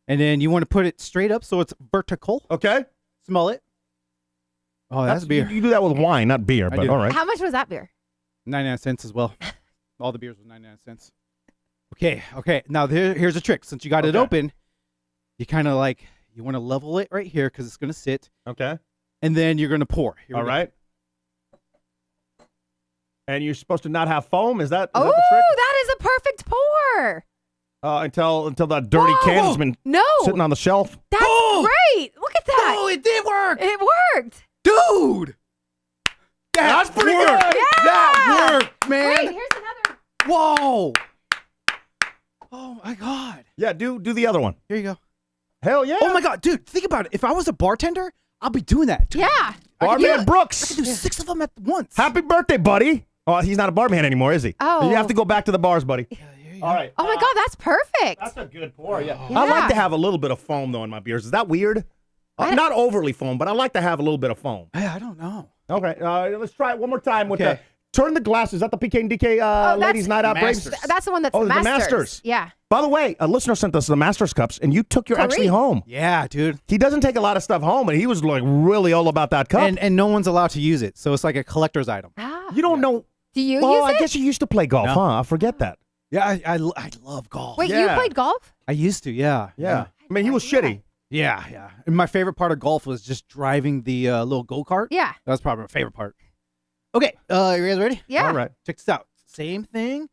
And then you want to put it straight up so it's vertical. Okay. Smell it. Oh, that's beer. You do that with wine, not beer, but all right. How much was that beer? 99 cents as well. All the beers were 99 cents. Okay. Now here's a trick. Since you got it open, you kind of like, you want to level it right here because it's going to sit. Okay. And then you're going to pour. All right. And you're supposed to not have foam? Is that Oh, the trick? that is a perfect pour. Until the dirty can has been sitting on the shelf. That's great. Look at that. Oh, it did work. It worked. Dude. That's pretty good. Yeah. That worked, man. Wait, here's another. Whoa. Oh, my God. Yeah, do the other one. Here you go. Hell yeah. Oh, my God. Dude, think about it. If I was a bartender, I'll be doing that. Dude. Yeah. Barman Brooks. I could do 6 of them at once. Happy birthday, buddy. Oh, he's not a barman anymore, is he? Oh. You have to go back to the bars, buddy. All right. Oh, my God. That's perfect. That's a good pour, yeah. Yeah. I like to have a little bit of foam, though, in my beers. Is that weird? Not overly foam, but I like to have a little bit of foam. I don't know. Okay, let's try it one more time with the turn the glasses. Is that the PK and DK ladies' night out breaks? That's the one that's the the Masters. Masters. Yeah. By the way, a listener sent us the Masters cups, and you took your actually home. Yeah, dude. He doesn't take a lot of stuff home, and he was like really all about that cup. And no one's allowed to use it, so it's like a collector's item. You don't know. Do you Well, use I it? guess you used to play golf, No. huh? I forget that. Yeah, I love golf. Wait, you played golf? I used to, yeah. Yeah. I mean, he was shitty. Yeah. And my favorite part of golf was just driving the little go-kart. Yeah. That was probably my favorite part. Okay, you guys ready? Yeah. All right. Check this out. Same thing,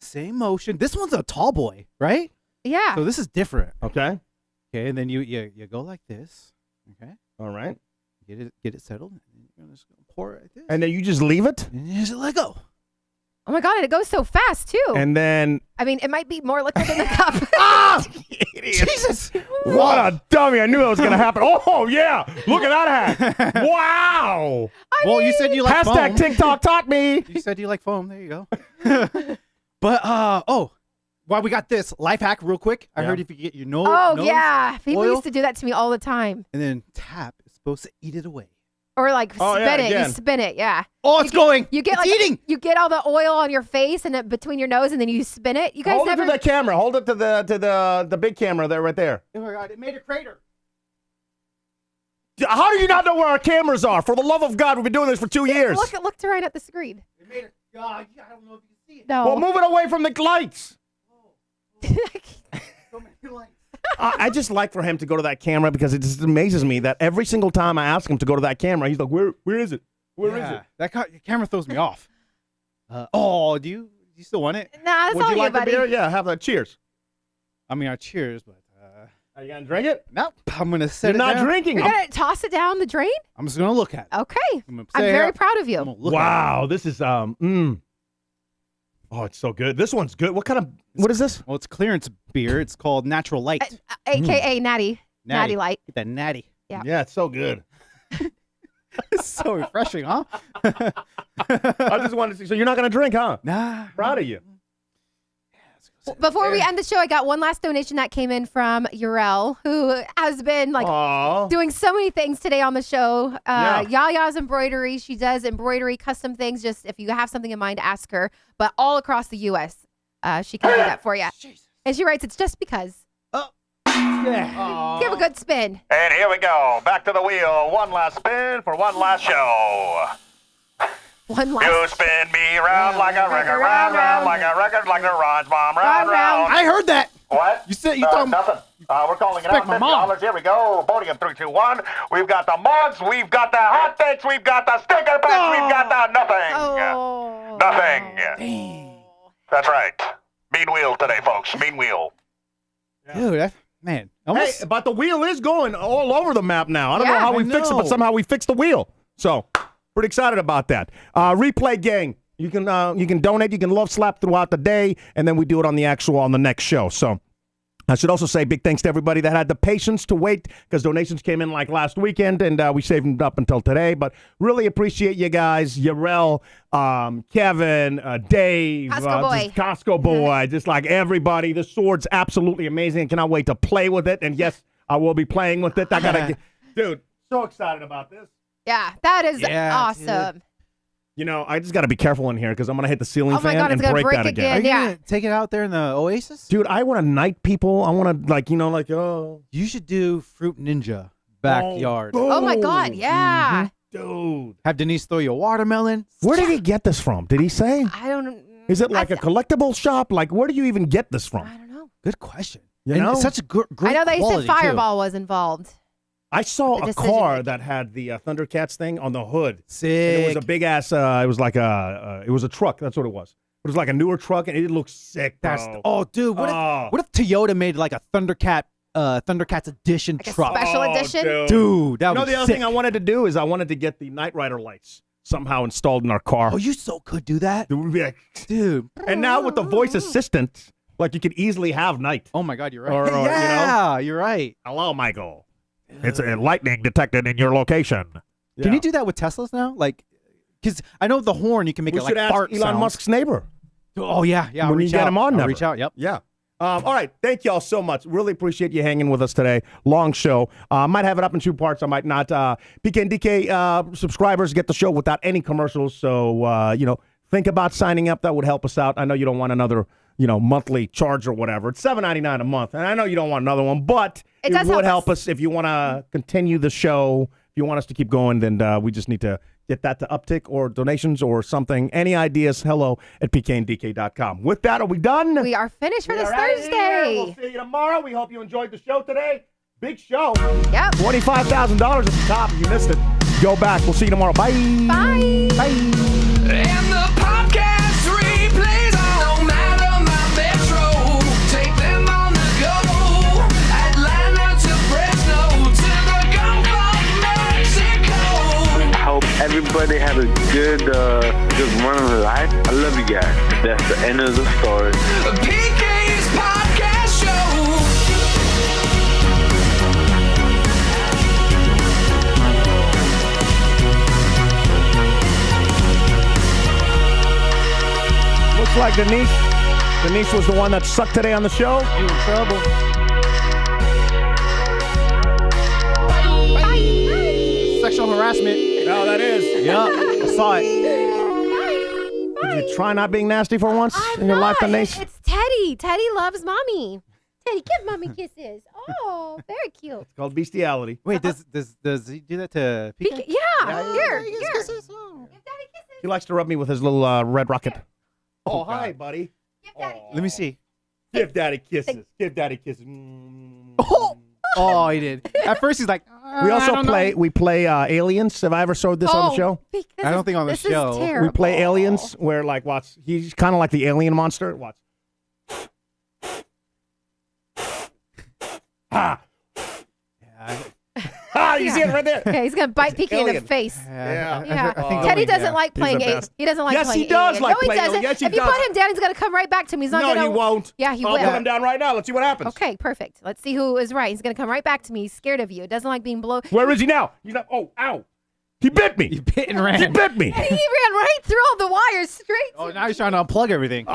same motion. This one's a tall boy, right? Yeah. So this is different. Okay. Okay, and then you go like this. Okay. All right. Get it settled. And you're just gonna pour it like this. And then you just leave it? And you just let go. Oh, my God. And it goes so fast, too. And then... I mean, it might be more liquid in the cup. Jesus! What a dummy. I knew that was going to happen. Oh, yeah. Look at that hat. Wow. Well, you said you like foam. Hashtag TikTok taught me. You said you like foam. There you go. But, while we got this, life hack real quick. I heard if you get your nose Yeah. People oil, used to do that to me all the time. and then tap, it's supposed to eat it away. Or like Oh, yeah, spin it. again. You spin it, yeah. Oh, it's going. You get it's like eating. you get all the oil on your face and between your nose, and then you spin it. You guys Hold never. it to the camera. Hold it to the big camera there, right there. Oh my God! It made a crater. How do you not know where our cameras are? For the love of God, we've been doing this for 2 years. Look right at the screen. It made a. I don't know if you can see it. No. Well, move it away from the lights. So many lights. I just like for him to go to that camera because it just amazes me that every single time I ask him to go to that camera, he's like, "Where is it? Where is it?" That camera throws me off. Do you still want it? Nah, that's Would all you like buddy. the beer? Yeah, have that. Cheers. I mean, I cheers, but Are you gonna drink it? nope. I'm gonna set You're it not down. drinking. You're gonna toss it down the drain? I'm just gonna look at it. Okay. I'm very proud of you. Wow, this is Oh, it's so good. This one's good. What is this? Well, it's clearance beer. It's called Natural Light. AKA Natty Light. Get that natty. Yeah. Yeah, it's so good. It's so refreshing, huh? I just wanted to see. So you're not gonna drink, huh? Nah. Proud of you. Before we end the show, I got one last donation that came in from Urel, who has been doing so many things today on the show. Yaya's embroidery. She does embroidery, custom things. Just if you have something in mind, ask her. But all across the U.S., she can do that for you. And she writes, "It's just because." Yeah. Give a good spin. And here we go. Back to the wheel. One last spin for one last show. One last. You spin me round like a record, round like a record, like the Ron's mom, round. I heard that. What? You said you thought nothing. We're calling it Respect out. my mom. $50. Here we go. Podium 3, 2, 1. We've got the mugs. We've got the hot takes. We've got the sticker packs. We've got the nothing. Oh. Nothing. That's right. Mean wheel today, folks. Mean wheel. Dude, man. Almost. Hey, but the wheel is going all over the map now. I don't know Yeah, how we I fix it, but know. somehow we fixed the wheel. So, pretty excited about that. Replay gang. You can donate. You can love slap throughout the day, and then we do it on the next show. So, I should also say big thanks to everybody that had the patience to wait because donations came in like last weekend, and we saved them up until today. But really appreciate you guys, Yarel, Kevin, Dave, Costco Boy, just like everybody. The sword's absolutely amazing. Cannot wait to play with it. And yes, I will be playing with it. I gotta, dude, so excited about this. Yeah, that is Yeah, awesome. You know, I just got to be careful in here because I'm going to hit the ceiling Oh my fan God, it's and gonna break break that again. Are you Yeah. gonna take it out there in the Oasis? Dude, I want to knight people. I want to, oh. You should do Fruit Ninja backyard. Oh my God, yeah. Dude. Have Denise throw you a watermelon. Where did he get this from? Did he say? I don't know. Is it like a collectible shop? Like, where do you even get this from? I don't know. Good question. You And know? it's such a great I know they quality, said too. Fireball was involved. I saw The a decision car making. that had the Thundercats thing on the hood. Sick. And it was a big ass. It was like it was a truck. That's what it was. It was like a newer truck, and it looked sick, bro. Oh, dude. What if Toyota made like a Thundercats edition Like a truck? special edition? Dude, that You know, would be the other sick. thing I wanted to do is I wanted to get the Knight Rider lights somehow installed in our car. Oh, you so could do that, It would be like, dude. and now with the voice assistant, like you could easily have Knight. Oh my God, you're right. Or, you yeah, you're right. Hello, Michael. It's a lightning detected in your location. Can you do that with Teslas now? Like, because I know the horn you can make We it like should ask fart Elon sounds. Musk's neighbor. Oh yeah, yeah. I'll When you reach get out. him on, I'll never. reach out. Yep. Yeah. All right. Thank you all so much. Really appreciate you hanging with us today. Long show. I might have it up in 2 parts. I might not. PK and DK subscribers get the show without any commercials. So, think about signing up. That would help us out. I know you don't want another, monthly charge or whatever. It's $7.99 a month. And I know you don't want another one, but It does would help help us if you want to continue the show. If you want us to keep going, then we just need to get that to uptick or donations or something. Any ideas, hello@pkndk.com. With that, are we done? We are finished for We this are outta here. Thursday. We'll see you tomorrow. We hope you enjoyed the show today. Big show. Yep. $25,000 at the top. If you missed it, go back. We'll see you tomorrow. Bye. Bye. Bye. And the podcast replays no matter my metro. Take them on the go. Atlanta to Fresno to the Gulf of Mexico. Hope everybody had a good run of life. I love you guys. That's the end of the story. PK's podcast show. Looks like Denise was the one that sucked today on the show. You in trouble. Sexual harassment. No, that is. Yep. I saw it. Did you try not being nasty for once in your life, Denise? It's Teddy. Teddy loves mommy. Teddy, give mommy kisses. Oh, very cute. It's called bestiality. Wait, does he do that to PK? Yeah, here. Give Give kisses. Daddy kisses. He likes to rub me with his little red rocket. Oh, hi, buddy. Give Daddy Let me see. Give daddy kisses. Give daddy kisses. Oh, he did. At first, he's like. We I also don't play. know." We play Aliens. Have I ever showed this on the show? I don't think on the this show. Is We terrible. We play Aliens, where watch. He's kind of like the alien monster. Watch. Ah. Ah, you see it right there. Yeah, he's gonna bite PK in the alien. face. Yeah. Yeah. I think Teddy Owen, doesn't yeah. like He's playing the it. best. He doesn't like Yes, playing he does alien. like No, he playing doesn't. alien. Yes, he if you does. put him down, he's gonna come right back to me. He's not No, gonna. he won't. Yeah, he I'll will. put him down right now. Let's see what happens. Okay, perfect. Let's see who is right. He's gonna come right back to me. He's scared of you. He doesn't like being blown. Where is he now? He's not. Oh, ow! He bit me. He bit and ran. He bit me. And he ran right through all the wires straight. Oh, now he's trying to unplug everything.